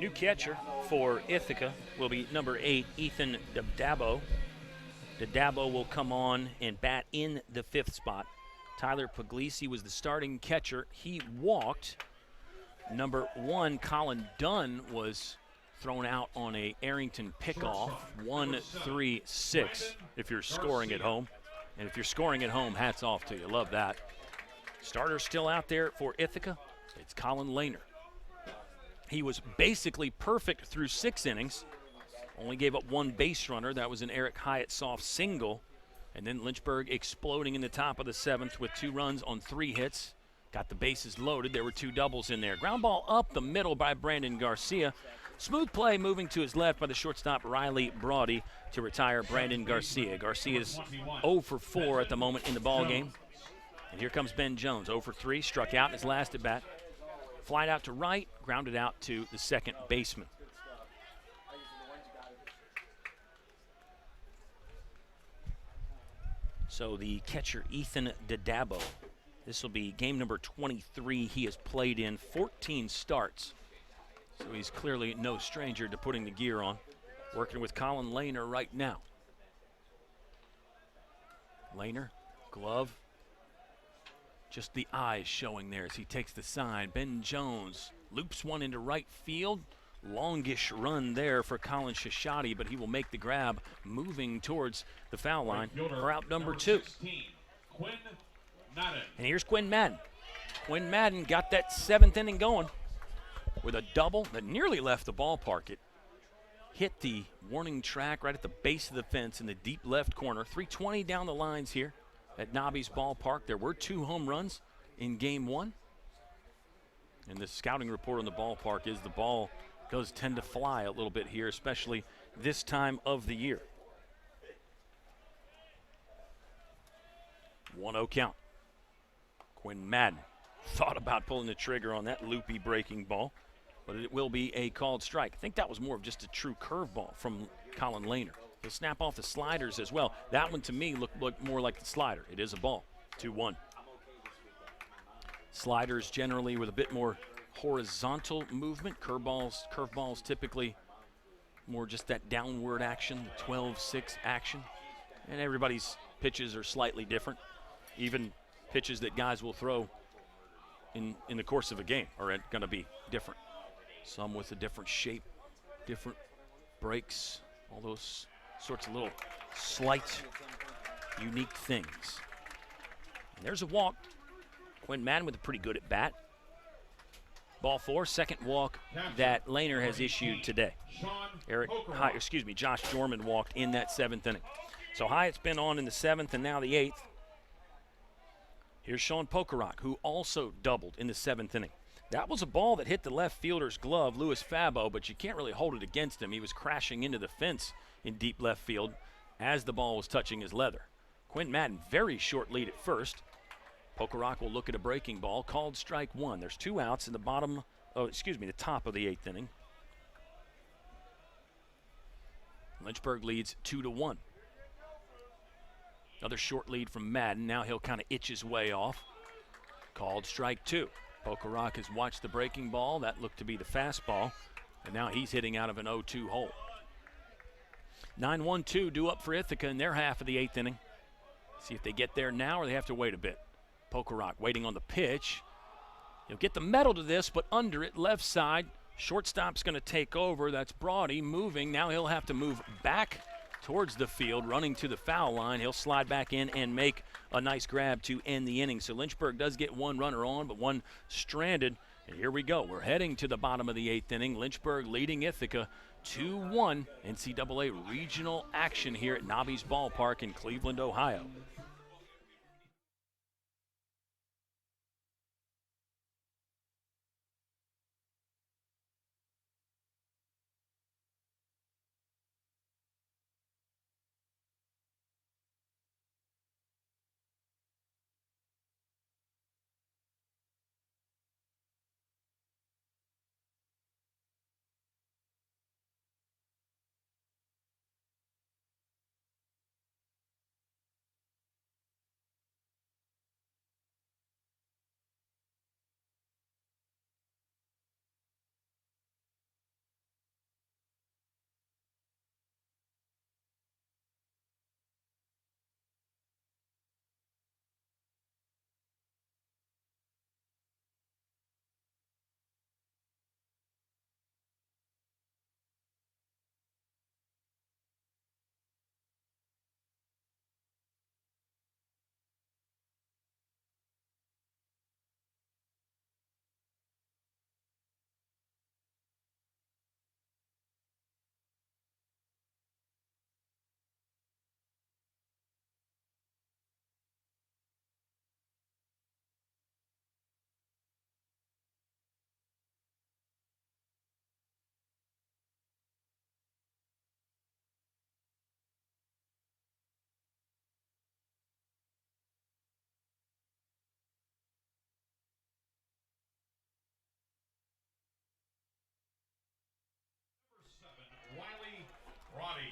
New catcher for Ithaca will be number 8, Ethan Dabo. Dabo will come on and bat in the 5th spot. Tyler Puglisi was the starting catcher. He walked. Number 1, Colin Dunn, was thrown out on a Arrington pickoff. 1-3-6 if you're scoring at home. And if you're scoring at home, hats off to you. Love that. Starter still out there for Ithaca. It's Colin Lehner. He was basically perfect through 6 innings. Only gave up 1 base runner. That was an Eric Hyatt soft single. And then Lynchburg exploding in the top of the 7th with 2 runs on 3 hits. Got the bases loaded. There were 2 doubles in there. Ground ball up the middle by Brandon Garcia. Smooth play moving to his left by the shortstop Riley Brody to retire Brandon Garcia. Garcia's 0 for 4 at the moment in the ball game. And here comes Ben Jones, 0 for 3, struck out in his last at bat. Flied out to right, grounded out to the second baseman. So the catcher Ethan Dadabo, this will be game number 23 he has played in, 14 starts. So he's clearly no stranger to putting the gear on. Working with Colin Lehner right now. Lehner, glove. Just the eyes showing there as he takes the sign. Ben Jones loops one into right field. Longish run there for Colin Shishati, but he will make the grab moving towards the foul line for out number 2. 16, Quinn Madden. And here's Quinn Madden. Quinn Madden got that 7th inning going with a double that nearly left the ballpark. It hit the warning track right at the base of the fence in the deep left corner. 3:20 down the lines here at Nobby's ballpark. There were 2 home runs in game 1. And the scouting report on the ballpark is the ball does tend to fly a little bit here, especially this time of the year. 1-0 count. Quinn Madden thought about pulling the trigger on that loopy breaking ball, but it will be a called strike. I think that was more of just a true curveball from Colin Lehner. He'll snap off the sliders as well. That one to me looked more like the slider. It is a ball. 2-1. Sliders generally with a bit more horizontal movement. Curveballs typically more just that downward action, the 12-6 action. And everybody's pitches are slightly different. Even pitches that guys will throw in the course of a game are going to be different. Some with a different shape, different breaks, all those sorts of little slight, unique things. And there's a walk. Quinn Madden with a pretty good at bat. Ball 4, second walk that Lehner has issued today. Josh Jorman walked in that 7th inning. So Hyatt's been on in the 7th and now the 8th. Here's Sean Pokerock, who also doubled in the 7th inning. That was a ball that hit the left fielder's glove, Louis Fabo, but you can't really hold it against him. He was crashing into the fence in deep left field as the ball was touching his leather. Quinn Madden, very short lead at first. Pokerock will look at a breaking ball, called strike 1. There's 2 outs in the the top of the 8th inning. Lynchburg leads 2-1. Another short lead from Madden. Now he'll kind of itch his way off. Called strike 2. Pokerock has watched the breaking ball. That looked to be the fastball. And now he's hitting out of an 0-2 hole. 9-1-2 due up for Ithaca in their half of the 8th inning. See if they get there now or they have to wait a bit. Pokerock waiting on the pitch. He'll get the metal to this, but under it, left side. Shortstop's going to take over. That's Brody moving. Now he'll have to move back towards the field, running to the foul line. He'll slide back in and make a nice grab to end the inning. So Lynchburg does get 1 runner on, but 1 stranded. And here we go. We're heading to the bottom of the 8th inning. Lynchburg leading Ithaca 2-1. NCAA regional action here at Nobby's Ballpark in Cleveland, Ohio.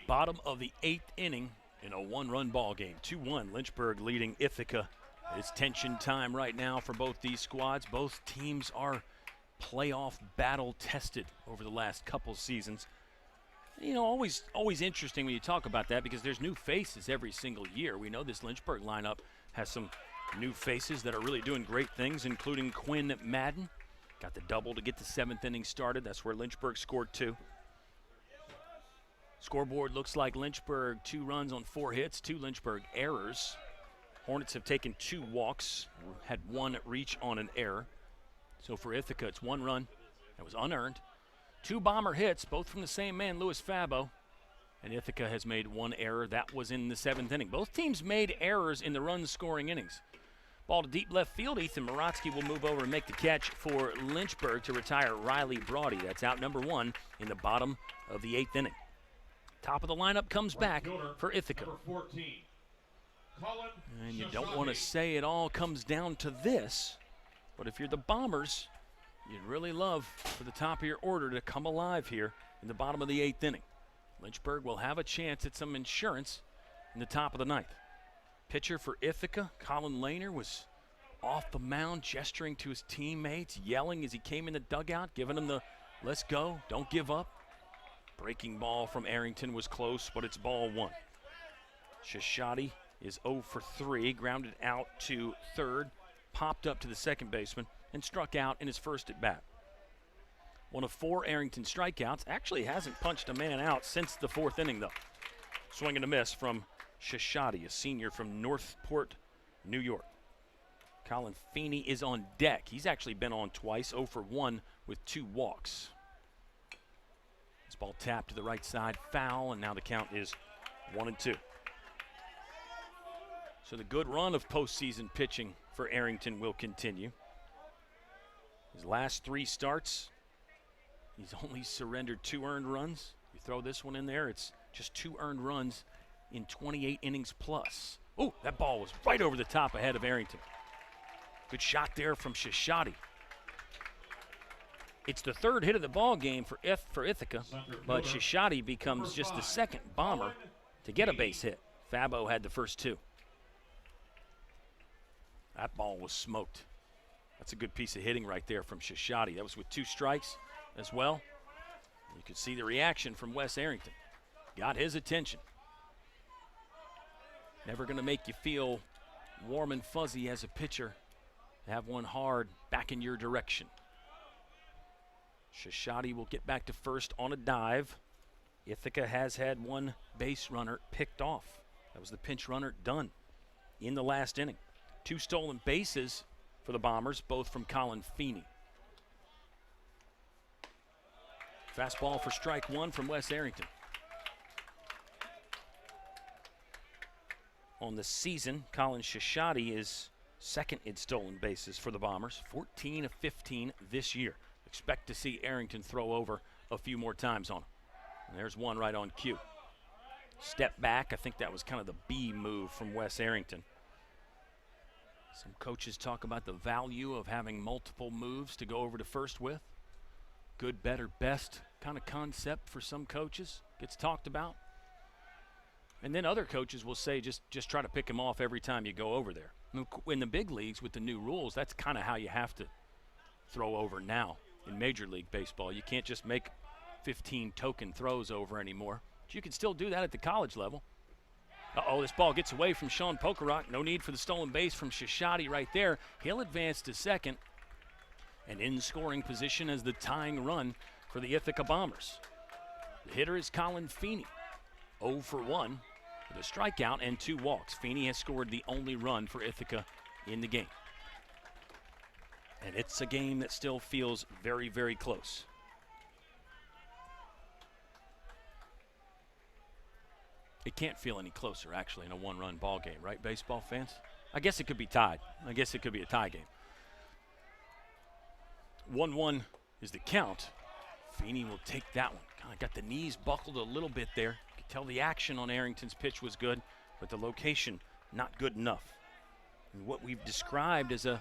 Bottom of the 8th inning in a 1-run ball game. 2-1, Lynchburg leading Ithaca. It's tension time right now for both these squads. Both teams are playoff battle tested over the last couple seasons. You know, always interesting when you talk about that because there's new faces every single year. We know this Lynchburg lineup has some new faces that are really doing great things, including Quinn Madden. Got the double to get the 7th inning started. That's where Lynchburg scored 2. Scoreboard looks like Lynchburg 2 runs on 4 hits, 2 Lynchburg errors. Hornets have taken 2 walks, had 1 reach on an error. So for Ithaca, it's 1 run that was unearned. 2 bomber hits, both from the same man, Louis Fabo. And Ithaca has made 1 error. That was in the 7th inning. Both teams made errors in the run-scoring innings. Ball to deep left field. Ethan Morotsky will move over and make the catch for Lynchburg to retire Riley Braudy. That's out number 1 in the bottom of the 8th inning. Top of the lineup comes back for Ithaca. Number 14, Colin And you don't want to say it all comes down to this, but if you're the Bombers, you'd really love for the top of your order to come alive here in the bottom of the 8th inning. Lynchburg will have a chance at some insurance in the top of the 9th. Pitcher for Ithaca, Colin Lehner, was off the mound gesturing to his teammates, yelling as he came in the dugout, giving them the let's go, don't give up. Breaking ball from Arrington was close, but it's ball 1. Shashadi is 0 for 3, grounded out to third, popped up to the second baseman, and struck out in his first at bat. 1 of 4 Arrington strikeouts. Actually hasn't punched a man out since the 4th inning, though. Swing and a miss from Shashadi, a senior from Northport, New York. Colin Feeney is on deck. He's actually been on twice, 0 for 1 with 2 walks. This ball tapped to the right side, foul, and now the count is 1-2. So the good run of postseason pitching for Arrington will continue. His last 3 starts, he's only surrendered 2 earned runs. You throw this one in there, it's just 2 earned runs in 28 innings plus. Oh, that ball was right over the top ahead of Arrington. Good shot there from Shashadi. It's the 3rd hit of the ball game for Ithaca, but Shashadi becomes just the 2nd bomber to get a base hit. Fabo had the first 2. That ball was smoked. That's a good piece of hitting right there from Shashadi. That was with 2 strikes as well. You could see the reaction from Wes Arrington. Got his attention. Never going to make you feel warm and fuzzy as a pitcher. Have one hard back in your direction. Shashadi will get back to first on a dive. Ithaca has had 1 base runner picked off. That was the pinch runner done in the last inning. 2 stolen bases for the Bombers, both from Colin Feeney. Fastball for strike 1 from Wes Arrington. On the season, Colin Shashadi is 2nd in stolen bases for the Bombers, 14 of 15 this year. Expect to see Arrington throw over a few more times on him. And there's one right on cue. Step back, I think that was kind of the B move from Wes Arrington. Some coaches talk about the value of having multiple moves to go over to first with. Good, better, best kind of concept for some coaches. Gets talked about. And then other coaches will say just try to pick him off every time you go over there. In the big leagues with the new rules, that's kind of how you have to throw over now in Major League Baseball. You can't just make 15 token throws over anymore. But you can still do that at the college level. Uh-oh, this ball gets away from Sean Pokerok. No need for the stolen base from Shashadi right there. He'll advance to second. And in scoring position as the tying run for the Ithaca Bombers. The hitter is Colin Feeney. 0 for 1 with a strikeout and 2 walks. Feeney has scored the only run for Ithaca in the game. And it's a game that still feels very, very close. It can't feel any closer, actually, in a 1-run ball game, right, baseball fans? I guess it could be tied. I guess it could be a tie game. 1-1 is the count. Feeney will take that one. Kind of got the knees buckled a little bit there. You could tell the action on Arrington's pitch was good, but the location not good enough. And what we've described as a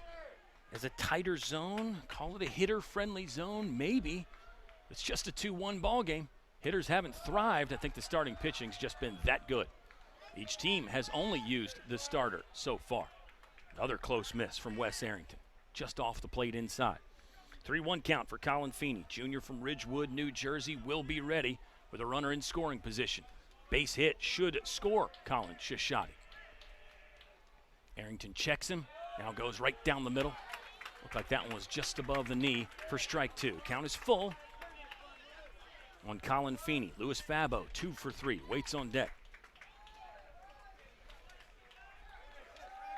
tighter zone, call it a hitter-friendly zone, maybe. It's just a 2-1 ball game. hitters haven't thrived. I think the starting pitching's just been that good. Each team has only used the starter so far. Another close miss from Wes Arrington, just off the plate inside. 3-1 count for Colin Feeney, junior from Ridgewood, New Jersey, will be ready with a runner in scoring position. Base hit should score Colin Shishadi. Arrington checks him, now goes right down the middle. Looked like that one was just above the knee for strike 2. Count is full on Colin Feeney. Louis Fabo, 2 for 3, waits on deck.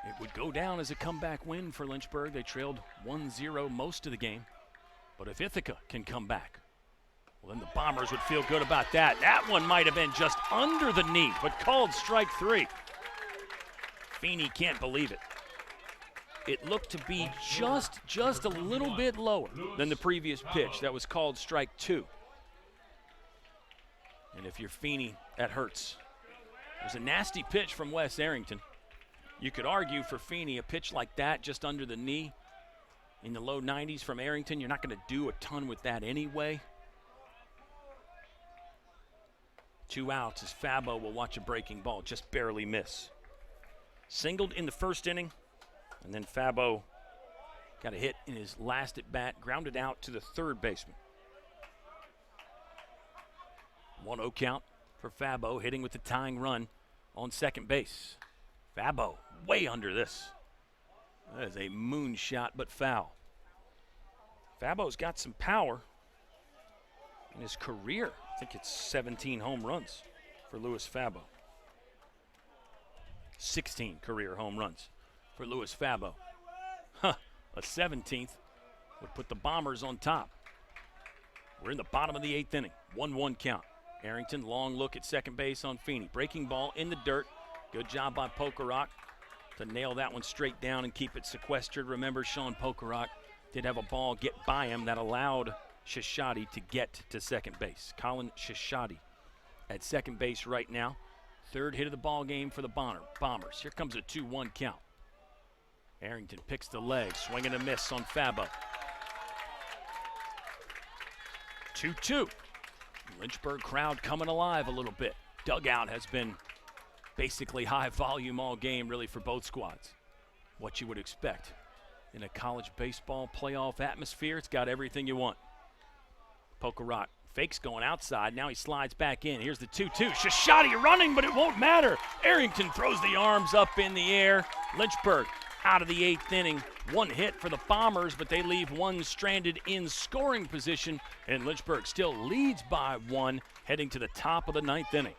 It would go down as a comeback win for Lynchburg. They trailed 1-0 most of the game. But if Ithaca can come back, well, then the Bombers would feel good about that. That one might have been just under the knee, but called strike 3. Feeney can't believe it. It looked to be just a little bit lower than the previous pitch. That was called strike 2. And if you're Feeney, that hurts. It was a nasty pitch from Wes Arrington. You could argue for Feeney, a pitch like that just under the knee in the low 90s from Arrington, you're not going to do a ton with that anyway. 2 outs as Fabo will watch a breaking ball just barely miss. Singled in the first inning, and then Fabo got a hit in his last at bat, grounded out to the third baseman. 1-0 count for Fabo, hitting with the tying run on second base. Fabo way under this. That is a moonshot, but foul. Fabo's got some power in his career. I think it's 17 home runs for Louis Fabo. 16 career home runs for Louis Fabo. A 17th would put the Bombers on top. We're in the bottom of the 8th inning. 1-1 count. Arrington, long look at second base on Feeney. Breaking ball in the dirt. Good job by Pokerock to nail that one straight down and keep it sequestered. Remember, Sean Pokerock did have a ball get by him that allowed Shishadi to get to second base. Colin Shishadi at second base right now. Third hit of the ball game for the Bombers. Here comes a 2-1 count. Arrington picks the leg, swing and a miss on Fabo. 2-2. Lynchburg crowd coming alive a little bit. Dugout has been basically high volume all game, really, for both squads. What you would expect in a college baseball playoff atmosphere. It's got everything you want. Pokerock fakes going outside. Now he slides back in. Here's the 2-2. Shishadi running, but it won't matter. Arrington throws the arms up in the air. Lynchburg out of the 8th inning. 1 hit for the Bombers, but they leave 1 stranded in scoring position, and Lynchburg still leads by 1 heading to the top of the 9th inning.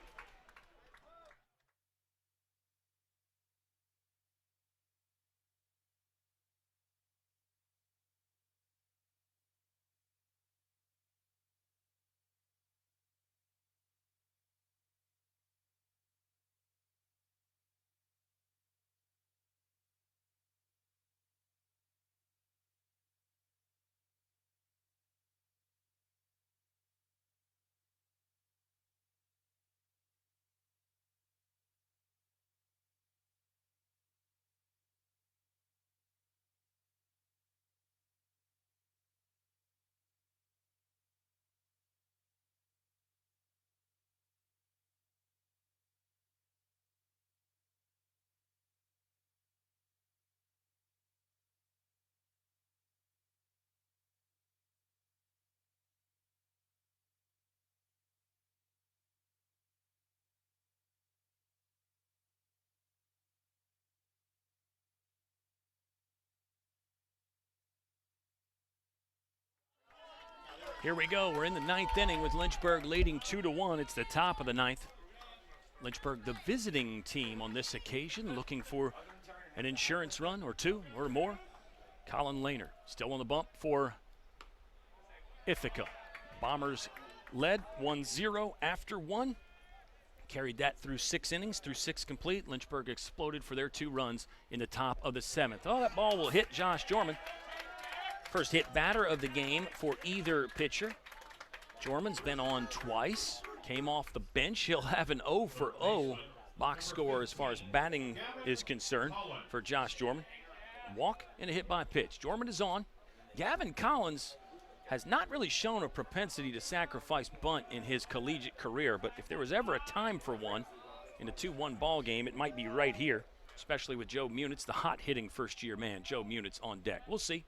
Here we go. We're in the 9th inning with Lynchburg leading 2-1. It's the top of the 9th. Lynchburg, the visiting team on this occasion, looking for an insurance run or 2 or more. Colin Lehner still on the bump for Ithaca. Bombers led 1-0 after 1. Carried that through 6 innings, through 6 complete. Lynchburg exploded for their 2 runs in the top of the 7th. Oh, that ball will hit Josh Jorman. First hit batter of the game for either pitcher. Jorman's been on twice. Came off the bench. He'll have an 0 for 0 box score as far as batting is concerned for Josh Jorman. Walk and a hit by pitch. Jorman is on. Gavin Collins has not really shown a propensity to sacrifice bunt in his collegiate career, but if there was ever a time for one in a 2-1 ball game, it might be right here, especially with Joe Munitz, the hot-hitting first-year man, Joe Munitz on deck. We'll see.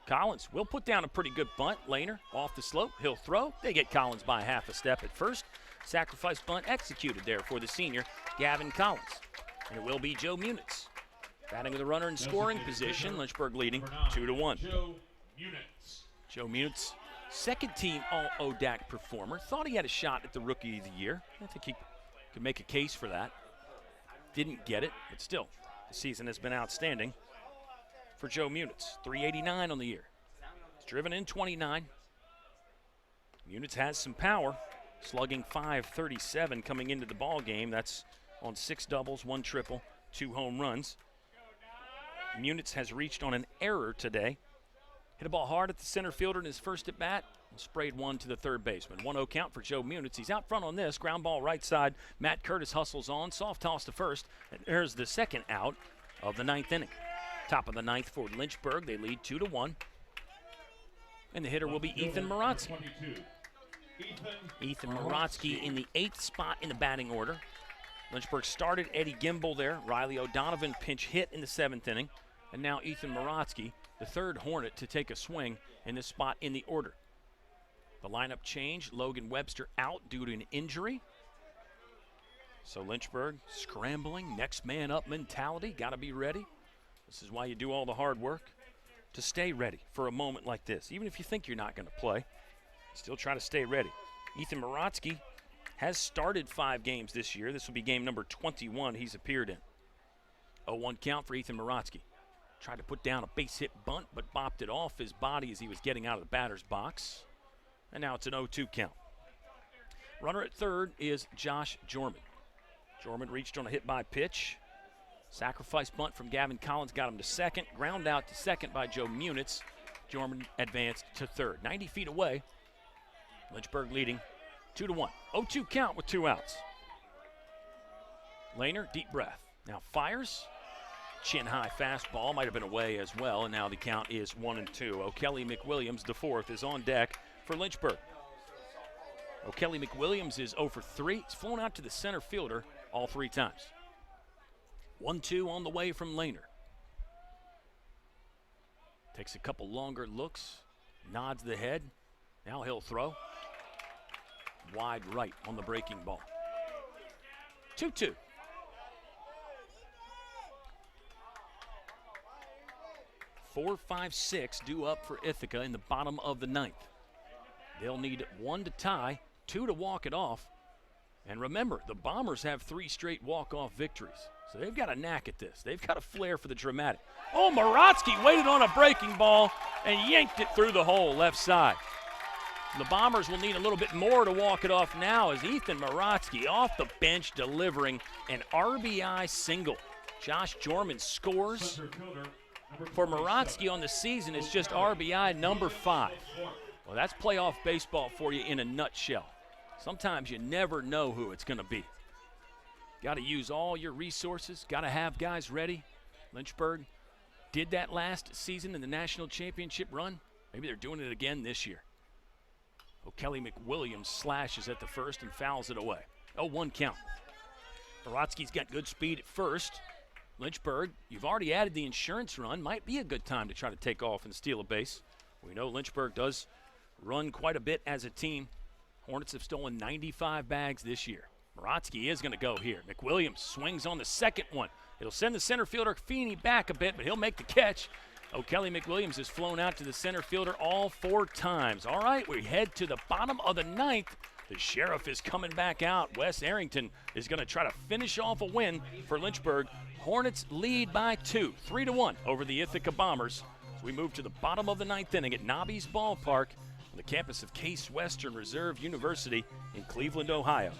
Collins will put down a pretty good bunt. Lehner off the slope. He'll throw. They get Collins by half a step at first. Sacrifice bunt executed there for the senior, Gavin Collins. And it will be Joe Munitz. Batting with a runner in scoring position. Lynchburg leading 2-1. Joe Munitz, second-team All-ODAC performer. Thought he had a shot at the Rookie of the Year. I think he could make a case for that. Didn't get it, but still, the season has been outstanding for Joe Munitz. 389 on the year. He's driven in 29. Munitz has some power, slugging .537 coming into the ball game. That's on 6 doubles, 1 triple, 2 home runs. Munitz has reached on an error today. Hit a ball hard at the center fielder in his first at bat and sprayed one to the third baseman. 1-0 count for Joe Munitz. He's out front on this. Ground ball right side. Matt Curtis hustles on. Soft toss to first. And there's the second out of the 9th inning. Top of the 9th for Lynchburg. They lead 2-1. And the hitter will be Ethan Morotsky. Ethan Morotsky in the 8th spot in the batting order. Lynchburg started Eddie Gimbel there. Riley O'Donovan pinch hit in the 7th inning. And now Ethan Morotsky, the 3rd Hornet, to take a swing in this spot in the order. The lineup change. Logan Webster out due to an injury. So Lynchburg scrambling, next man up mentality. Got to be ready. This is why you do all the hard work, to stay ready for a moment like this. Even if you think you're not going to play, still try to stay ready. Ethan Morotsky has started 5 games this year. This will be game number 21 he's appeared in. 0-1 count for Ethan Morotsky. Tried to put down a base hit bunt, but bopped it off his body as he was getting out of the batter's box. And now it's an 0-2 count. Runner at third is Josh Jorman. Jorman reached on a hit by pitch. Sacrifice bunt from Gavin Collins got him to second. Ground out to second by Joe Munitz. Jorman advanced to third. 90 feet away. Lynchburg leading 2-1. 0-2 count with 2 outs. Lehner, deep breath. Now fires. Chin high fastball. Might have been away as well. And now the count is 1-2. O'Kelly McWilliams, the 4th, is on deck for Lynchburg. O'Kelly McWilliams is 0 for 3. He's flown out to the center fielder all 3 times. 1-2 on the way from Lehner. Takes a couple longer looks, nods the head. Now he'll throw. Wide right on the breaking ball. 2-2. Four, 5, 6 due up for Ithaca in the bottom of the 9th. They'll need 1 to tie, 2 to walk it off. And remember, the Bombers have 3 straight walk-off victories. So they've got a knack at this. They've got a flair for the dramatic. Oh, Morotsky waited on a breaking ball and yanked it through the hole left side. The Bombers will need a little bit more to walk it off now as Ethan Morotsky off the bench delivering an RBI single. Josh Jorman scores. For Morotsky on the season, it's just RBI number 5. Well, that's playoff baseball for you in a nutshell. Sometimes you never know who it's going to be. Got to use all your resources. Got to have guys ready. Lynchburg did that last season in the national championship run. Maybe they're doing it again this year. O'Kelly McWilliams slashes at the first and fouls it away. 0-1 count. Morotsky's got good speed at first. Lynchburg, you've already added the insurance run. Might be a good time to try to take off and steal a base. We know Lynchburg does run quite a bit as a team. Hornets have stolen 95 bags this year. Morotsky is going to go here. McWilliams swings on the second one. It'll send the center fielder Feeney back a bit, but he'll make the catch. O'Kelly McWilliams has flown out to the center fielder all 4 times. All right, we head to the bottom of the 9th. The Sheriff is coming back out. Wes Arrington is going to try to finish off a win for Lynchburg. Hornets lead by 2, 3-1 over the Ithaca Bombers. As we move to the bottom of the 9th inning at Nobby's Ballpark on the campus of Case Western Reserve University in Cleveland, Ohio.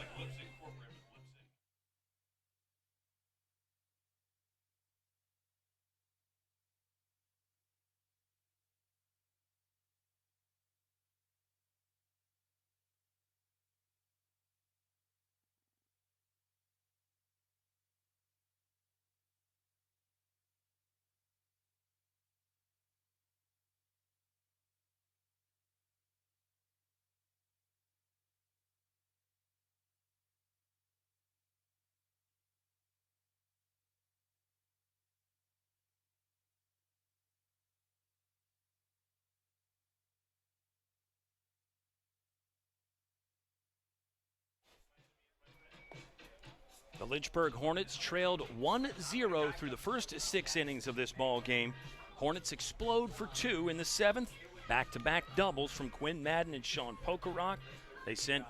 The Lynchburg Hornets trailed 1-0 through the first 6 innings of this ball game. Hornets explode for 2 in the 7th. Back-to-back doubles from Quinn Madden and Sean Pokerock. They sent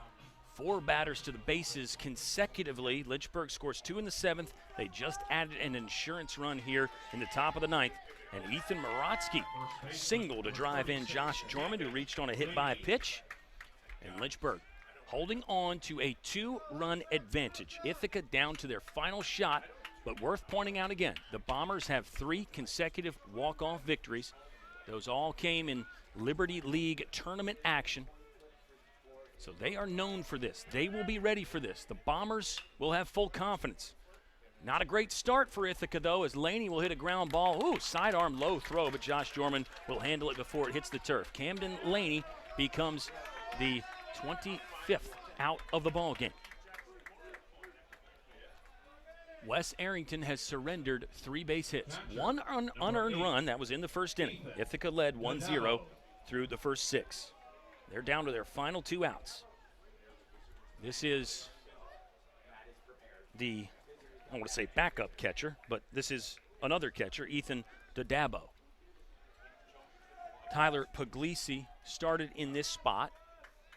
4 batters to the bases consecutively. Lynchburg scores 2 in the 7th. They just added an insurance run here in the top of the 9th. And Ethan Morotsky single to drive in Josh Jorman, who reached on a hit by pitch. And Lynchburg holding on to a 2-run advantage. Ithaca down to their final shot, but worth pointing out again, the Bombers have 3 consecutive walk-off victories. Those all came in Liberty League tournament action. So they are known for this. They will be ready for this. The Bombers will have full confidence. Not a great start for Ithaca, though, as Laney will hit a ground ball. Ooh, sidearm low throw, but Josh Jorman will handle it before it hits the turf. Camden Laney becomes the 25th out of the ball game. Wes Arrington has surrendered 3 base hits. 1 unearned run, that was in the first inning. Ithaca led 1-0 through the first 6. They're down to their final 2 outs. This is the, I don't want to say backup catcher, but this is another catcher, Ethan Dodabo. Tyler Puglisi started in this spot.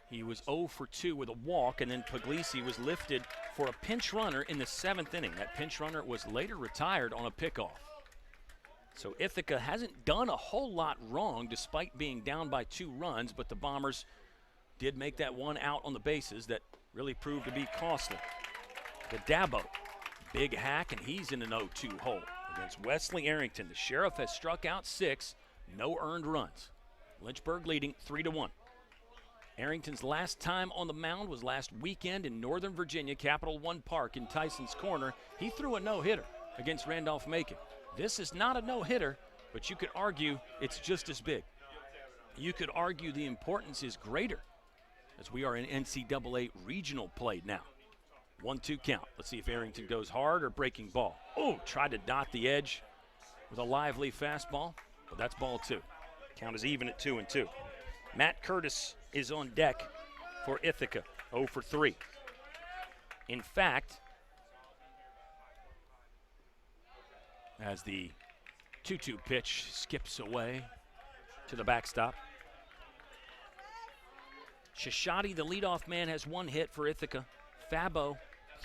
He was 0 for 2 with a walk, and then Puglisi was lifted for a pinch runner in the 7th inning. That pinch runner was later retired on a pickoff. So Ithaca hasn't done a whole lot wrong despite being down by 2 runs, but the Bombers did make that 1 out on the bases that really proved to be costly. Dodabo, big hack, and he's in an 0-2 hole against Wesley Arrington. The Sheriff has struck out 6, no earned runs. Lynchburg leading 3-1. Arrington's last time on the mound was last weekend in Northern Virginia, Capital One Park in Tyson's Corner. He threw a no-hitter against Randolph-Macon. This is not a no-hitter, but you could argue it's just as big. You could argue the importance is greater as we are in NCAA regional play now. 1-2 count. Let's see if Arrington goes hard or breaking ball. Oh, tried to dot the edge with a lively fastball, but that's ball 2. Count is even at 2-2. Matt Curtis is on deck for Ithaca, 0 for 3. In fact, as the 2-2 pitch skips away to the backstop. Shishadi, the leadoff man, has 1 hit for Ithaca. Fabo,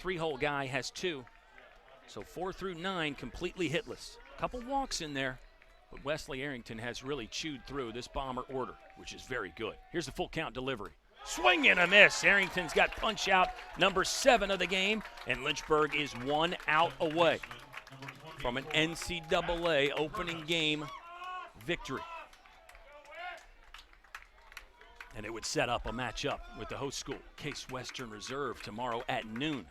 3-hole guy, has 2. So 4 through 9 completely hitless. Couple walks in there, but Wesley Arrington has really chewed through this Bomber order, which is very good. Here's the full count delivery. Swing and a miss. Arrington's got punch out number 7 of the game, and Lynchburg is 1 out away from an NCAA opening game victory. And it would set up a matchup with the host school, Case Western Reserve, tomorrow at noon.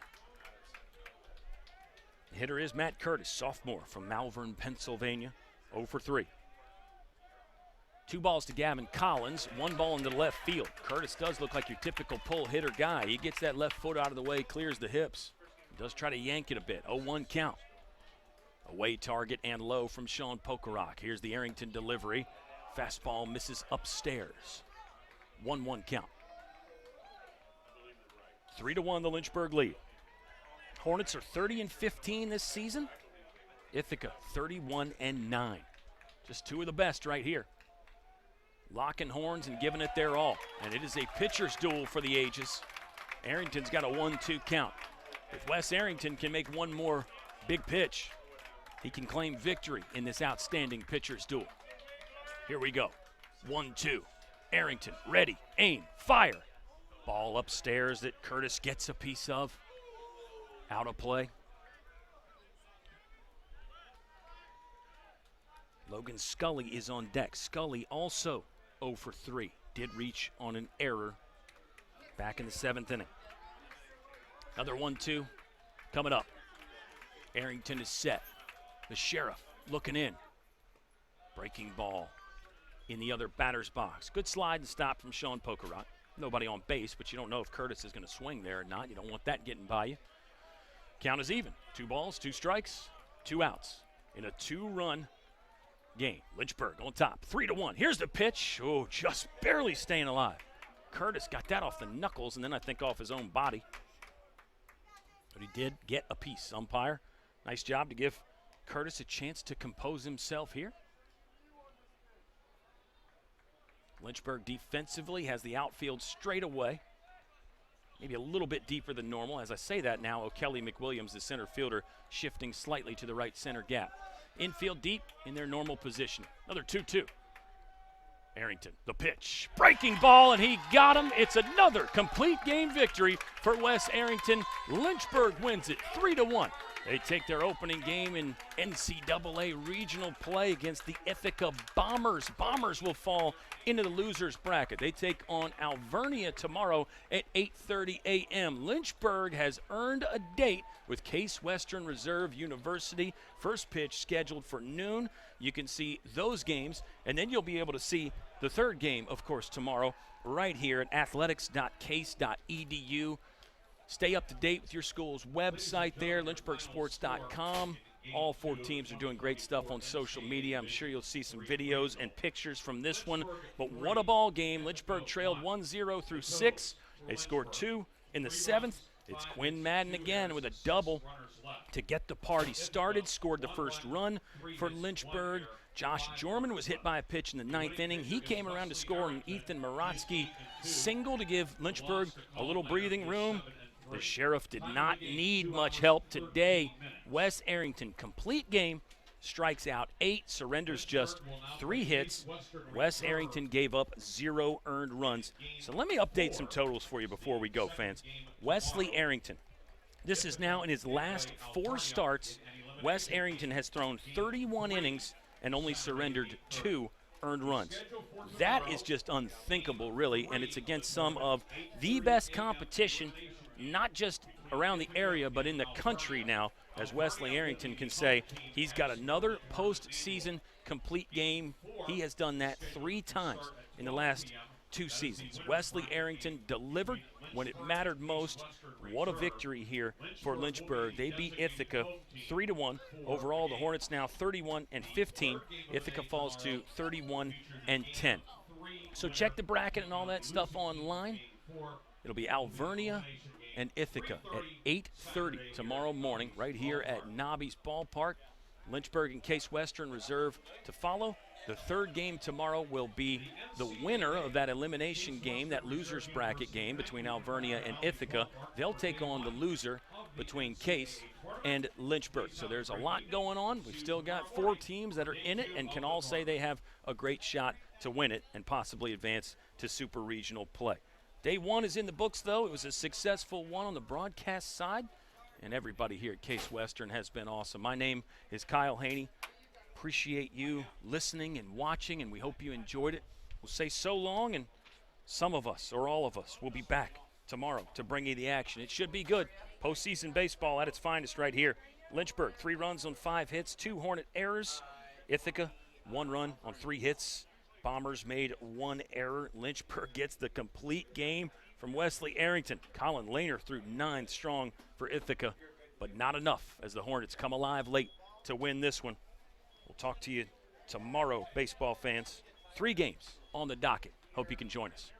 The hitter is Matt Curtis, sophomore from Malvern, Pennsylvania, 0 for 3. 2 balls to Gavin Collins, 1 ball into the left field. Curtis does look like your typical pull hitter guy. He gets that left foot out of the way, clears the hips. He does try to yank it a bit. 0-1 count. Away target and low from Sean Pokerock. Here's the Arrington delivery. Fastball misses upstairs. 1-1 count. 3-1 the Lynchburg lead. Hornets are 30-15 this season. Ithaca 31-9. Just 2 of the best right here. Locking horns and giving it their all. And it is a pitcher's duel for the ages. Arrington's got a 1-2 count. If Wes Arrington can make 1 more big pitch, he can claim victory in this outstanding pitcher's duel. Here we go. 1-2. Arrington, ready, aim, fire. Ball upstairs that Curtis gets a piece of. Out of play. Logan Scully is on deck. Scully also 0 for 3. Did reach on an error back in the 7th inning. Another 1-2 coming up. Arrington is set. The Sheriff looking in. Breaking ball in the other batter's box. Good slide and stop from Sean Pokerock. Nobody on base, but you don't know if Curtis is going to swing there or not. You don't want that getting by you. Count is even. 2 balls, 2 strikes, 2 outs in a 2-run game. Lynchburg on top, 3-1. Here's the pitch. Oh, just barely staying alive. Curtis got that off the knuckles and then I think off his own body. But he did get a piece. Umpire, nice job to give Curtis a chance to compose himself here. Lynchburg defensively has the outfield straight away. Maybe a little bit deeper than normal. As I say that now, O'Kelly McWilliams, the center fielder, shifting slightly to the right center gap. Infield deep in their normal position. Another 2-2. Arrington, the pitch. Breaking ball, and he got him. It's another complete game victory for Wes Arrington. Lynchburg wins it 3-1. They take their opening game in NCAA regional play against the Ithaca Bombers. Bombers will fall into the losers bracket. They take on Alvernia tomorrow at 8:30 a.m. Lynchburg has earned a date with Case Western Reserve University. First pitch scheduled for noon. You can see those games, and then you'll be able to see the third game, of course, tomorrow right here at athletics.case.edu. Stay up to date with your school's website there, lynchburgsports.com. All four teams are doing great stuff on social media. I'm sure you'll see some videos and pictures from this one. But what a ball game. Lynchburg trailed 1-0 through 6. They scored 2 in the 7th. It's Quinn Madden again with a double to get the party started. Scored the first run for Lynchburg. Josh Jorman was hit by a pitch in the 9th inning. He came around to score, and Ethan Maratsky single to give Lynchburg a little breathing room. The Sheriff did not need much help today. Wes Arrington, complete game, strikes out 8, surrenders just 3 hits. Wes Arrington gave up 0 earned runs. So let me update some totals for you before we go, fans. Wesley Arrington, this is now in his last 4 starts. Wes Arrington has thrown 31 innings and only surrendered 2 earned runs. That is just unthinkable, really, and it's against some of the best competition, not just around the area, but in the country now, as Wesley Arrington can say he's got another postseason complete game. He has done that 3 times in the last 2 seasons. Wesley Arrington delivered when it mattered most. What a victory here for Lynchburg. They beat Ithaca 3-1. Overall, the Hornets now 31-15. Ithaca falls to 31-10. So check the bracket and all that stuff online. It'll be Alvernia and Ithaca at 8:30 tomorrow morning right here at Nobby's Ballpark. Lynchburg and Case Western Reserve to follow. The third game tomorrow will be the winner of that elimination game, that loser's bracket game between Alvernia and Ithaca. They'll take on the loser between Case and Lynchburg. So there's a lot going on. We've still got 4 teams that are in it and can all say they have a great shot to win it and possibly advance to super regional play. Day 1 is in the books, though. It was a successful one on the broadcast side, and everybody here at Case Western has been awesome. My name is Kyle Haney. Appreciate you listening and watching, and we hope you enjoyed it. We'll say so long, and some of us, or all of us, will be back tomorrow to bring you the action. It should be good. Postseason baseball at its finest right here. Lynchburg, 3 runs on 5 hits, 2 Hornet errors. Ithaca, 1 run on 3 hits. Bombers made 1 error. Lynchburg gets the complete game from Wesley Arrington. Colin Lehner threw 9 strong for Ithaca, but not enough as the Hornets come alive late to win this one. We'll talk to you tomorrow, baseball fans. 3 games on the docket. Hope you can join us.